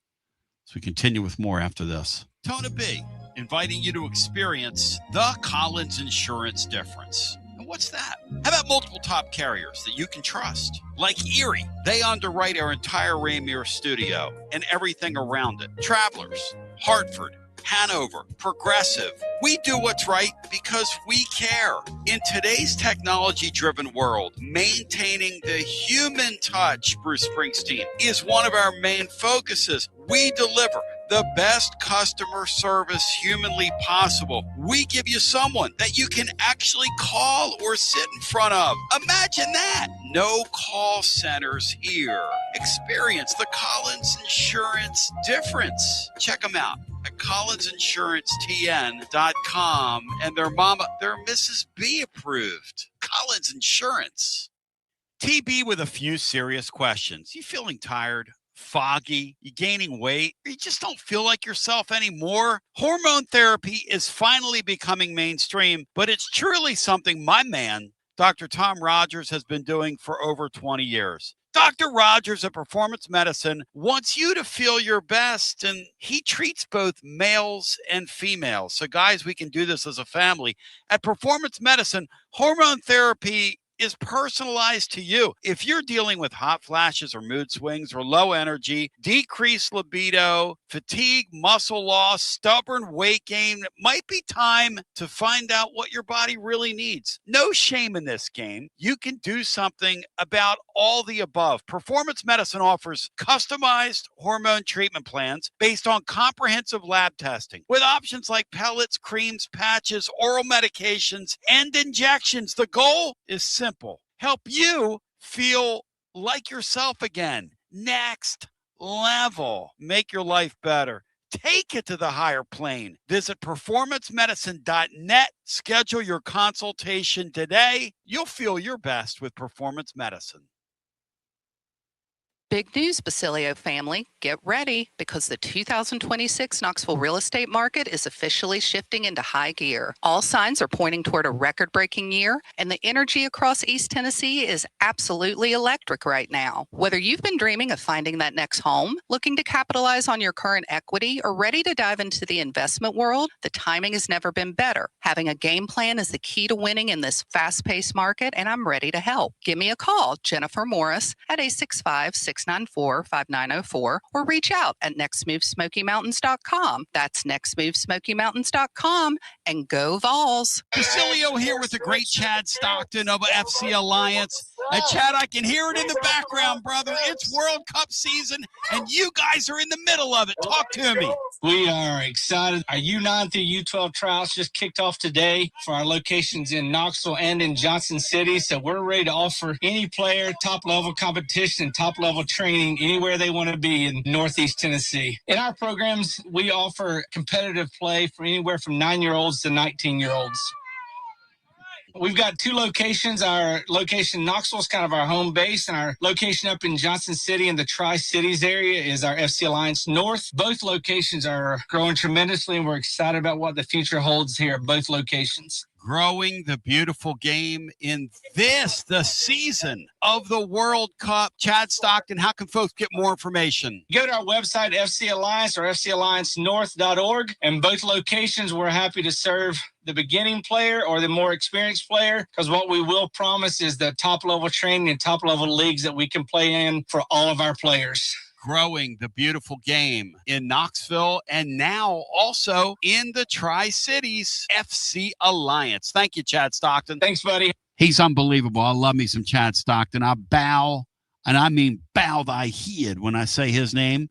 So we continue with more after this. Tona B, inviting you to experience the Collins Insurance difference. And what's that? How about multiple top carriers that you can trust? Like Erie, they underwrite our entire Rainier studio and everything around it. Travelers, Hartford, Hanover, Progressive. We do what's right because we care. In today's technology-driven world, maintaining the human touch, Bruce Springsteen, is one of our main focuses. We deliver the best customer service humanly possible. We give you someone that you can actually call or sit in front of. Imagine that. No call centers here. Experience the Collins Insurance difference. Check them out at collinsinsurantetn.com, and they're Mrs. B approved. Collins Insurance. TB with a few serious questions. You feeling tired? Foggy, you gaining weight, or you just don't feel like yourself anymore? Hormone therapy is finally becoming mainstream, but it's truly something my man, Dr. Tom Rogers, has been doing for over 20 years. Dr. Rogers at Performance Medicine wants you to feel your best, and he treats both males and females. So guys, we can do this as a family. At Performance Medicine, hormone therapy is personalized to you. If you're dealing with hot flashes or mood swings or low energy, decreased libido, fatigue, muscle loss, stubborn weight gain, it might be time to find out what your body really needs. No shame in this game. You can do something about all the above. Performance Medicine offers customized hormone treatment plans based on comprehensive lab testing with options like pellets, creams, patches, oral medications, and injections. The goal is simple. Help you feel like yourself again. Next level. Make your life better. Take it to the higher plane. Visit performancemedicine.net. Schedule your consultation today. You'll feel your best with Performance Medicine. Big news, Basilio family. Get ready because the 2026 Knoxville real estate market is officially shifting into high gear. All signs are pointing toward a record-breaking year, and the energy across East Tennessee is absolutely electric right now. Whether you've been dreaming of finding that next home, looking to capitalize on your current equity, or ready to dive into the investment world, the timing has never been better. Having a game plan is the key to winning in this fast-paced market, and I'm ready to help. Give me a call, Jennifer Morris, at 865-694-5904, or reach out at nextmovesmokymountains.com. That's nextmovesmokymountains.com, and go Vols. Basilio here with the great Chad Stockton of FC Alliance. And Chad, I can hear it in the background, brother. It's World Cup season, and you guys are in the middle of it. Talk to me. We are excited. Our U9 through U12 trials just kicked off today for our locations in Knoxville and in Johnson City. So we're ready to offer any player top-level competition, top-level training anywhere they want to be in Northeast Tennessee. In our programs, we offer competitive play for anywhere from 9-year-olds to 19-year-olds. We've got two locations. Our location in Knoxville is kind of our home base, and our location up in Johnson City in the Tri-Cities area is our FC Alliance North. Both locations are growing tremendously, and we're excited about what the future holds here at both locations. growing the beautiful game in the season of the World Cup. Chad Stockton, how can folks get more information? Go to our website, FC Alliance or FCAllianceNorth.org. And both locations, we're happy to serve the beginning player or the more experienced player, because what we will promise is the top-level training and top-level leagues that we can play in for all of our players. Growing the beautiful game in Knoxville and now also in the Tri-Cities. FC Alliance. Thank you, Chad Stockton. Thanks, buddy. He's unbelievable. I love me some Chad Stockton. I bow, and I mean bow thy head when I say his name.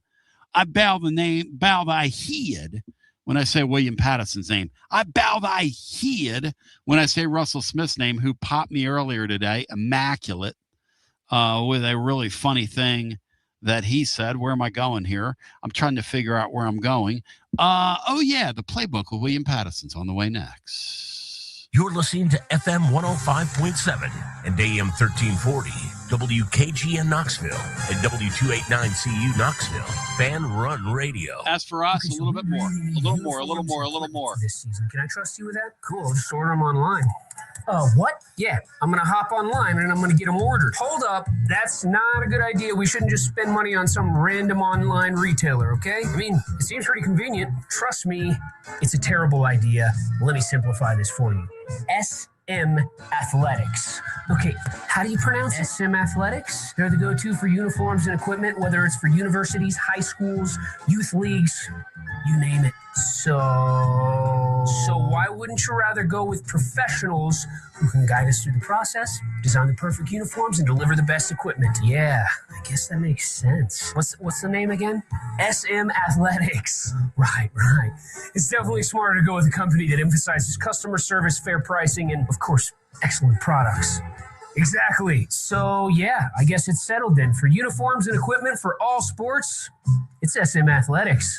I bow thy head when I say William Patterson's name. I bow thy head when I say Russell Smith's name, who popped me earlier today, immaculate, with a really funny thing that he said. Where am I going here? I'm trying to figure out where I'm going. The playbook with William Patterson's on the way next. You're listening to FM 105.7 and AM 1340, WKGN Knoxville, and W289CU Knoxville, Fan Run Radio. As for us, a little bit more, a little more. This season, can I trust you with that? Cool, just order them online. Oh, what? Yeah, I'm going to hop online and I'm going to get them ordered. Hold up, that's not a good idea. We shouldn't just spend money on some random online retailer, okay? I mean, it seems pretty convenient. Trust me, it's a terrible idea. Let me simplify this for you. SM Athletics. Okay, how do you pronounce it? SM Athletics? They're the go-to for uniforms and equipment, whether it's for universities, high schools, youth leagues, you name it. So why wouldn't you rather go with professionals who can guide us through the process, design the perfect uniforms, and deliver the best equipment? Yeah, I guess that makes sense. What's the name again? SM Athletics. Right. It's definitely smarter to go with a company that emphasizes customer service, fair pricing, and, of course, excellent products. Exactly. So, yeah, I guess it's settled then. For uniforms and equipment for all sports, it's SM Athletics.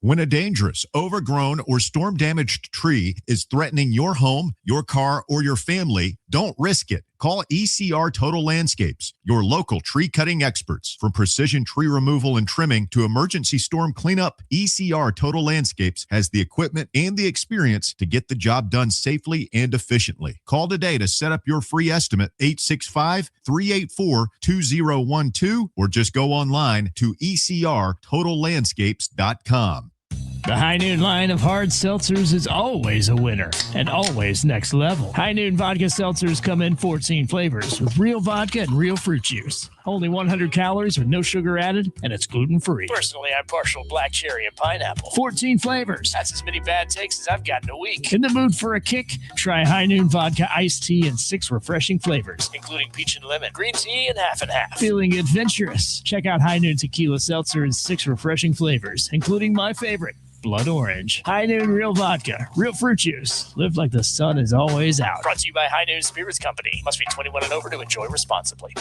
When a dangerous, overgrown, or storm-damaged tree is threatening your home, your car, or your family, don't risk it. Call ECR Total Landscapes, your local tree cutting experts. From precision tree removal and trimming to emergency storm cleanup, ECR Total Landscapes has the equipment and the experience to get the job done safely and efficiently. Call today to set up your free estimate, 865-384-2012, or just go online to ecrtotallandscapes.com. The High Noon line of hard seltzers is always a winner and always next level. High Noon vodka seltzers come in 14 flavors with real vodka and real fruit juice. Only 100 calories with no sugar added, and it's gluten-free. Personally, I'm partial black cherry and pineapple. 14 flavors. That's as many bad takes as I've got in a week. In the mood for a kick? Try High Noon vodka iced tea in 6 refreshing flavors, including peach and lemon, green tea, and half and half. Feeling adventurous? Check out High Noon tequila seltzer in 6 refreshing flavors, including my favorite, blood orange. High Noon real vodka, real fruit juice. Live like the sun is always out. Brought to you by High Noon Spirits Company. Must be 21 and over to enjoy responsibly.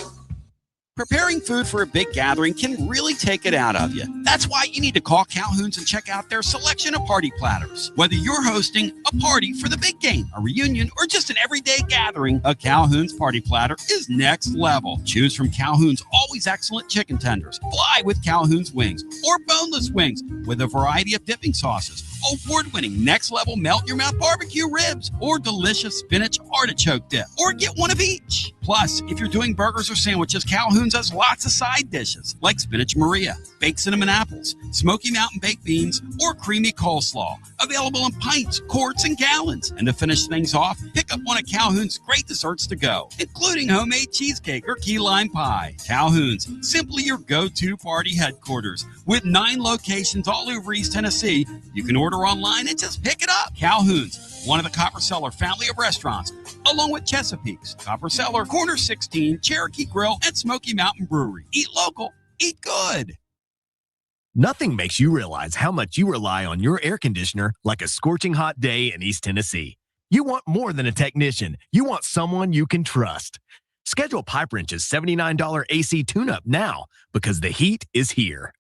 Preparing food for a big gathering can really take it out of you. That's why you need to call Calhoun's and check out their selection of party platters. Whether you're hosting a party for the big game, a reunion, or just an everyday gathering, a Calhoun's party platter is next level. Choose from Calhoun's always excellent chicken tenders, fly with Calhoun's wings, or boneless wings with a variety of dipping sauces, award-winning next-level melt-in-your-mouth barbecue ribs, or delicious spinach artichoke dip, or get one of each. Plus, if you're doing burgers or sandwiches, Calhoun's has lots of side dishes like spinach Maria, baked cinnamon apples, Smoky Mountain baked beans, or creamy coleslaw. Available in pints, quarts, and gallons. And to finish things off, pick up one of Calhoun's great desserts to go, including homemade cheesecake or key lime pie. Calhoun's, simply your go-to party headquarters. With 9 locations all over East Tennessee, you can order online and just pick it up. Calhoun's, one of the Copper Cellar family of restaurants, along with Chesapeake's, Copper Cellar, Corner 16, Cherokee Grill, and Smoky Mountain Brewery. Eat local, eat good. Nothing makes you realize how much you rely on your air conditioner like a scorching hot day in East Tennessee. You want more than a technician. You want someone you can trust. Schedule Pipe Wrench's $79 AC tune-up now because the heat is here.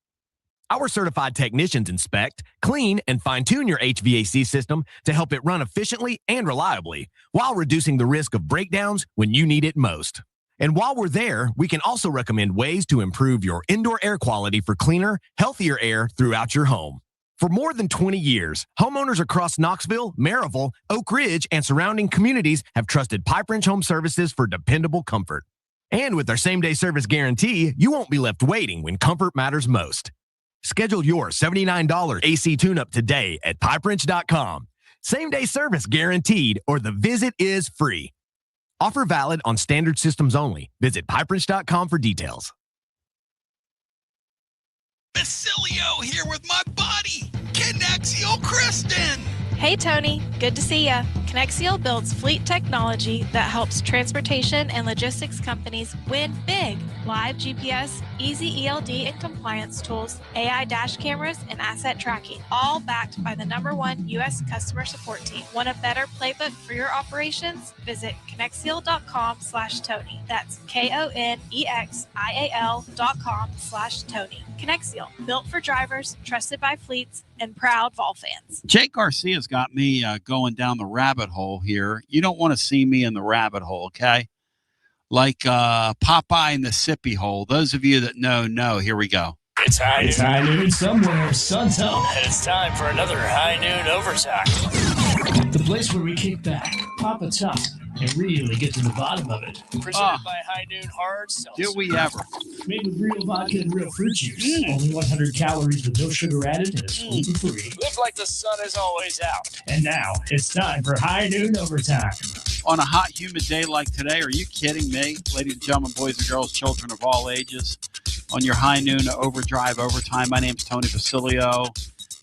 Our certified technicians inspect, clean, and fine-tune your HVAC system to help it run efficiently and reliably while reducing the risk of breakdowns when you need it most. And while we're there, we can also recommend ways to improve your indoor air quality for cleaner, healthier air throughout your home. For more than 20 years, homeowners across Knoxville, Maryville, Oak Ridge, and surrounding communities have trusted Pipe Wrench Home Services for dependable comfort. And with their same-day service guarantee, you won't be left waiting when comfort matters most. Schedule your $79 AC tune-up today at pipewrench.com. Same-day service guaranteed, or the visit is free. Offer valid on standard systems only. Visit pipewrench.com for details. Basilio here with my buddy, Connexio Kristen. Hey, Tony. Good to see ya. Connexio builds fleet technology that helps transportation and logistics companies win big. Live GPS, easy ELD and compliance tools, AI dash cameras, and asset tracking, all backed by the .1 U.S. customer support team. Want a better playbook for your operations? Visit Connexio.com/Tony. That's KONEXIAL.com/Tony. Connexio, built for drivers, trusted by fleets, and proud Vol fans. Jake Garcia's got me going down the rabbit hole here. You don't want to see me in the rabbit hole, okay? Like Popeye in the sippy hole. Those of you that know. Here we go. It's high noon somewhere. Sun's up, and it's time for another High Noon Overtime. The place where we kick back, pop a top, and really get to the bottom of it. Presented by High Noon Hard Seltzer. Do we ever? Made with real vodka and real fruit juice. Only 100 calories with no sugar added, and it's gluten-free. Live like the sun is always out. And now, it's time for High Noon Overtime. On a hot, humid day like today, are you kidding me? Ladies and gentlemen, boys and girls, children of all ages, on your High Noon Overdrive Overtime, my name's Tony Basilio.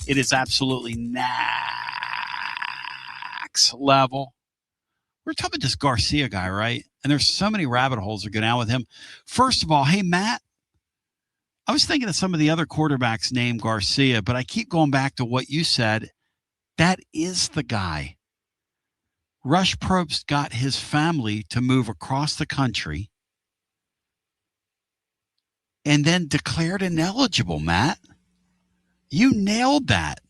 It is absolutely next level. We're talking about this Garcia guy, right? And there's so many rabbit holes that go down with him. First of all, hey, Matt, I was thinking of some of the other quarterbacks named Garcia, but I keep going back to what you said. That is the guy. Rush Probst got his family to move across the country and then declared ineligible, Matt. You nailed that.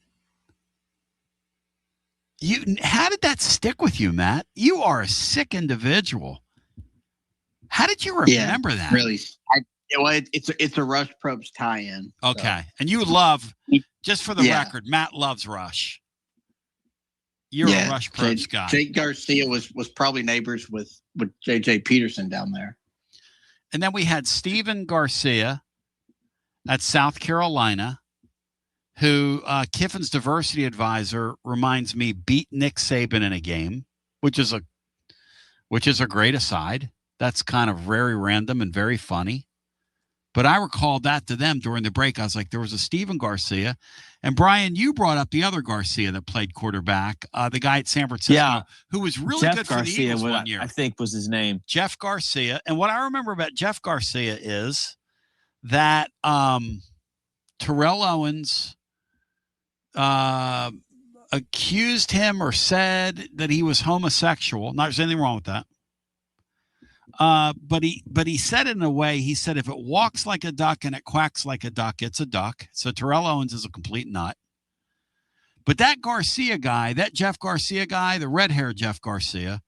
How did that stick with you, Matt? You are a sick individual. How did you remember that? Really, it's a Rush Probst tie-in. Okay, and you love, just for the record, Matt loves Rush. You're a Rush Probst guy. Jake Garcia was probably neighbors with J.J. Peterson down there. And then we had Steven Garcia at South Carolina, who Kiffin's diversity advisor reminds me beat Nick Saban in a game, which is a great aside. That's kind of very random and very funny. But I recalled that to them during the break. I was like, there was a Steven Garcia. And Brian, you brought up the other Garcia that played quarterback, the guy at San Francisco, who was really Jeff good for Garcia, the Eagles one year. I think was his name. Jeff Garcia. And what I remember about Jeff Garcia is that Terrell Owens accused him or said that he was homosexual. Not there's anything wrong with that. But he said it in a way, he said, if it walks like a duck and it quacks like a duck, it's a duck. So Terrell Owens is a complete nut. But that Garcia guy, that Jeff Garcia guy, the red-haired Jeff Garcia,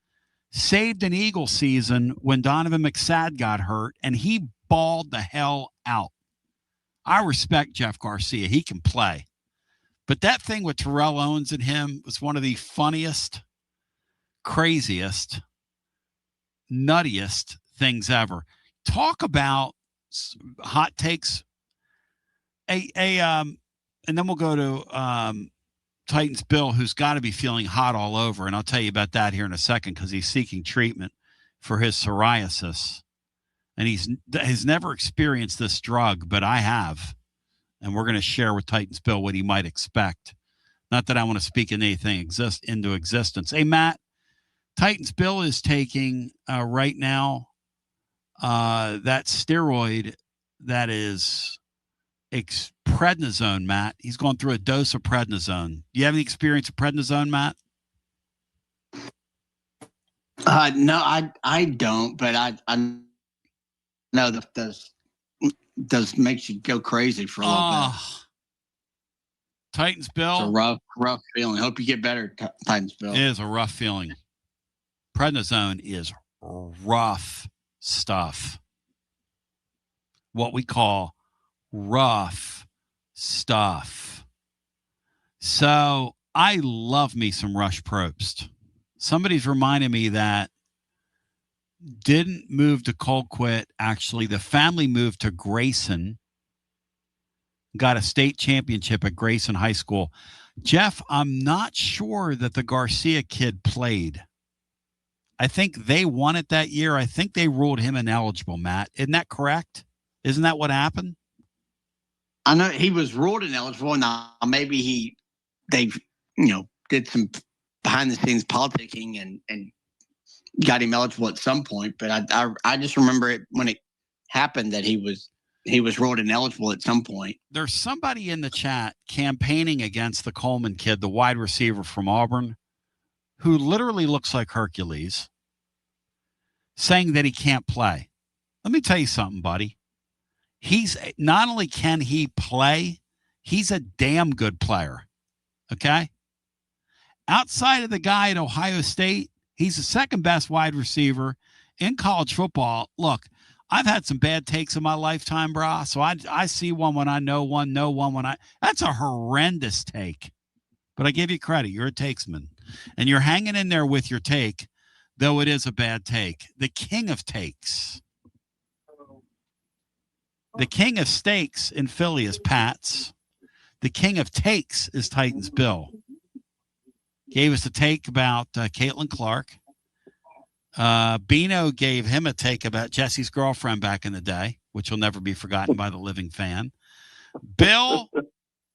saved an Eagle season when Donovan McSad got hurt, and he balled the hell out. I respect Jeff Garcia. He can play. But that thing with Terrell Owens and him was one of the funniest, craziest, nuttiest things ever. Talk about hot takes. And then we'll go to Titans Bill, who's got to be feeling hot all over. And I'll tell you about that here in a second because he's seeking treatment for his psoriasis. And he's never experienced this drug, but I have. And we're going to share with Titans Bill what he might expect. Not that I want to speak in anything into existence. Hey, Matt, Titans Bill is taking right now that steroid that is prednisone, Matt. He's going through a dose of prednisone. Do you have any experience with prednisone, Matt? No, I don't, but I know that does makes you go crazy for a little bit. Titans Bill. It's a rough feeling. Hope you get better, Titans Bill. It is a rough feeling. Prednisone is rough stuff. What we call rough stuff. So I love me some Rush Probst. Somebody's reminding me that didn't move to Colquitt. Actually, the family moved to Grayson, got a state championship at Grayson High School. Jeff, I'm not sure that the Garcia kid played. I think they won it that year. I think they ruled him ineligible, Matt. Isn't that correct? Isn't that what happened? I know he was ruled ineligible. Now maybe they did some behind the scenes politicking and got him eligible at some point. But I just remember it when it happened that he was ruled ineligible at some point. There's somebody in the chat campaigning against the Coleman kid, the wide receiver from Auburn, who literally looks like Hercules, saying that he can't play. Let me tell you something, buddy. He's not only can he play, he's a damn good player. Okay? Outside of the guy at Ohio State, he's the second best wide receiver in college football. Look, I've had some bad takes in my lifetime, brah. So I see one when I know one when I. That's a horrendous take. But I give you credit. You're a takesman. And you're hanging in there with your take, though it is a bad take. The king of takes. The king of steaks in Philly is Pat's. The king of takes is Titans Bill. Gave us a take about Caitlin Clark. Bino gave him a take about Jesse's girlfriend back in the day, which will never be forgotten by the living fan. Bill,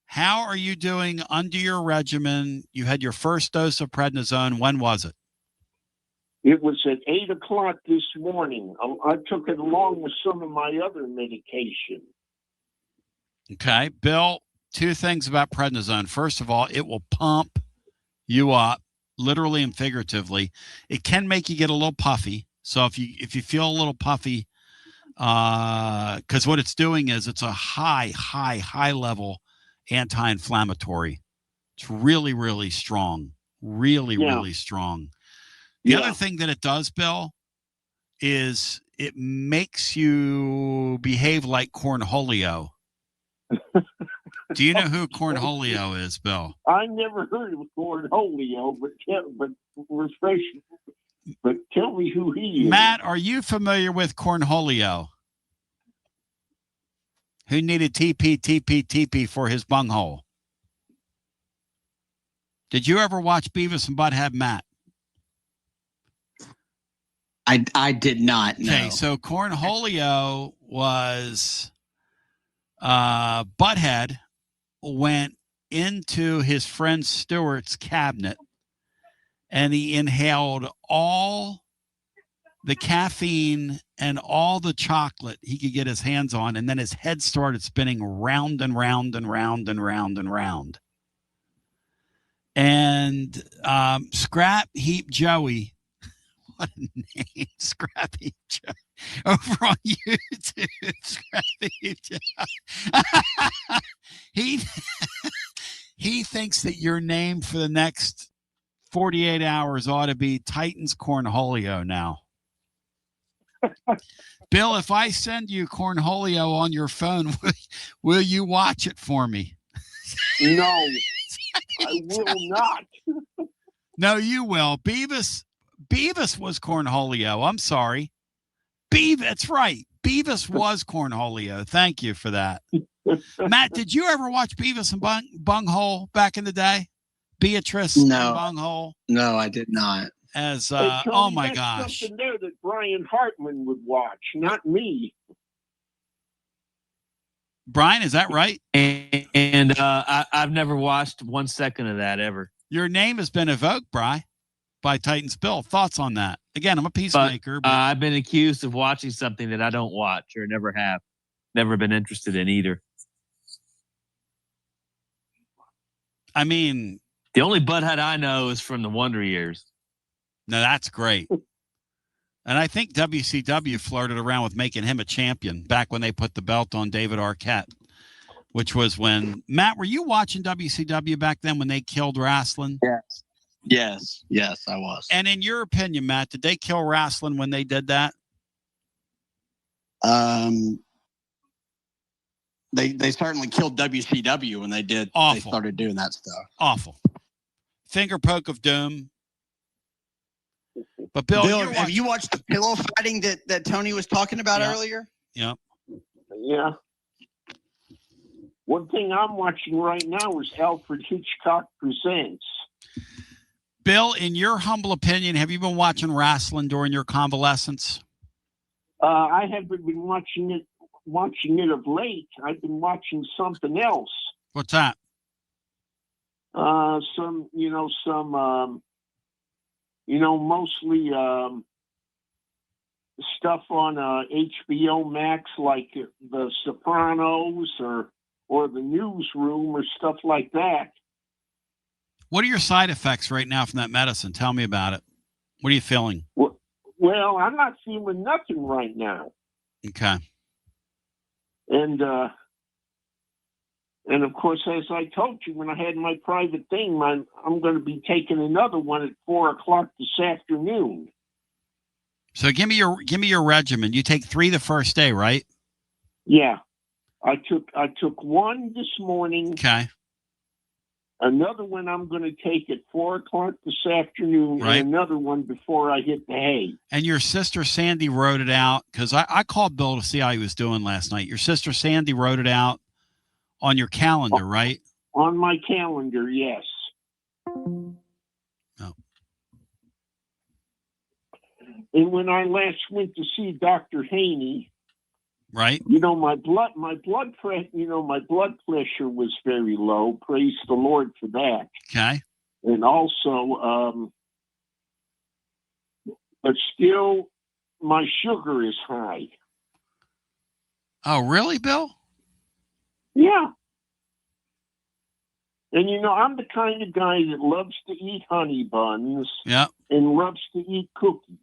how are you doing under your regimen? You had your first dose of prednisone. When was it? It was at 8 o'clock this morning. I took it along with some of my other medication. Okay. Bill, two things about prednisone. First of all, it will pump you up, literally and figuratively. It can make you get a little puffy. So if you feel a little puffy, because what it's doing is it's a high level anti-inflammatory. It's really, really strong. Really strong. The other thing that it does, Bill, is it makes you behave like Cornholio. Do you know who Cornholio is, Bill? I never heard of Cornholio, but tell me who he is. Matt, are you familiar with Cornholio? Who needed TP for his bunghole? Did you ever watch Beavis and Butthead, Matt? I did not know. Okay, so Cornholio was Butthead went into his friend Stewart's cabinet and he inhaled all the caffeine and all the chocolate he could get his hands on, and then his head started spinning round and round and round and round and round. And Scrap Heap Joey, what a name, Scrap Heap Joey, over on YouTube, Scrap Heap Joey. He thinks that your name for the next 48 hours ought to be Titans Cornholio now. Bill, if I send you Cornholio on your phone, will you watch it for me? No, I will not. No, you will. Beavis was Cornholio. I'm sorry. That's right. Beavis was Cornholio. Thank you for that. Matt, did you ever watch Beavis and Bunghole back in the day? Beatrice and Bunghole? No, I did not. As Tony, oh my that's gosh. something there that Brian Hartman would watch, not me. Brian, is that right? And I've never watched 1 second of that ever. Your name has been evoked, Bri, by Titans Bill. Thoughts on that? Again, I'm a peacemaker. But I've been accused of watching something that I don't watch or never have. Never been interested in either. I mean, the only Butthead I know is from the Wonder Years. No, that's great. And I think WCW flirted around with making him a champion back when they put the belt on David Arquette, which was when, Matt, were you watching WCW back then when they killed wrestling? Yes, I was. And in your opinion, Matt, did they kill wrestling when they did that? They certainly killed WCW when they did. Awful. They started doing that stuff. Awful. Finger poke of doom. But Bill, have you watched the pillow fighting that Tony was talking about earlier? Yeah. Yeah. One thing I'm watching right now is Alfred Hitchcock Presents. Bill, in your humble opinion, have you been watching wrestling during your convalescence? I haven't been watching it of late. I've been watching something else. What's that? Mostly stuff on HBO Max, like The Sopranos or The Newsroom or stuff like that. What are your side effects right now from that medicine? Tell me about it. What are you feeling? Well, I'm not feeling nothing right now. Okay. And of course, as I told you when I had my private thing, I'm going to be taking another one at 4:00 this afternoon. So give me your regimen. You take 3 the first day, right? Yeah, I took one this morning. Okay. Another one I'm going to take at 4:00 this afternoon, right. And another one before I hit the hay. And your sister Sandy wrote it out, because I called Bill to see how he was doing last night. Your sister Sandy wrote it out on your calendar, right? On my calendar, yes. Oh. And when I last went to see Dr. Haney, right? My blood pressure was very low. Praise the Lord for that. Okay. And also, but still, my sugar is high. Oh, really, Bill? Yeah. And I'm the kind of guy that loves to eat honey buns. Yeah. And loves to eat cookies.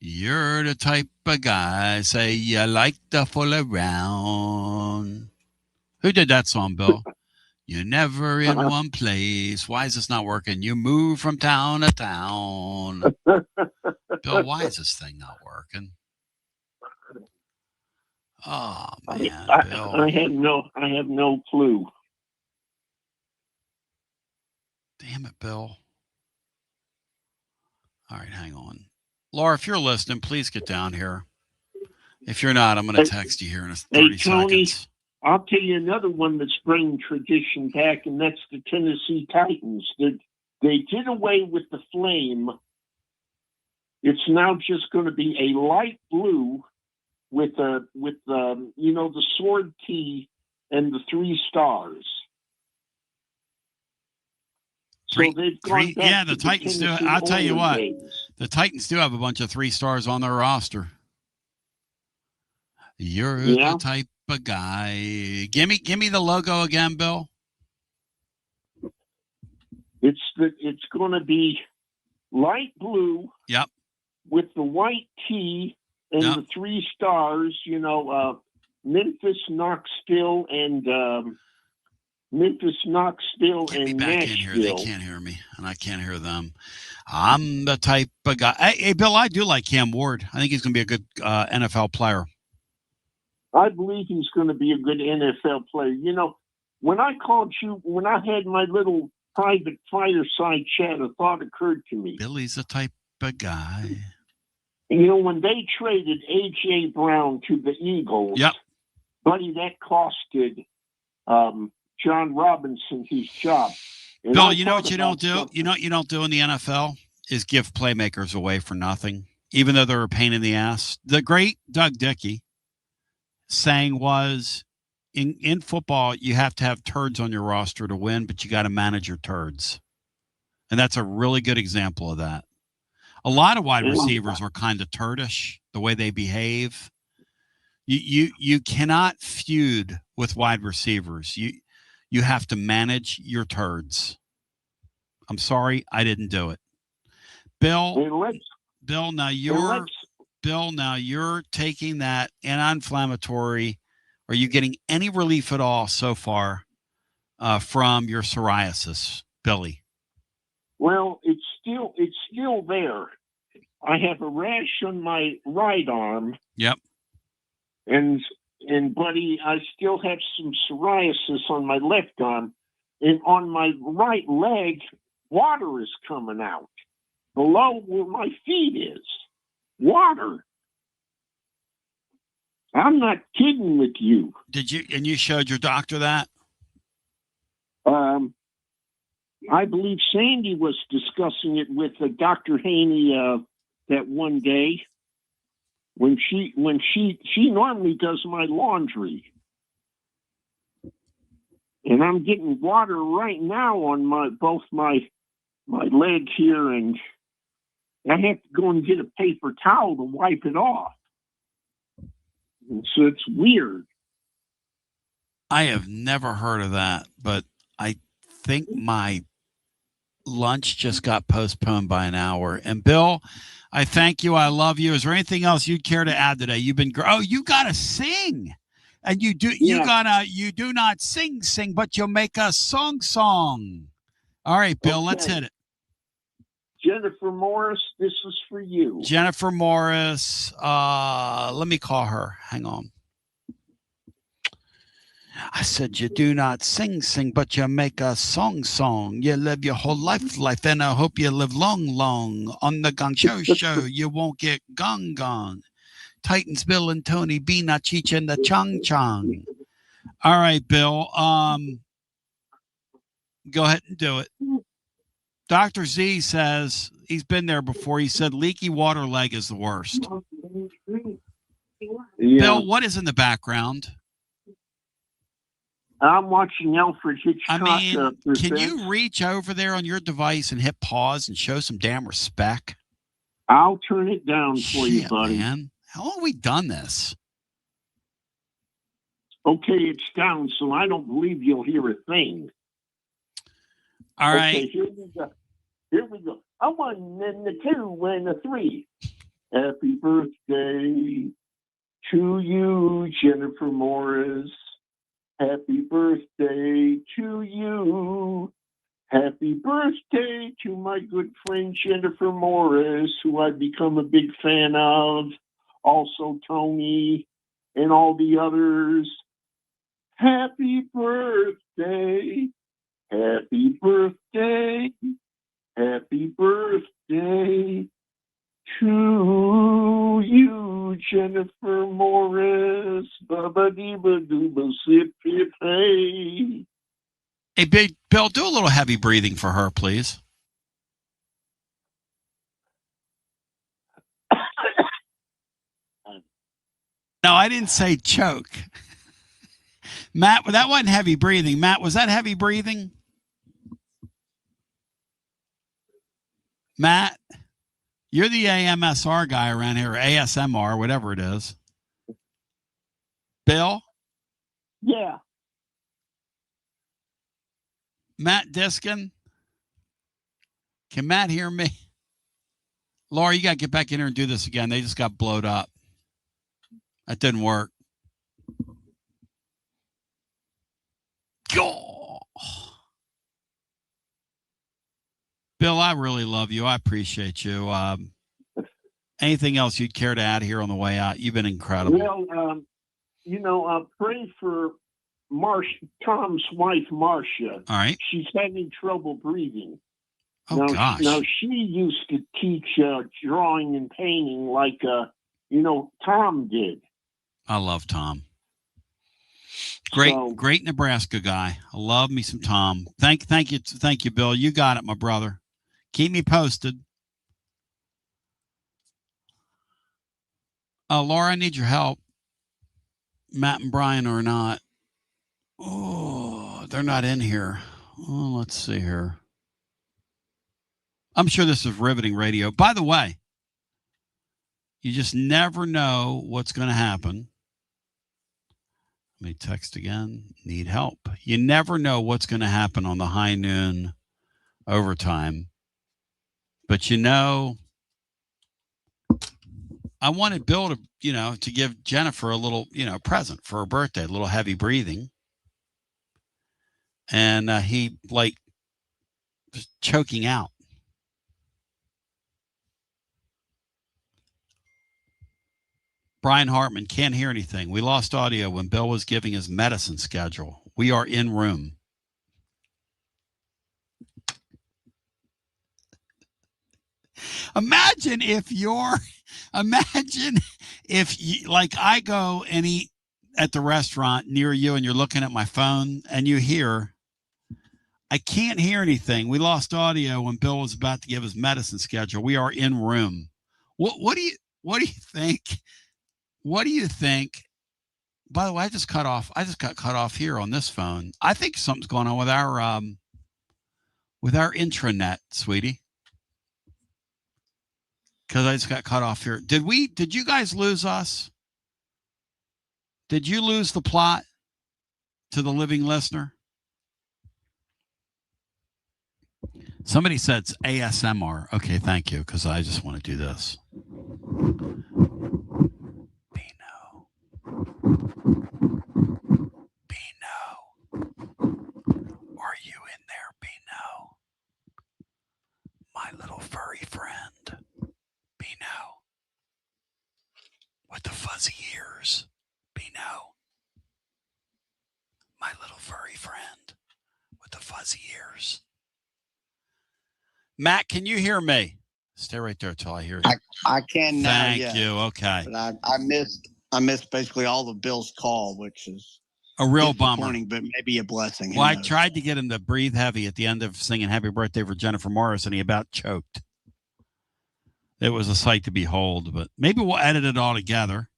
You're the type of guy, say you like to fool around. Who did that song, Bill? You're never in one place. Why is this not working? You move from town to town. Bill, why is this thing not working? Oh, man, Bill. I have no clue. Damn it, Bill. All right, hang on. Laura, if you're listening, please get down here. If you're not, I'm going to text you here in 30 Tony, seconds. I'll tell you another one that's bringing tradition back, and that's the Tennessee Titans. They did away with the flame. It's now just going to be a light blue with the sword T and the 3 stars. So they've gone back yeah, to the Titans do. I'll tell you what, the Titans do have a bunch of 3 stars on their roster. You're the type of guy. Give me the logo again, Bill. It's going to be light blue. Yep. With the white T and the 3 stars. Memphis, Knoxville, and Nashville. In here. They can't hear me, and I can't hear them. I'm the type of guy. Hey, Bill, I do like Cam Ward. I think he's going to be a good NFL player. I believe he's going to be a good NFL player. When I called you, when I had my little private fireside chat, a thought occurred to me. Billy's the type of guy. When they traded A.J. Brown to the Eagles, buddy, that costed John Robinson his job. And Bill, you know what you don't do? You know what you don't do in the NFL is give playmakers away for nothing, even though they're a pain in the ass. The great Doug Dickey saying was, in football, you have to have turds on your roster to win, but you got to manage your turds. And that's a really good example of that. A lot of wide receivers are kind of turdish, the way they behave. You cannot feud with wide receivers. You have to manage your turds. I'm sorry, I didn't do it. Bill, now you're taking that anti-inflammatory. Are you getting any relief at all so far from your psoriasis, Billy? Well, it's still there. I have a rash on my right arm. Yep. And And buddy, I still have some psoriasis on my left arm, and on my right leg, water is coming out below where my feet is. Water. I'm not kidding with you. Did you? And you showed your doctor that? I believe Sandy was discussing it with Dr. Haney that one day when she normally does my laundry. And I'm getting water right now on both my leg here, and I have to go and get a paper towel to wipe it off. And so it's weird. I have never heard of that, but I think my lunch just got postponed by an hour. And Bill, I thank you. I love you. Is there anything else you'd care to add today? You've been you gotta sing. And you do you do not sing, but you make a song. All right, Bill, let's hit it. Jennifer Morris, this is for you. Jennifer Morris. Let me call her. Hang on. I said, you do not sing, but you make a song. You live your whole life, and I hope you live long. On the Gong Show, you won't get gong. Titans, Bill and Tony, B, not Cheech, and the Chong. All right, Bill. Go ahead and do it. Dr. Z says he's been there before. He said leaky water leg is the worst. Yeah. Bill, what is in the background? I'm watching Alfred Hitchcock. Can you reach over there on your device and hit pause and show some damn respect? I'll turn it down for you, buddy. Man. How long have we done this? Okay, it's down, so I don't believe you'll hear a thing. All right. Okay, here we go. A 1 and a 2 and a 3. Happy birthday to you, Jennifer Morris. Happy birthday to you. Happy birthday to my good friend Jennifer Morris, who I've become a big fan of. Also Tony and all the others. Happy birthday. Happy birthday. Happy birthday to you, Jennifer Morris. Ba-ba-dee-ba-doo-ba-zip hip hey. Hey, Big Bill, do a little heavy breathing for her, please. No, I didn't say choke. Matt, that wasn't heavy breathing. Matt, was that heavy breathing? Matt, you're the AMSR guy around here, or ASMR, whatever it is. Bill? Yeah. Matt Diskin? Can Matt hear me? Laura, you got to get back in here and do this again. They just got blowed up. That didn't work. Oh. Bill, I really love you. I appreciate you. Anything else you'd care to add here on the way out? You've been incredible. Well, pray for Tom's wife, Marcia. All right. She's having trouble breathing. Oh, gosh. Now, she used to teach drawing and painting like, Tom did. I love Tom. Great Nebraska guy. I love me some Tom. Thank you, Bill. You got it, my brother. Keep me posted. Laura, I need your help. Matt and Brian are not. Oh, they're not in here. Oh, let's see here. I'm sure this is riveting radio. By the way, you just never know what's going to happen. Let me text again. Need help. You never know what's going to happen on the high noon overtime. But I wanted Bill to, to give Jennifer a little, present for her birthday, a little heavy breathing. And he was choking out. Brian Hartman, can't hear anything. We lost audio when Bill was giving his medicine schedule. We are in room. Imagine if you, like I go and eat at the restaurant near you and you're looking at my phone and you hear, I can't hear anything. We lost audio when Bill was about to give his medicine schedule. We are in room. What do you think? What do you think? By the way, I just got cut off here on this phone. I think something's going on with our intranet, sweetie. Because I just got cut off here. Did you guys lose us? Did you lose the plot to the living listener? Somebody said it's ASMR. Okay, thank you, because I just want to do this. Bino. Are you in there, Bino? My little furry friend. Bino. With the fuzzy ears. Bino. My little furry friend. With the fuzzy ears. Matt, can you hear me? Stay right there till I hear you. I can now. Thank you. Okay. But I missed basically all of Bill's call, which is a real bummer, but maybe a blessing. Well, I tried to get him to breathe heavy at the end of singing "Happy Birthday" for Jennifer Morris, and he about choked. It was a sight to behold, but maybe we'll edit it all together.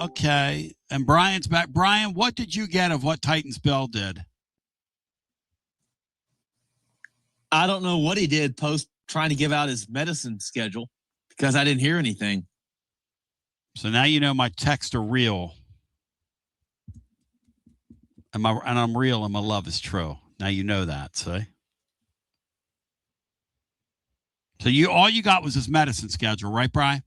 Okay. And Brian's back. Brian, what did you get of what Titans Bill did? I don't know what he did post trying to give out his medicine schedule because I didn't hear anything. So now you know my texts are real. And I'm real and my love is true. Now you know that, see? So all you got was his medicine schedule, right, Brian?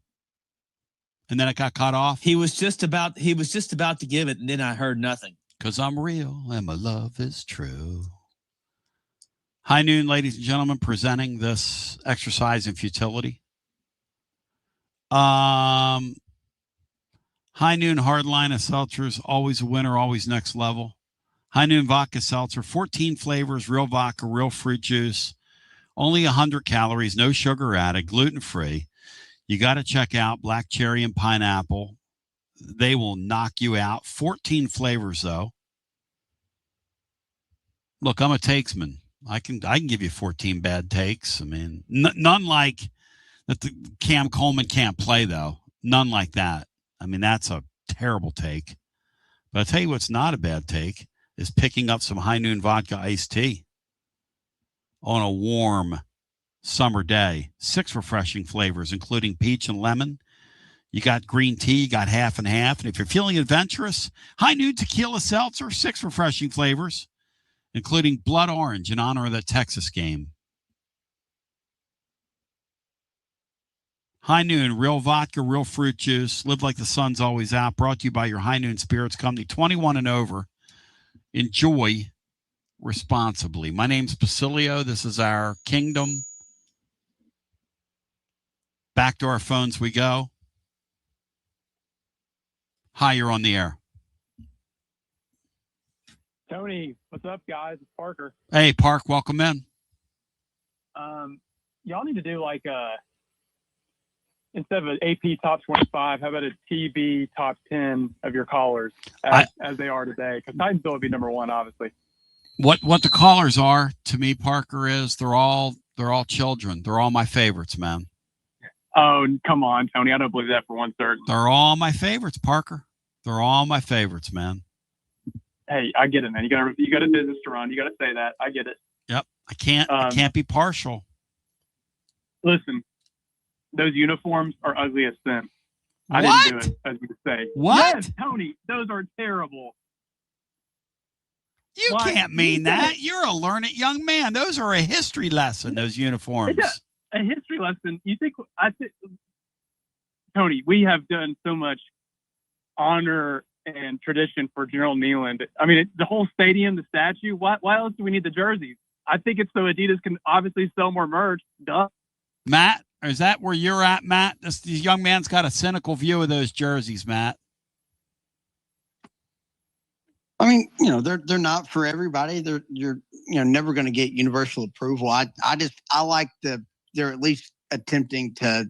And then it got cut off? He was just about to give it, and then I heard nothing. Because I'm real and my love is true. High noon, ladies and gentlemen, presenting this exercise in futility. High noon hardline of seltzers, always a winner, always next level. High noon vodka seltzer, 14 flavors, real vodka, real fruit juice, only 100 calories, no sugar added, gluten-free. You got to check out black cherry and pineapple. They will knock you out. 14 flavors, though. Look, I'm a takesman. I can give you 14 bad takes. I mean, none like that. The Cam Coleman can't play, though. None like that. I mean, that's a terrible take. But I'll tell you what's not a bad take is picking up some high noon vodka iced tea on a warm summer day. 6 refreshing flavors, including peach and lemon. You got green tea, you got half and half. And if you're feeling adventurous, high noon tequila seltzer, 6 refreshing flavors, including blood orange in honor of the Texas game. High Noon, real vodka, real fruit juice. Live like the sun's always out. Brought to you by your High Noon Spirits Company, 21 and over. Enjoy responsibly. My name's Basilio. This is our kingdom. Back to our phones we go. Hi, you're on the air. Tony, what's up, guys? It's Parker. Hey, Park, welcome in. Y'all need to do like instead of an AP top 25, how about a TB top 10 of your callers as they are today? Because Titansville would be number one, obviously. What the callers are to me, Parker, is they're all children. They're all my favorites, man. Oh, come on, Tony. I don't believe that for one certain. They're all my favorites, Parker. They're all my favorites, man. Hey, I get it, man. You got a business to run. You got to say that. I get it. Yep. I can't be partial. Listen, those uniforms are ugly as sin. I didn't do it, as you say. What? Yes, Tony, those are terrible. You can't mean that. You're a learned young man. Those are a history lesson, those uniforms. It's a history lesson. You think Tony, we have done so much honor and tradition for General Neyland. I mean, the whole stadium, the statue. Why else do we need the jerseys? I think it's so Adidas can obviously sell more merch. Duh. Matt, Is that where you're at, Matt? This young man's got a cynical view of those jerseys, Matt. I mean, they're not for everybody. You're never going to get universal approval. I like they're at least attempting to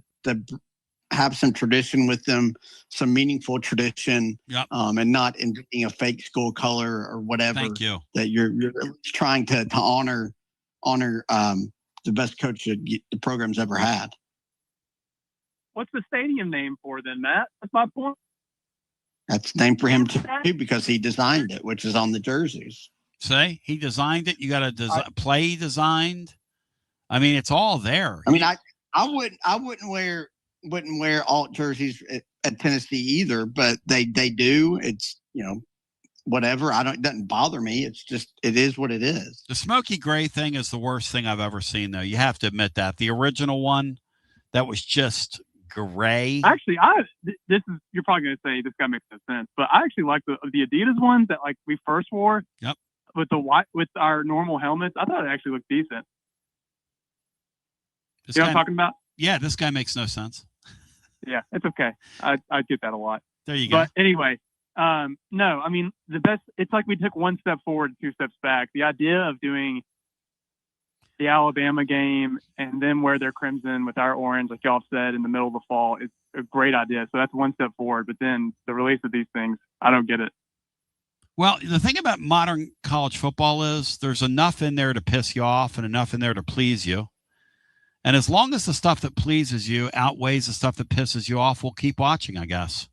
have some tradition with them, some meaningful tradition, and not inventing a fake school color or whatever. Thank you. That you're trying to honor the best coach that the program's ever had. What's the stadium name for then, Matt? That's my point. That's named for him too because he designed it, which is on the jerseys. See, he designed it. You got a play designed. I mean, it's all there. I mean, I wouldn't wear alt jerseys at Tennessee either, but they do. It's whatever. It doesn't bother me. It's just it is what it is. The smoky gray thing is the worst thing I've ever seen, though. You have to admit that. The original one, that was just gray. Actually, you're probably going to say this guy makes no sense, but I actually like the Adidas ones that like we first wore. Yep. With the white with our normal helmets, I thought it actually looked decent. You know what I'm talking about? Yeah, this guy makes no sense. Yeah, it's okay. I get that a lot. There you go. But anyway, no, I mean the best. It's like we took one step forward, 2 steps back. The idea of doing the Alabama game and then wear their crimson with our orange, like y'all said, in the middle of the fall is a great idea. So that's one step forward. But then the release of these things, I don't get it. Well, the thing about modern college football is there's enough in there to piss you off and enough in there to please you. And as long as the stuff that pleases you outweighs the stuff that pisses you off, we'll keep watching, I guess.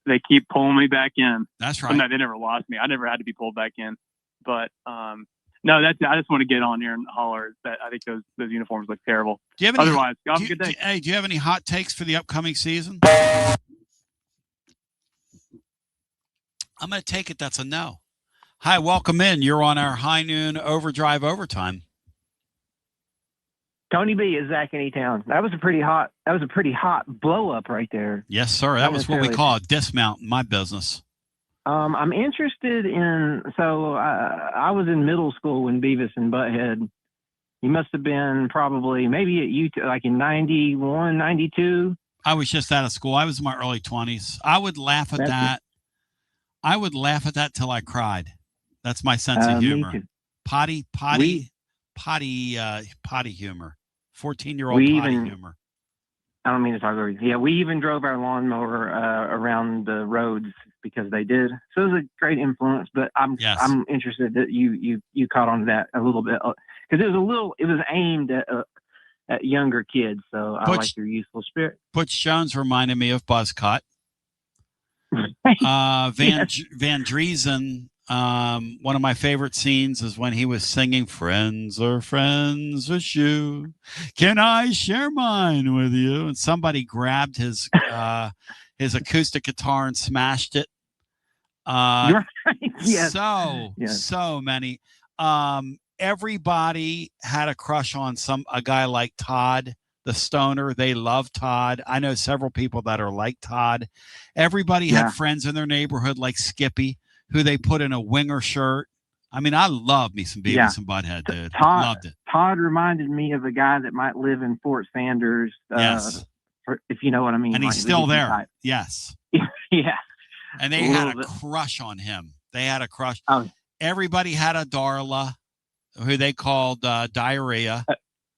They keep pulling me back in. That's right. But no, they never lost me. I never had to be pulled back in. But no, I just want to get on here and holler that I think those uniforms look terrible. Do you have any, Otherwise, y'all have a good day. Do you have any hot takes for the upcoming season? I'm going to take it. That's a no. Hi, welcome in. You're on our High Noon Overdrive Overtime. Tony B is Zach in E-Town. That was a pretty hot blow up right there. Yes, sir. That was what we call a dismount in my business. I'm interested in. So I was in middle school when Beavis and Butthead. You must have been probably maybe at UT like in 91, 92. I was just out of school. I was in my early 20s. I would laugh at that. I would laugh at that till I cried. That's my sense of humor. Potty humor. 14-year-old potty humor. I don't mean to talk over you. Yeah, we even drove our lawnmower around the roads because they did. So it was a great influence. But I'm interested that you caught on to that a little bit because it was aimed at younger kids. So I like your youthful spirit. Butch Jones reminded me of Buzzcut. Van Driesen. One of my favorite scenes is when he was singing "Friends are friends with you. Can I share mine with you?" And somebody grabbed his acoustic guitar and smashed it. You're right. Yes. So many. Everybody had a crush on a guy like Todd, the stoner. They love Todd. I know several people that are like Todd. Everybody had friends in their neighborhood like Skippy, who they put in a winger shirt. I mean, I love me some Beavis and Butthead, dude. Loved it. Todd reminded me of a guy that might live in Fort Sanders. Yes. If you know what I mean. And he's still there. Type. Yes. Yeah. And they had a crush on him. They had a crush. Oh. Everybody had a Darla, who they called Diarrhea.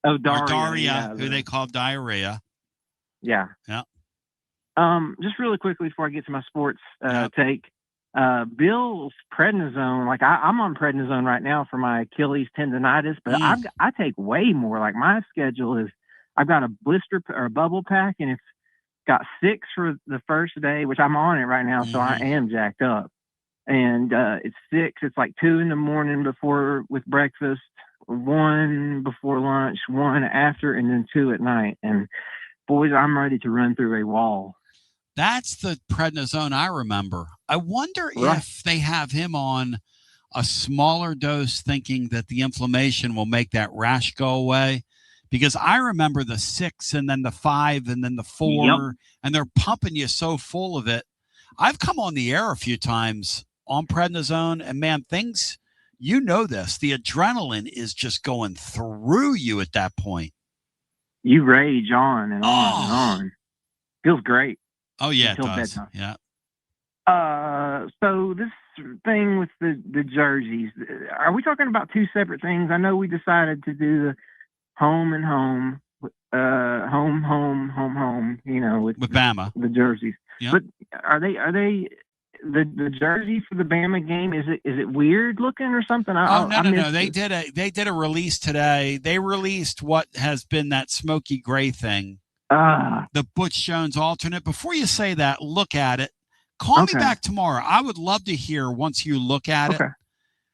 Daria. Who they called Diarrhea. Yeah. Yeah. Just really quickly before I get to my sports take. Bill's prednisone, like I'm on prednisone right now for my Achilles tendonitis, but I take way more. Like my schedule is, I've got a blister or a bubble pack, and it's got 6 for the first day, which I'm on it right now, so I am jacked up. And it's 6. It's like 2 in the morning with breakfast, 1 before lunch, 1 after, and then 2 at night. And boys, I'm ready to run through a wall. That's the prednisone I remember. I wonder if they have him on a smaller dose thinking that the inflammation will make that rash go away. Because I remember the 6 and then the 5 and then the 4, and they're pumping you so full of it. I've come on the air a few times on prednisone, and man, things, the adrenaline is just going through you at that point. you rage on and on and on. Feels great. Oh yeah, until it does. bedtime. Yeah. So this thing with the jerseys, are we talking about two separate things? I know we decided to do the home and home, home, you know, with Bama. the jerseys. Yep. But are they the jersey for the Bama game? Is it weird looking or something? No. They did a release today. They released what has been that smoky gray thing. The Butch Jones alternate. Before you say that, look at it. Call me back tomorrow. I would love to hear once you look at it.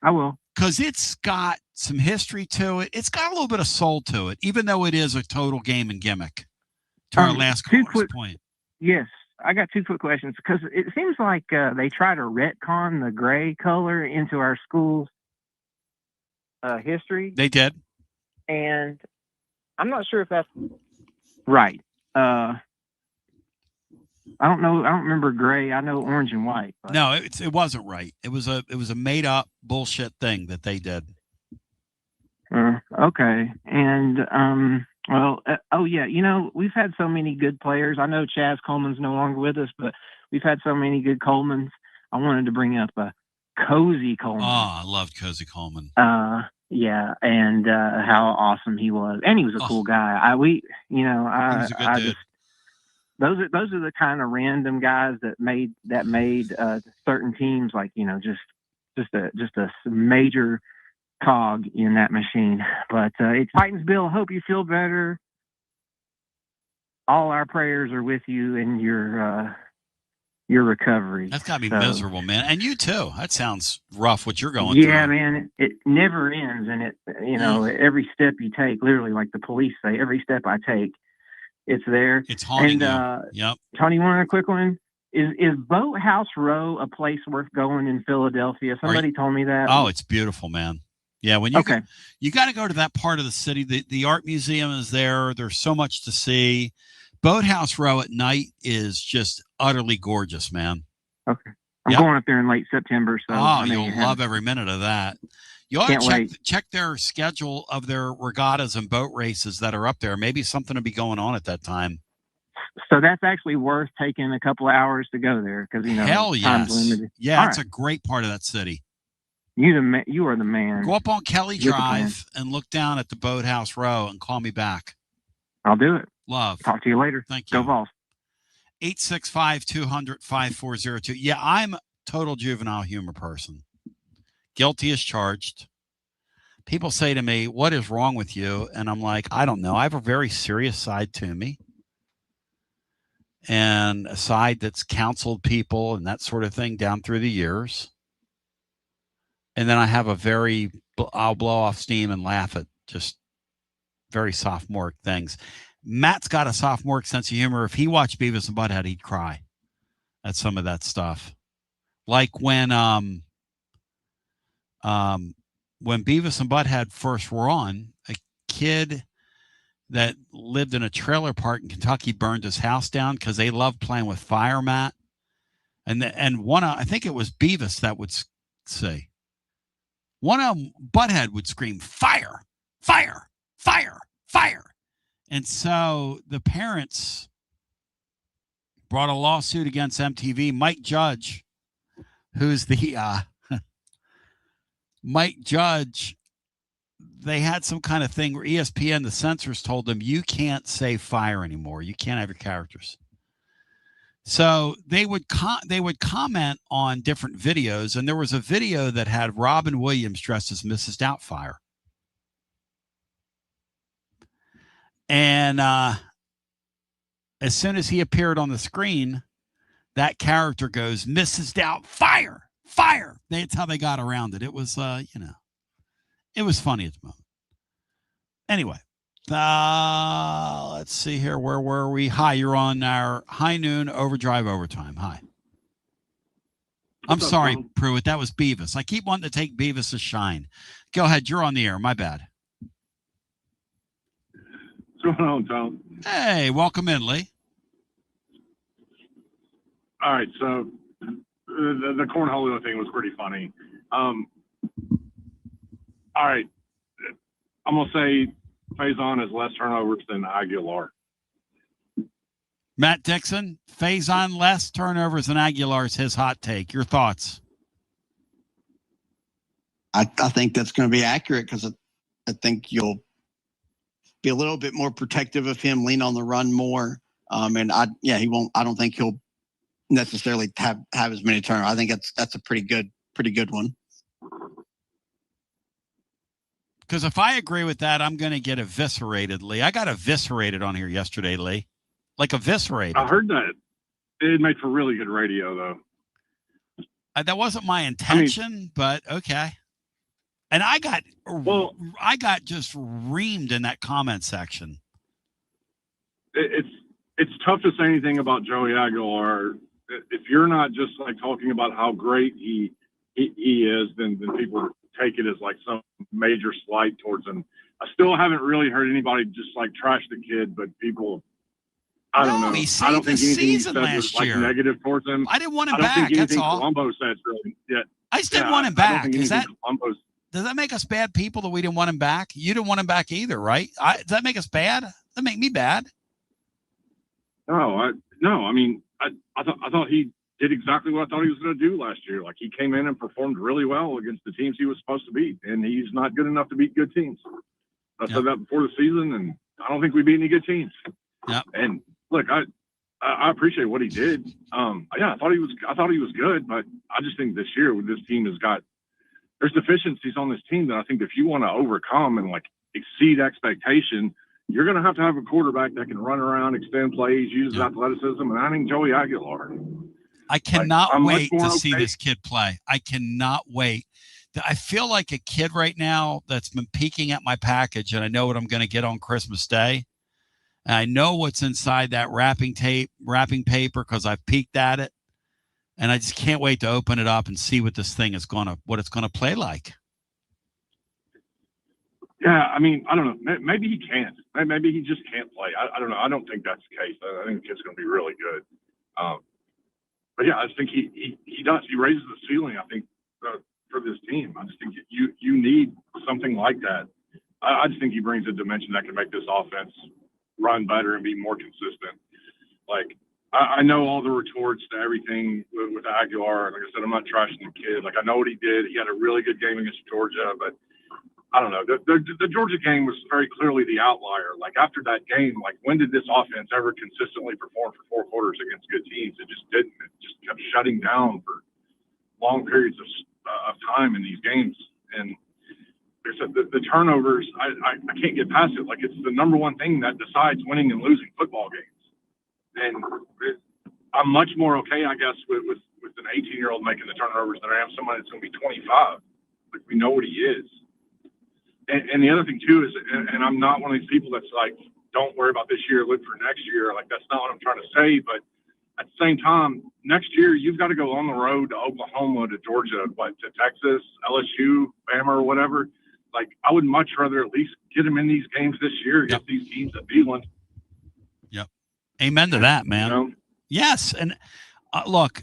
I will. Because it's got some history to it. It's got a little bit of soul to it, even though it is a total game and gimmick. To our last caller's point. Yes. I got two quick questions because it seems like they try to retcon the gray color into our school's history. They did. And I'm not sure if that's right. I don't know. I don't remember gray. I know orange and white. But. No, it wasn't right. It was a made up bullshit thing that they did. Okay. And you know, we've had so many good players. I know Chaz Coleman's no longer with us, but we've had so many good Colemans. I wanted to bring up Cozy Coleman. Oh, I loved Cozy Coleman. Yeah, and how awesome he was, and he was a cool guy. He was a good dude. Those are the kind of random guys that made certain teams, like, you know, just a major cog in that machine. But it's Titans Bill. Hope you feel better. All our prayers are with you in your recovery. That's got to be miserable, man. And you too. That sounds rough what you're going through. Yeah, man. It never ends, and every step you take, literally, like the police say, every step I take, it's there. It's haunting you. Yep. Tony, one other quick one. Is Boathouse Row a place worth going in Philadelphia? Somebody told me that. Oh, it's beautiful, man. Yeah, when you you got to go to that part of the city. The art museum is there. There's so much to see. Boathouse Row at night is just utterly gorgeous, man. Okay. I'm going up there in late September, so you'll love every minute of that. You ought to check their schedule of their regattas and boat races that are up there. Maybe something will be going on at that time. So that's actually worth taking a couple of hours to go there because, you know, hell time's yes. limited. Yeah, it's a great part of that city. You are the man. Go up on Kelly Drive and look down at the Boathouse Row and call me back. I'll do it. Love. Talk to you later. Thank you. Go Vols. 865-200-5402. Yeah, I'm a total juvenile humor person. Guilty as charged. People say to me, what is wrong with you? And I'm like, I don't know. I have a very serious side to me. And a side that's counseled people and that sort of thing down through the years. And then I have I'll blow off steam and laugh at just very sophomoric things. Matt's got a sophomoric sense of humor. If he watched Beavis and Butthead, he'd cry at some of that stuff. Like when Beavis and Butthead first were on, a kid that lived in a trailer park in Kentucky burned his house down because they loved playing with fire, Matt. And one, I think it was Beavis that would say, one of them, Butthead, would scream, fire, fire, fire, fire. And so the parents brought a lawsuit against MTV. Mike Judge, who's the Mike Judge, they had some kind of thing where ESPN, the censors, told them, you can't say fire anymore. You can't have your characters. So they would comment on different videos, and there was a video that had Robin Williams dressed as Mrs. Doubtfire. And as soon as he appeared on the screen, that character goes, Mrs. Doubtfire, fire. That's how they got around it. It was, it was funny at the moment. Anyway, let's see here. Where were we? Hi, you're on our High Noon Overdrive Overtime. Hi. I'm sorry, Pruitt. That was Beavis. I keep wanting to take Beavis' shine. Go ahead. You're on the air. My bad. What's going on, Tom? Hey, welcome in, Lee. All right, so the cornholio thing was pretty funny. All right, I'm gonna say Faison has less turnovers than Aguilar. Matt Dixon, Faison less turnovers than Aguilar is his hot take. Your thoughts? I think that's going to be accurate because I think you'll be a little bit more protective of him, lean on the run more. He won't. I don't think he'll necessarily have as many turnovers. I think that's a pretty good one. Because if I agree with that, I'm going to get eviscerated, Lee. I got eviscerated on here yesterday, Lee. Like eviscerated. I heard that. It made for really good radio, though. That wasn't my intention, but okay. And I got just reamed in that comment section. It's tough to say anything about Joey Aguilar if you're not just like talking about how great he is. Then people take it as like some major slight towards him. I still haven't really heard anybody just like trash the kid, but people. I don't know. He saved I don't think the anything he season said last was year. like negative towards him. I didn't want him I don't back. think That's anything all. Colombo said really. Yeah. I just didn't want him back. Does Does that make us bad people that we didn't want him back? You didn't want him back either, right? Does that make us bad? Does that make me bad? No. I mean, I thought he did exactly what I thought he was going to do last year. Like he came in and performed really well against the teams he was supposed to beat, and he's not good enough to beat good teams. I said that before the season, and I don't think we beat any good teams. Yeah. And look, I appreciate what he did. I thought he was good, but I just think this year with this team there's deficiencies on this team that I think if you want to overcome and like exceed expectation, you're going to have a quarterback that can run around, extend plays, use his athleticism, and I think Joey Aguilar. I cannot wait to see this kid play. I cannot wait. I feel like a kid right now that's been peeking at my package, and I know what I'm going to get on Christmas Day. And I know what's inside that wrapping paper because I've peeked at it. And I just can't wait to open it up and see what this thing is what it's going to play like. Yeah, I mean, I don't know. Maybe he can't. Maybe he just can't play. I don't know. I don't think that's the case. I think the kid's going to be really good. But yeah, I just think he does. He raises the ceiling, I think, for this team. I just think you need something like that. I just think he brings a dimension that can make this offense run better and be more consistent. Like, I know all the retorts to everything with Aguilar. Like I said, I'm not trashing the kid. Like, I know what he did. He had a really good game against Georgia, but I don't know. The Georgia game was very clearly the outlier. Like, after that game, like, when did this offense ever consistently perform for 4 quarters against good teams? It just didn't. It just kept shutting down for long periods of time in these games. And like I said, the turnovers, I can't get past it. Like, it's the number one thing that decides winning and losing football games. And I'm much more okay, I guess, with an 18-year-old making the turnovers than I am somebody that's going to be 25. Like, we know what he is. And the other thing, too, is, and I'm not one of these people that's like, don't worry about this year, look for next year. Like, that's not what I'm trying to say. But at the same time, next year, you've got to go on the road to Oklahoma, to Georgia, to Texas, LSU, Bama, or whatever. Like, I would much rather at least get them in these games this year against these teams at Beeland. Yep. Amen to that, man. You know? Yes. And look,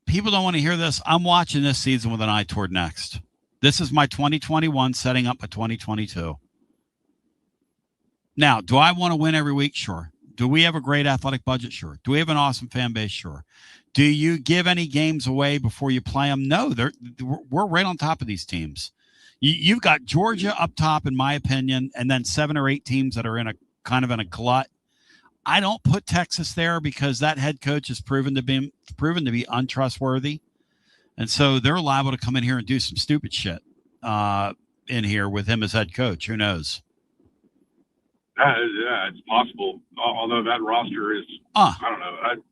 people don't want to hear this. I'm watching this season with an eye toward next. This is my 2021 setting up a 2022. Now, do I want to win every week? Sure. Do we have a great athletic budget? Sure. Do we have an awesome fan base? Sure. Do you give any games away before you play them? No, we're right on top of these teams. You've got Georgia up top, in my opinion, and then 7 or 8 teams that are in a glut. I don't put Texas there because that head coach is proven to be untrustworthy. And so they're liable to come in here and do some stupid shit in here with him as head coach. Who knows? Yeah, it's possible. Although that roster is, I don't know.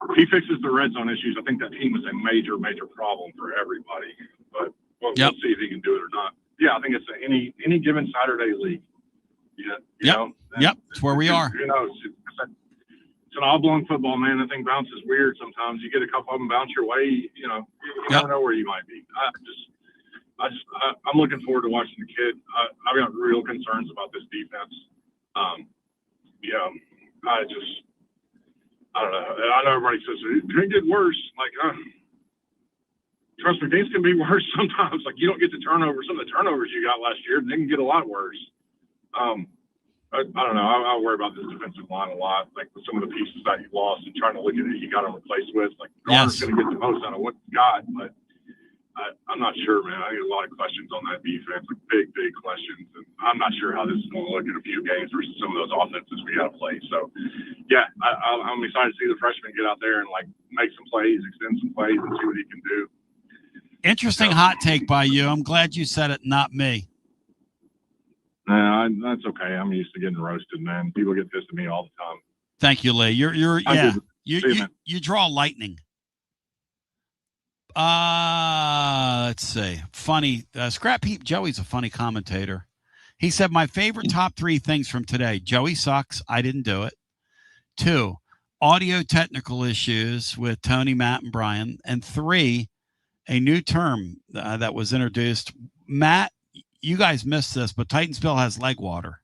If he fixes the red zone issues, I think that team is a major, major problem for everybody. But we'll see if he can do it or not. Yeah, I think it's any given Saturday league. Yeah, you know? Yep, it's where we are. You know, it's an oblong football, man. The thing bounces weird sometimes. You get a couple of them bounce your way, you know, you never know where you might be. I'm looking forward to watching the kid. I've got real concerns about this defense. I don't know. I know everybody says it can get worse. Like, trust me, things can be worse sometimes. Like, you don't get the turnovers. Some of the turnovers you got last year, they can get a lot worse. I don't know. I worry about this defensive line a lot. Like with some of the pieces that you lost and trying to look at it, you got to replace with. Like Garner's going to get the most out of what you got, but I'm not sure, man. I get a lot of questions on that defense, like big questions, and I'm not sure how this is going to look in a few games versus some of those offenses we got to play. So, yeah, I'm excited to see the freshman get out there and like make some plays, extend some plays, and see what he can do. Interesting hot take by you. I'm glad you said it, not me. Nah, that's okay. I'm used to getting roasted, man. People get pissed at me all the time. Thank you, Lee. You draw lightning. Let's see. Funny. Scrap Heap Joey's a funny commentator. He said, my favorite top 3 things from today. Joey sucks. I didn't do it. 2, audio technical issues with Tony, Matt, and Brian. And 3, a new term that was introduced. Matt, you guys missed this, but Titansville has leg water.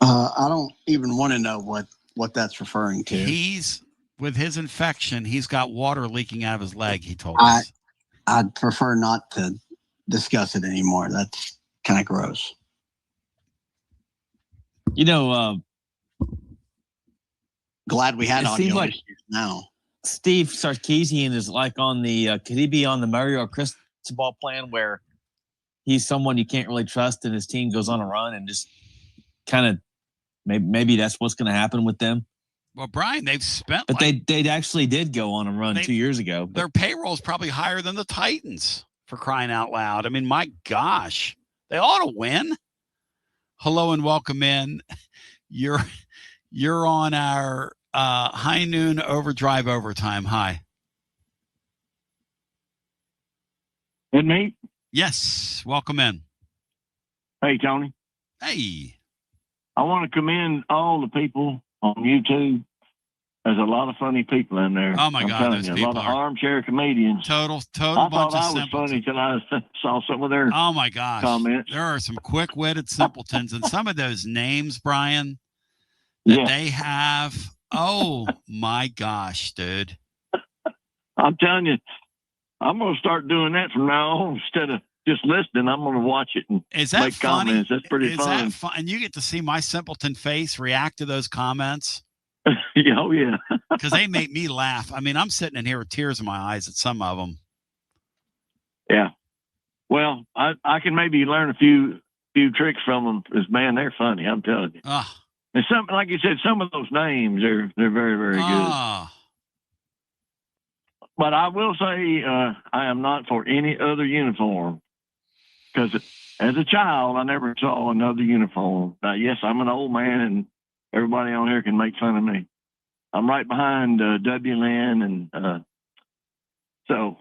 I don't even want to know what that's referring to. With his infection, he's got water leaking out of his leg, he told us. I'd prefer not to discuss it anymore. That's kind of gross. Glad we had audio issues now. Steve Sarkisian is like on the could he be on the Mario Cristobal plan where he's someone you can't really trust and his team goes on a run and just kind of maybe that's what's going to happen with them? Well, Brian, they've spent, but they actually did go on a run 2 years ago. Their payroll is probably higher than the Titans, for crying out loud. I mean, my gosh, they ought to win. Hello and welcome in. You're on our high noon overdrive overtime. Hi. With me? Yes. Welcome in. Hey, Tony. Hey. I want to commend all the people on YouTube. There's a lot of funny people in there. Oh my God, those you, people a lot are of armchair comedians. Total I bunch thought of I was funny till I saw some of their comments. There are some quick-witted simpletons, and some of those names, Brian, that they have. Oh my gosh, dude! I'm telling you, I'm going to start doing that from now on instead of just listening. I'm going to watch it and make comments. That's pretty fun. That fun? And you get to see my simpleton face react to those comments. Oh, yeah. Because they make me laugh. I mean, I'm sitting in here with tears in my eyes at some of them. Yeah. Well, I can maybe learn a few tricks from them. Because, man, they're funny. I'm telling you. And some, like you said, some of those names they're very, very good. But I will say I am not for any other uniform because as a child I never saw another uniform. Yes, I'm an old man and everybody on here can make fun of me. I'm right behind WLN, and so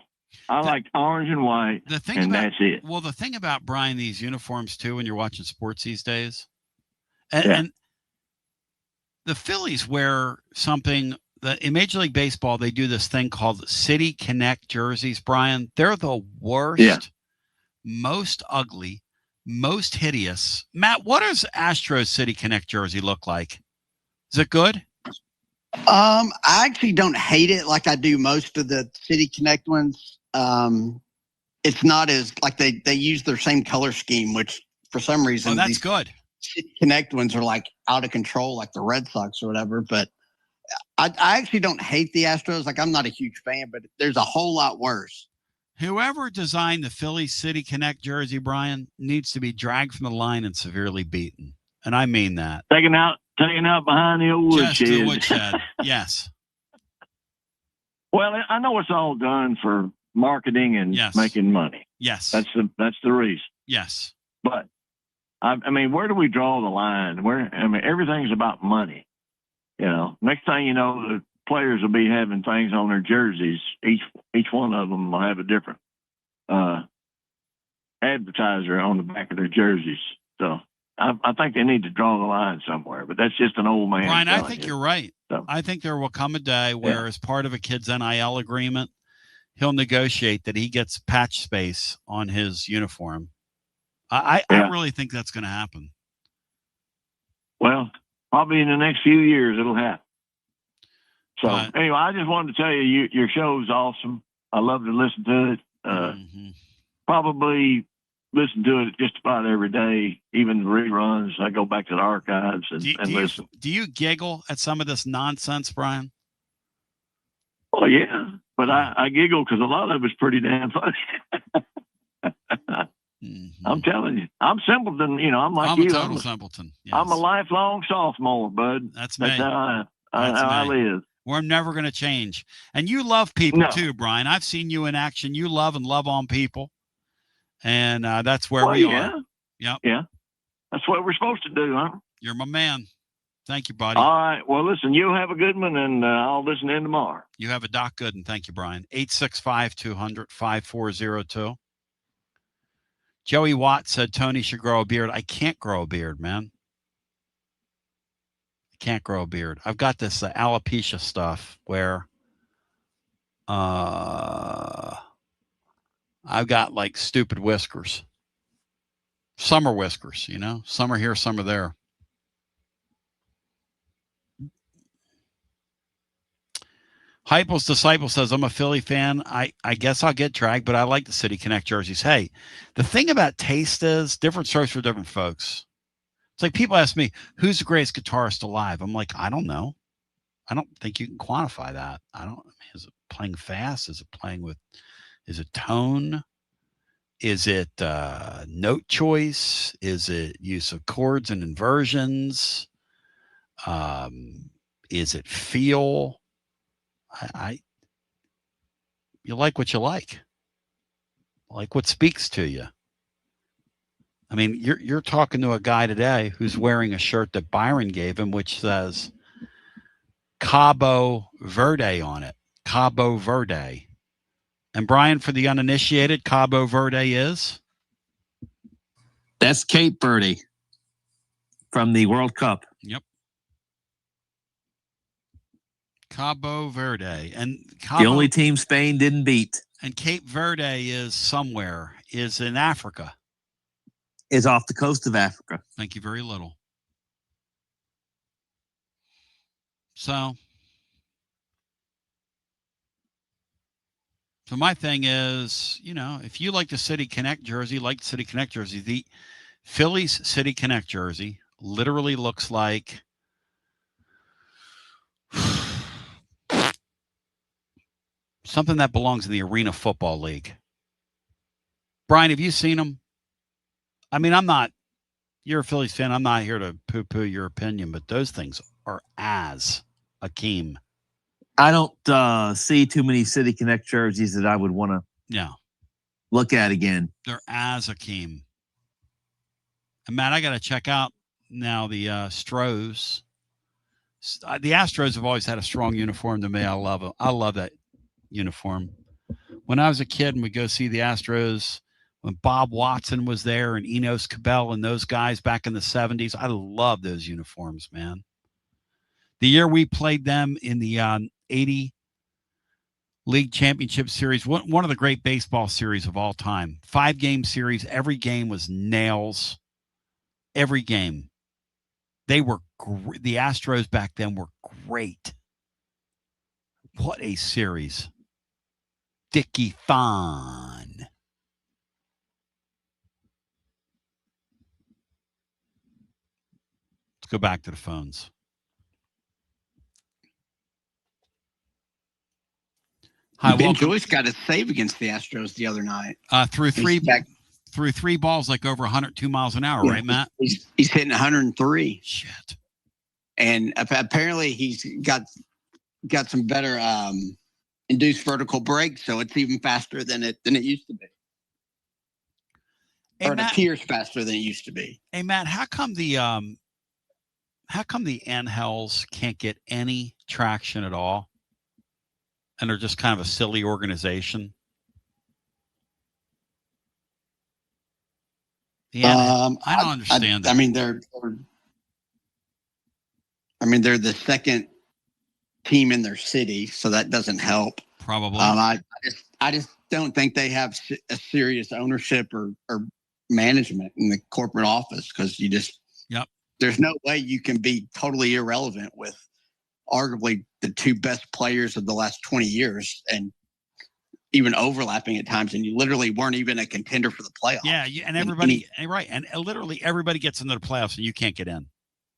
I like orange and white, that's it. Well, the thing about, Brian, these uniforms, too, when you're watching sports these days, and the Phillies wear something that in Major League Baseball, they do this thing called City Connect jerseys, Brian. They're the worst, most ugly, most hideous. Matt, what does Astros City Connect jersey look like? Is it good? I actually don't hate it like I do most of the City Connect ones. It's not as like they use their same color scheme, which for some reason that's good. City Connect ones are like out of control, like the Red Sox or whatever. But I actually don't hate the Astros. Like I'm not a huge fan, but there's a whole lot worse. Whoever designed the Philly City Connect jersey, Brian, needs to be dragged from the line and severely beaten. And I mean that. Taken out behind the old woodshed. Just the woodshed, yes. Well, I know it's all done for marketing and making money. Yes. That's the reason. Yes. But, I mean, where do we draw the line? Everything's about money. You know, next thing you know, the players will be having things on their jerseys. Each one of them will have a different advertiser on the back of their jerseys. So I think they need to draw the line somewhere, but that's just an old man. Brian, I think you're right. So, I think there will come a day where as part of a kid's NIL agreement, he'll negotiate that he gets patch space on his uniform. I really think that's going to happen. Well, probably in the next few years it'll happen. So anyway, I just wanted to tell you, your show is awesome. I love to listen to it. Probably listen to it just about every day, even reruns. I go back to the archives and listen. Do you giggle at some of this nonsense, Brian? Oh, yeah. But I giggle because a lot of it's pretty damn funny. I'm telling you. I'm simpleton. I'm like you. I'm a total simpleton. Yes. I'm a lifelong sophomore, bud. That's me. How I live. We're never going to change. And you love people too, Brian. I've seen you in action. You love on people. And that's where we are. Yep. Yeah. That's what we're supposed to do, huh? You're my man. Thank you, buddy. All right. Well, listen, you have a good one, and I'll listen in tomorrow. You have a Doc Gooden. Thank you, Brian. 865-200-5402. Joey Watt said Tony should grow a beard. I can't grow a beard, man. I can't grow a beard. I've got this alopecia stuff where I've got like stupid whiskers. Summer whiskers, Some are here, some are there. Hypo's Disciple says, I'm a Philly fan. I guess I'll get dragged, but I like the City Connect jerseys. Hey, the thing about taste is different strokes for different folks. It's like people ask me, who's the greatest guitarist alive? I'm like, I don't know. I don't think you can quantify that. Is it playing fast? Is it tone? Is it note choice? Is it use of chords and inversions? Is it feel? You like what you like what speaks to you. I mean, you're talking to a guy today who's wearing a shirt that Byron gave him, which says Cabo Verde on it. Cabo Verde. And Brian, for the uninitiated, Cabo Verde is? That's Cape Verde from the World Cup. Yep. Cabo Verde. And the only team Spain didn't beat. And Cape Verde is in Africa. Is off the coast of Africa. Thank you very little. So my thing is, if you like the City Connect jersey, the Phillies City Connect jersey literally looks like something that belongs in the Arena Football League. Brian, have you seen them? I mean, you're a Phillies fan. I'm not here to poo-poo your opinion, but those things are Akeem. I don't see too many City Connect jerseys that I would want to look at again. They're Akeem. And Matt, I got to check out now the Stros. The Astros have always had a strong uniform to me. I love it. I love that uniform. When I was a kid and we'd go see the Astros, when Bob Watson was there and Enos Cabell and those guys back in the 70s, I love those uniforms, man. The year we played them in the 80 League Championship Series, one of the great baseball series of all time. 5-game series. Every game was nails. Every game. They were the Astros back then were great. What a series. Dickie Thon. Let's go back to the phones. Hi, Ben Joyce got a save against the Astros the other night. Through three balls like over 102 miles an hour, right, Matt? He's hitting 103. Shit. And apparently he's got some better induced vertical brakes, so it's even faster than it used to be. Hey, or it appears faster than it used to be. Hey, Matt, how come the N-Hells can't get any traction at all? And they're just kind of a silly organization. Yeah, I don't understand that. I mean, they're the second team in their city, so that doesn't help. Probably. I just don't think they have a serious ownership or management in the corporate office, because there's no way you can be totally irrelevant with arguably the two best players of the last 20 years and even overlapping at times, and you literally weren't even a contender for the playoffs. Yeah, and everybody, right, and literally everybody gets into the playoffs, and you can't get in.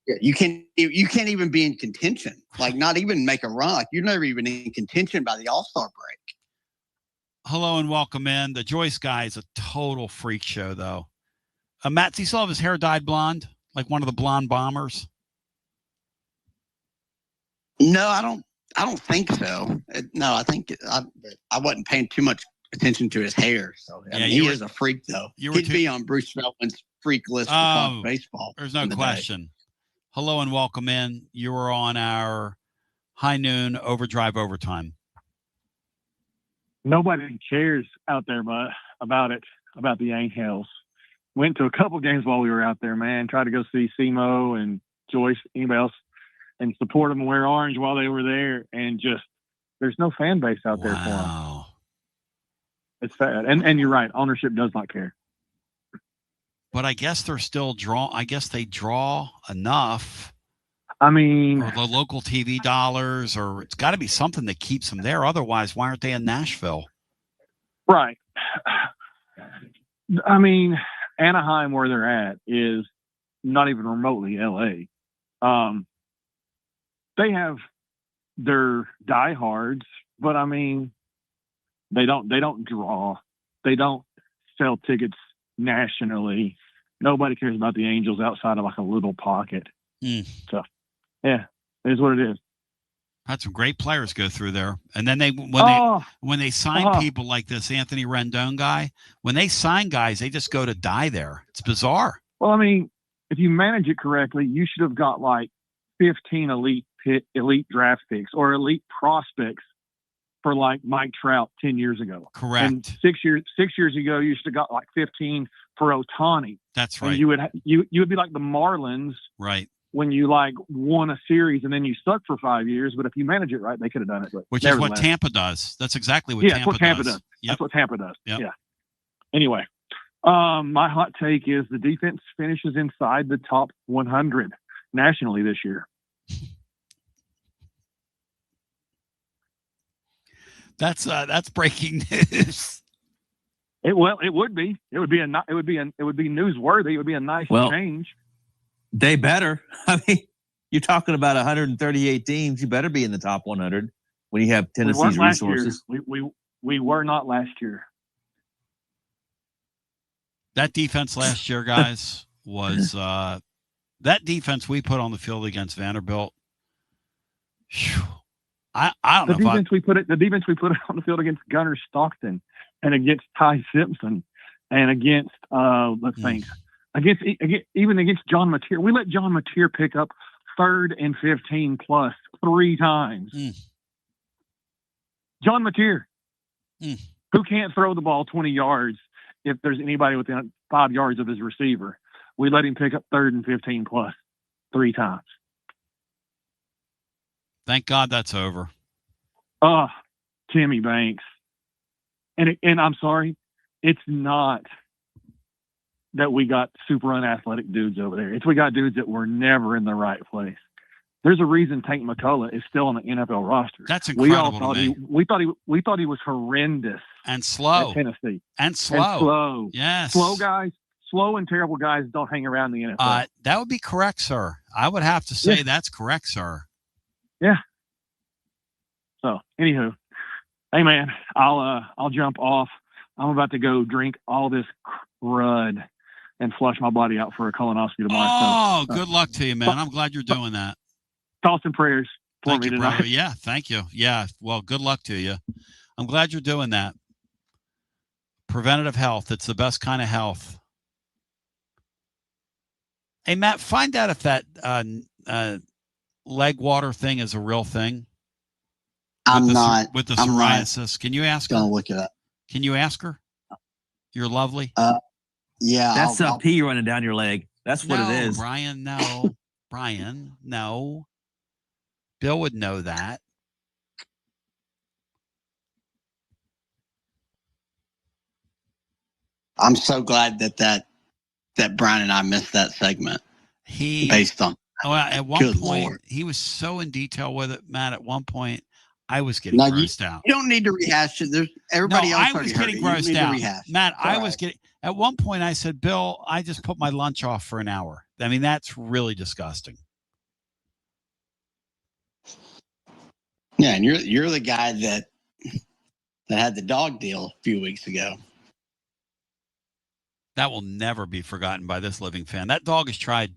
Yeah, you can't even be in contention, like not even make a run. Like you're never even in contention by the All-Star break. Hello and welcome in. The Joyce guy is a total freak show, though. Matt, does he still have his hair dyed blonde, like one of the blonde bombers? No, I don't think so. No, I think I wasn't paying too much attention to his hair. So I mean, he is a freak, though. He'd be on Bruce Feldman's freak list for college baseball. There's no question. Hello and welcome in. You are on our High Noon Overdrive Overtime. Nobody cares out there about the Angels. Went to a couple games while we were out there, man. Tried to go see Simo and Joyce, anybody else, and support them and wear orange while they were there. And just, there's no fan base out there for them. It's sad. And you're right. Ownership does not care. But I guess they're still they draw enough. I mean, or the local TV dollars, or it's got to be something that keeps them there. Otherwise, why aren't they in Nashville? Right. I mean, Anaheim, where they're at, is not even remotely LA. They have their diehards, but I mean, they don't draw. They don't sell tickets nationally. Nobody cares about the Angels outside of like a little pocket. So, yeah, it is what it is. Had some great players go through there, and then when they sign people like this Anthony Rendon guy, when they sign guys, they just go to die there. It's bizarre. Well, I mean, if you manage it correctly, you should have got like 15 elite draft picks or elite prospects for like Mike Trout 10 years ago. Correct. And 6 years ago, you should have got like 15 for Ohtani. That's right. And you would be like the Marlins, right? When you like won a series and then you suck for 5 years, but if you manage it right, they could have done it. But which is what Tampa does. That's exactly what Tampa does. Yep. That's what Tampa does. Yep. Yeah. Anyway, my hot take is the defense finishes inside the top 100 nationally this year. That's breaking news. It would be. It would be newsworthy. It would be a nice change. They better. I mean, you're talking about 138 teams. You better be in the top 100 when you have Tennessee's resources. We were not last year. That defense last year, guys, was that defense we put on the field against Vanderbilt. Whew, I don't know. The defense we put on the field against Gunnar Stockton and against Ty Simpson and against let's think. Even against John Mateer. We let John Mateer pick up 3rd and 15 plus 3 times. John Mateer, who can't throw the ball 20 yards if there's anybody within 5 yards of his receiver. We let him pick up 3rd and 15 plus 3 times. Thank God that's over. Timmy Banks. And I'm sorry, it's not that we got super unathletic dudes over there. It's we got dudes that were never in the right place. There's a reason Tank McCullough is still on the NFL roster. That's incredible. We thought he was horrendous and slow at Tennessee and slow. Yes, slow and terrible guys don't hang around the NFL. That would be correct, sir. I would have to say that's correct, sir. Yeah. So, anywho, hey man, I'll jump off. I'm about to go drink all this crud and flush my body out for a colonoscopy tomorrow. Good luck to you, man. I'm glad you're doing that. Thoughts and prayers for me tonight. Brother. Yeah, thank you. Yeah, well, good luck to you. I'm glad you're doing that. Preventative health. It's the best kind of health. Hey, Matt, find out if that leg water thing is a real thing. With the psoriasis. Can you ask her? Gonna look it up. Can you ask her? You're lovely. Yeah. That's pee running down your leg. That's what it is. Brian, no. Brian, no. Bill would know that. I'm so glad that Brian and I missed that segment. At one point, he was so in detail with it, Matt. At one point, I was getting grossed out. You don't need to rehash it. There's everybody else. I was getting grossed out. Matt, I was getting. At one point, I said, "Bill, I just put my lunch off for an hour." I mean, that's really disgusting. Yeah, and you're the guy that had the dog deal a few weeks ago. That will never be forgotten by this living fan. That dog has tried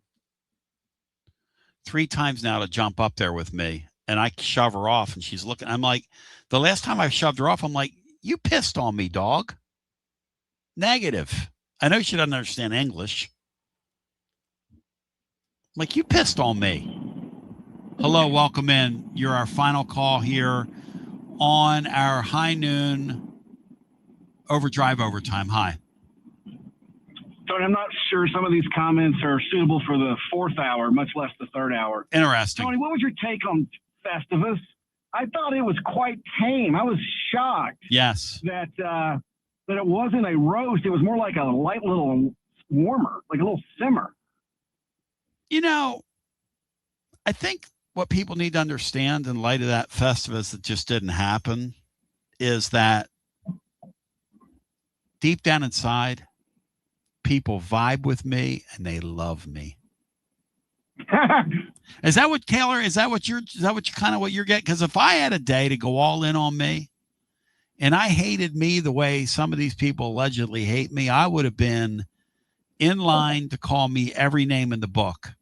3 times now to jump up there with me, and I shove her off, and she's looking. I'm like, the last time I shoved her off, I'm like, "You pissed on me, dog." Negative. I know she doesn't understand English. Like, you pissed on me. Hello, welcome in. You're our final call here on our high noon overdrive overtime. Hi. Tony, I'm not sure some of these comments are suitable for the 4th hour, much less the 3rd hour. Interesting. Tony, what was your take on Festivus? I thought it was quite tame. I was shocked. Yes. That it wasn't a roast. It was more like a light little warmer, like a little simmer. You know, I think what people need to understand in light of that Festivus that just didn't happen is that deep down inside, people vibe with me and they love me. Is that what Taylor? Is that what you're getting? Because if I had a day to go all in on me, and I hated me the way some of these people allegedly hate me, I would have been in line to call me every name in the book.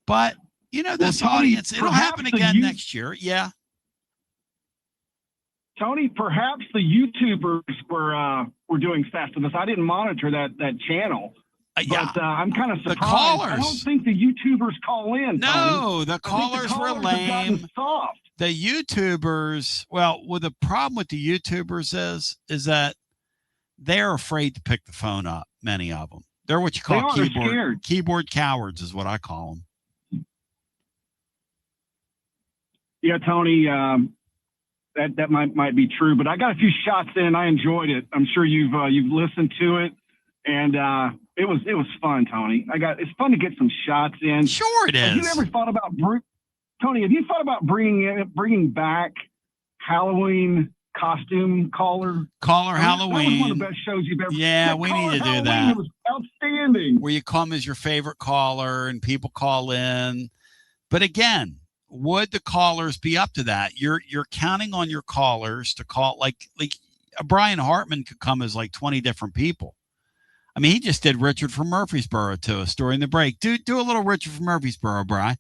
But you know, this audience, it'll happen again next year. Yeah. Tony, perhaps the YouTubers were doing Festivus. I didn't monitor that channel. But I'm kind of surprised. The callers. I don't think the YouTubers call in. No, Tony. the callers were lame. Soft. The YouTubers, well, the problem with the YouTubers is that they're afraid to pick the phone up, many of them. They're what you call keyboard cowards is what I call them. Yeah, Tony, that might be true, but I got a few shots in. I enjoyed it. I'm sure you've listened to it, and it was fun, Tony. It's fun to get some shots in. Sure, it is. Have you ever thought about Tony? Have you thought about bringing back Halloween costume caller Halloween? That was one of the best shows you've ever. Yeah, we need to do that. It was outstanding. Where you come as your favorite caller and people call in, but again, would the callers be up to that? You're counting on your callers to call, like Brian Hartman could come as like 20 different people. I mean, he just did Richard from Murfreesboro to us during the break. Do a little Richard from Murfreesboro, Brian.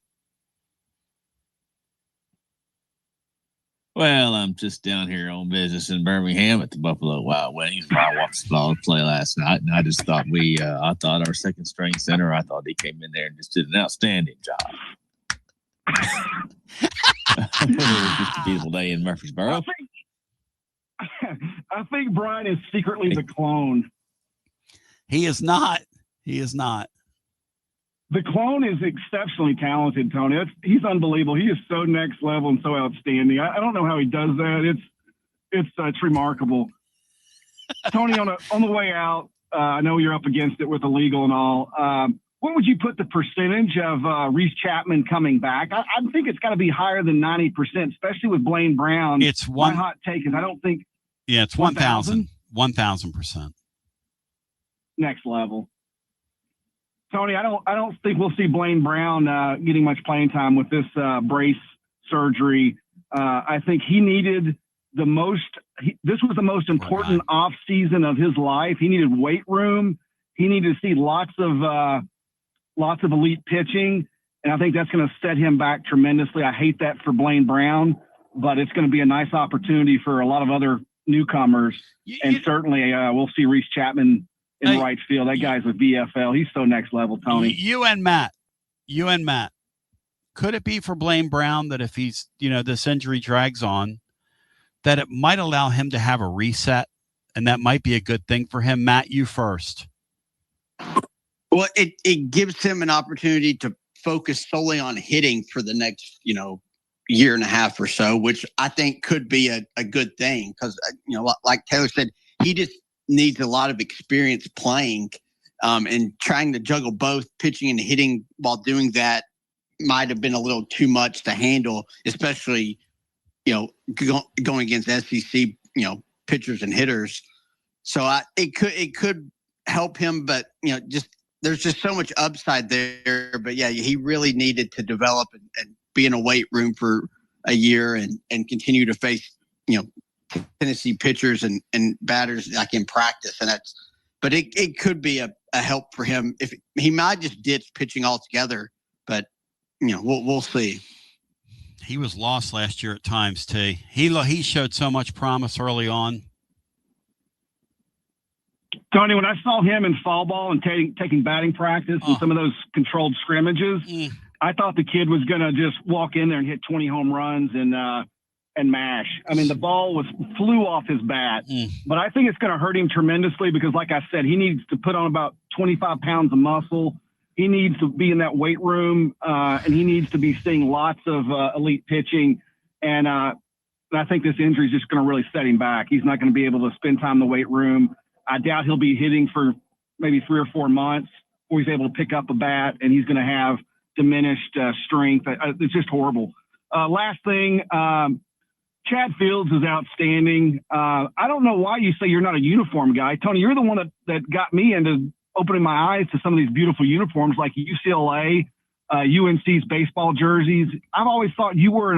Well, I'm just down here on business in Birmingham at the Buffalo Wild Wings. I watched the ball play last night, and I just thought I thought our second string center, I thought he came in there and just did an outstanding job. It was just a beautiful day in Murfreesboro. I think Brian is secretly the clone. He is not. He is not. The clone is exceptionally talented, Tony. He's unbelievable. He is so next level and so outstanding. I don't know how he does that. It's remarkable. Tony, on the way out, I know you're up against it with the legal and all. What would you put the percentage of Reese Chapman coming back? I think it's got to be higher than 90%, especially with Blaine Brown. My hot take is I don't think. Yeah, it's 1,000. 1,000%. Next level. Tony, I don't think we'll see Blaine Brown getting much playing time with this brace surgery. I think he needed this was the most important off season of his life. He needed weight room. He needed to see lots of elite pitching, and I think that's going to set him back tremendously. I hate that for Blaine Brown, but it's going to be a nice opportunity for a lot of other newcomers, and certainly we'll see Reese Chapman in right field. That guy's a VFL. He's so next level, Tony. You and Matt. Could it be for Blaine Brown that if he's, this injury drags on, that it might allow him to have a reset, and that might be a good thing for him? Matt, you first. Well, it gives him an opportunity to focus solely on hitting for the next, year and a half or so, which I think could be a good thing because, like Taylor said, he just needs a lot of experience playing and trying to juggle both pitching and hitting while doing that might have been a little too much to handle, especially, going against SEC, pitchers and hitters. So it could help him, but just there's just so much upside there. But yeah, he really needed to develop and be in a weight room for a year and continue to face Tennessee pitchers and batters like in practice, but it could be a help for him if he might just ditch pitching altogether. But we'll see. He was lost last year at times, T. He showed so much promise early on. Tony, when I saw him in fall ball and taking batting practice and some of those controlled scrimmages, I thought the kid was going to just walk in there and hit 20 home runs and mash. I mean, the ball flew off his bat, but I think it's going to hurt him tremendously because, like I said, he needs to put on about 25 pounds of muscle. He needs to be in that weight room, and he needs to be seeing lots of elite pitching. And I think this injury is just going to really set him back. He's not going to be able to spend time in the weight room. I doubt he'll be hitting for maybe 3 or 4 months before he's able to pick up a bat, and he's going to have diminished strength. It's just horrible. Last thing, Chad Fields is outstanding. I don't know why you say you're not a uniform guy. Tony, you're the one that got me into opening my eyes to some of these beautiful uniforms like UCLA, UNC's baseball jerseys. I've always thought you were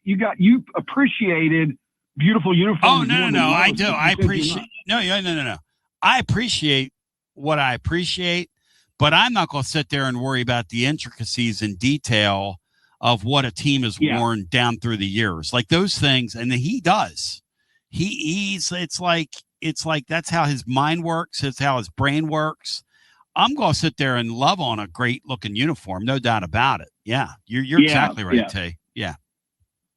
you appreciated beautiful uniforms. Oh, no. I do. I appreciate no. I appreciate what I appreciate, but I'm not going to sit there and worry about the intricacies and detail of what a team has worn down through the years, like those things. And he does. It's like that's how his mind works. It's how his brain works. I'm going to sit there and love on a great looking uniform, no doubt about it. Yeah, you're exactly right, Tay. Yeah.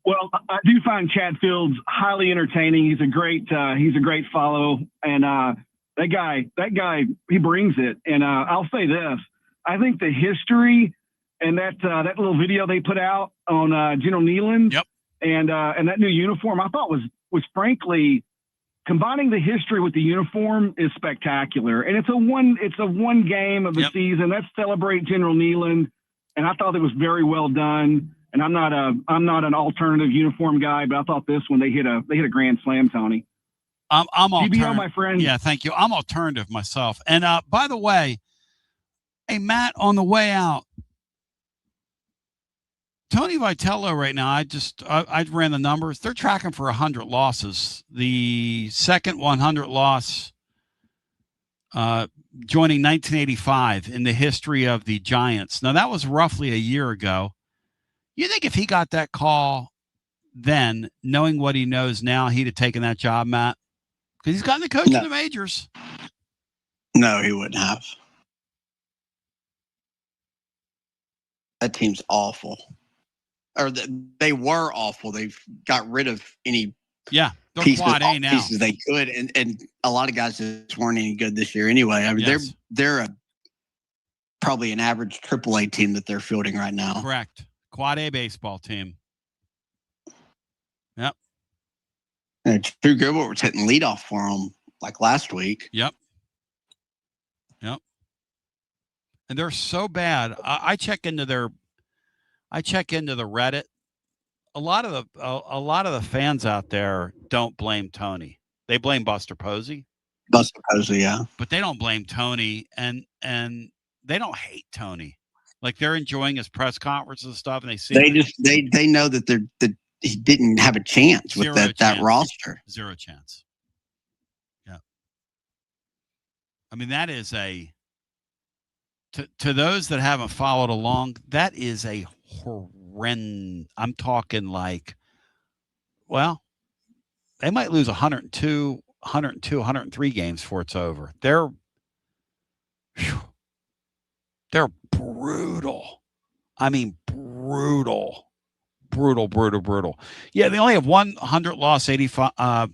Well, I do find Chad Fields highly entertaining. He's a great follow, and that guy, he brings it. And I'll say this: I think the history and that little video they put out on Geno Neyland, and that new uniform, I thought was frankly combining the history with the uniform is spectacular. And it's a one game of the season. Let's celebrate General Neyland, and I thought it was very well done. And I'm not an alternative uniform guy, but I thought this one they hit a grand slam, Tony. I'm GBO, my friend. Yeah, thank you. I'm alternative myself. And by the way, hey Matt, on the way out, Tony Vitello right now. I ran the numbers. They're tracking for 100 losses. The second 100 loss, joining 1985 in the history of the Giants. Now that was roughly a year ago. You think if he got that call then, knowing what he knows now, he'd have taken that job, Matt? Because he's gotten the coach in the majors. No, he wouldn't have. That team's awful. Or they were awful. They've got rid of any they're quad A now. Pieces they could, and a lot of guys just weren't any good this year anyway. I mean, they're probably an average AAA team that they're fielding right now. Correct. Quad A baseball team. Yep. And Drew Gilbert was hitting leadoff for them like last week. Yep. And they're so bad. I check into the Reddit. A lot of the fans out there don't blame Tony. They blame Buster Posey. Yeah. But they don't blame Tony, and they don't hate Tony. Like they're enjoying his press conferences and stuff, and they know that he didn't have a chance with that roster. Zero chance. Yeah. I mean, that is to those that haven't followed along, that is a horrendous. I'm talking like, well, they might lose 102, 103 games before it's over. They're brutal. I mean, brutal. Yeah, they only have 100 loss 85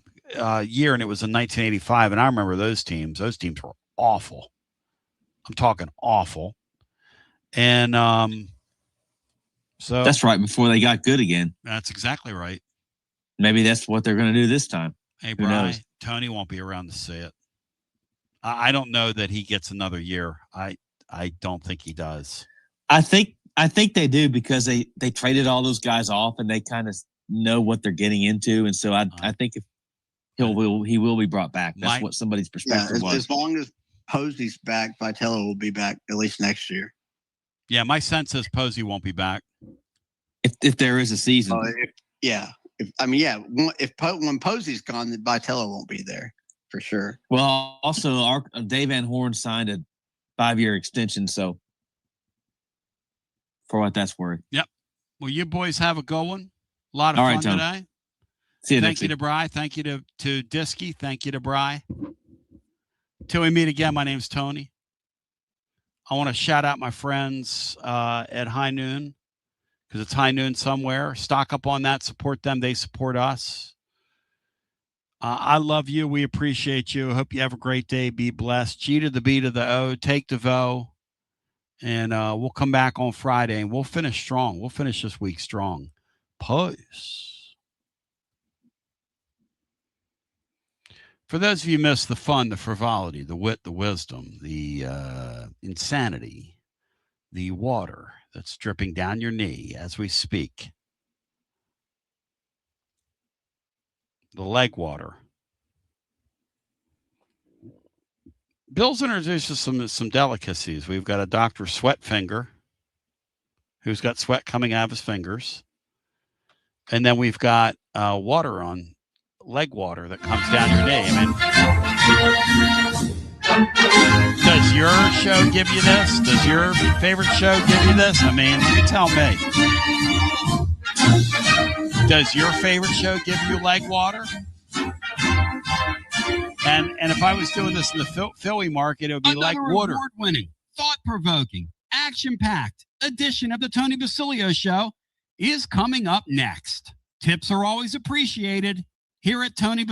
year, and it was in 1985. And I remember those teams. Those teams were awful. I'm talking awful. And so that's right before they got good again. That's exactly right. Maybe that's what they're going to do this time. Hey, Brian, Tony won't be around to see it. I don't know that he gets another year. I don't think he does. I think they do because they traded all those guys off and they kind of know what they're getting into, and so I think if he will be brought back. That's what somebody's perspective was. As long as Posey's back, Vitello will be back at least next year. Yeah, my sense is Posey won't be back. If there is a season. When Posey's gone, then Vitello won't be there for sure. Well, also Dave Van Horn signed a 5-year extension, so for what that's worth. Yep. Well, you boys have a good one. A lot of fun today. See you Thank you to Bry. Thank you to Diskey. Thank you to Bry. Till we meet again, my name's Tony. I want to shout out my friends at High Noon, because it's High Noon somewhere. Stock up on that. Support them. They support us. I love you. We appreciate you. Hope you have a great day. Be blessed. G to the B to the O. Take the VO. And we'll come back on Friday, and we'll finish strong. We'll finish this week strong. Peace. For those of you who missed the fun, the frivolity, the wit, the wisdom, the insanity, the water that's dripping down your knee as we speak, the leg water. Bill's introduced us some delicacies. We've got a Dr. Sweat Finger, who's got sweat coming out of his fingers. And then we've got water on leg water that comes down your knee. Does your show give you this? Does your favorite show give you this? I mean, you tell me. Does your favorite show give you leg water? And if I was doing this in the Philly market, it would be like water. Award-winning, thought-provoking, action-packed edition of the Tony Basilio Show is coming up next. Tips are always appreciated here at Tony Basilio.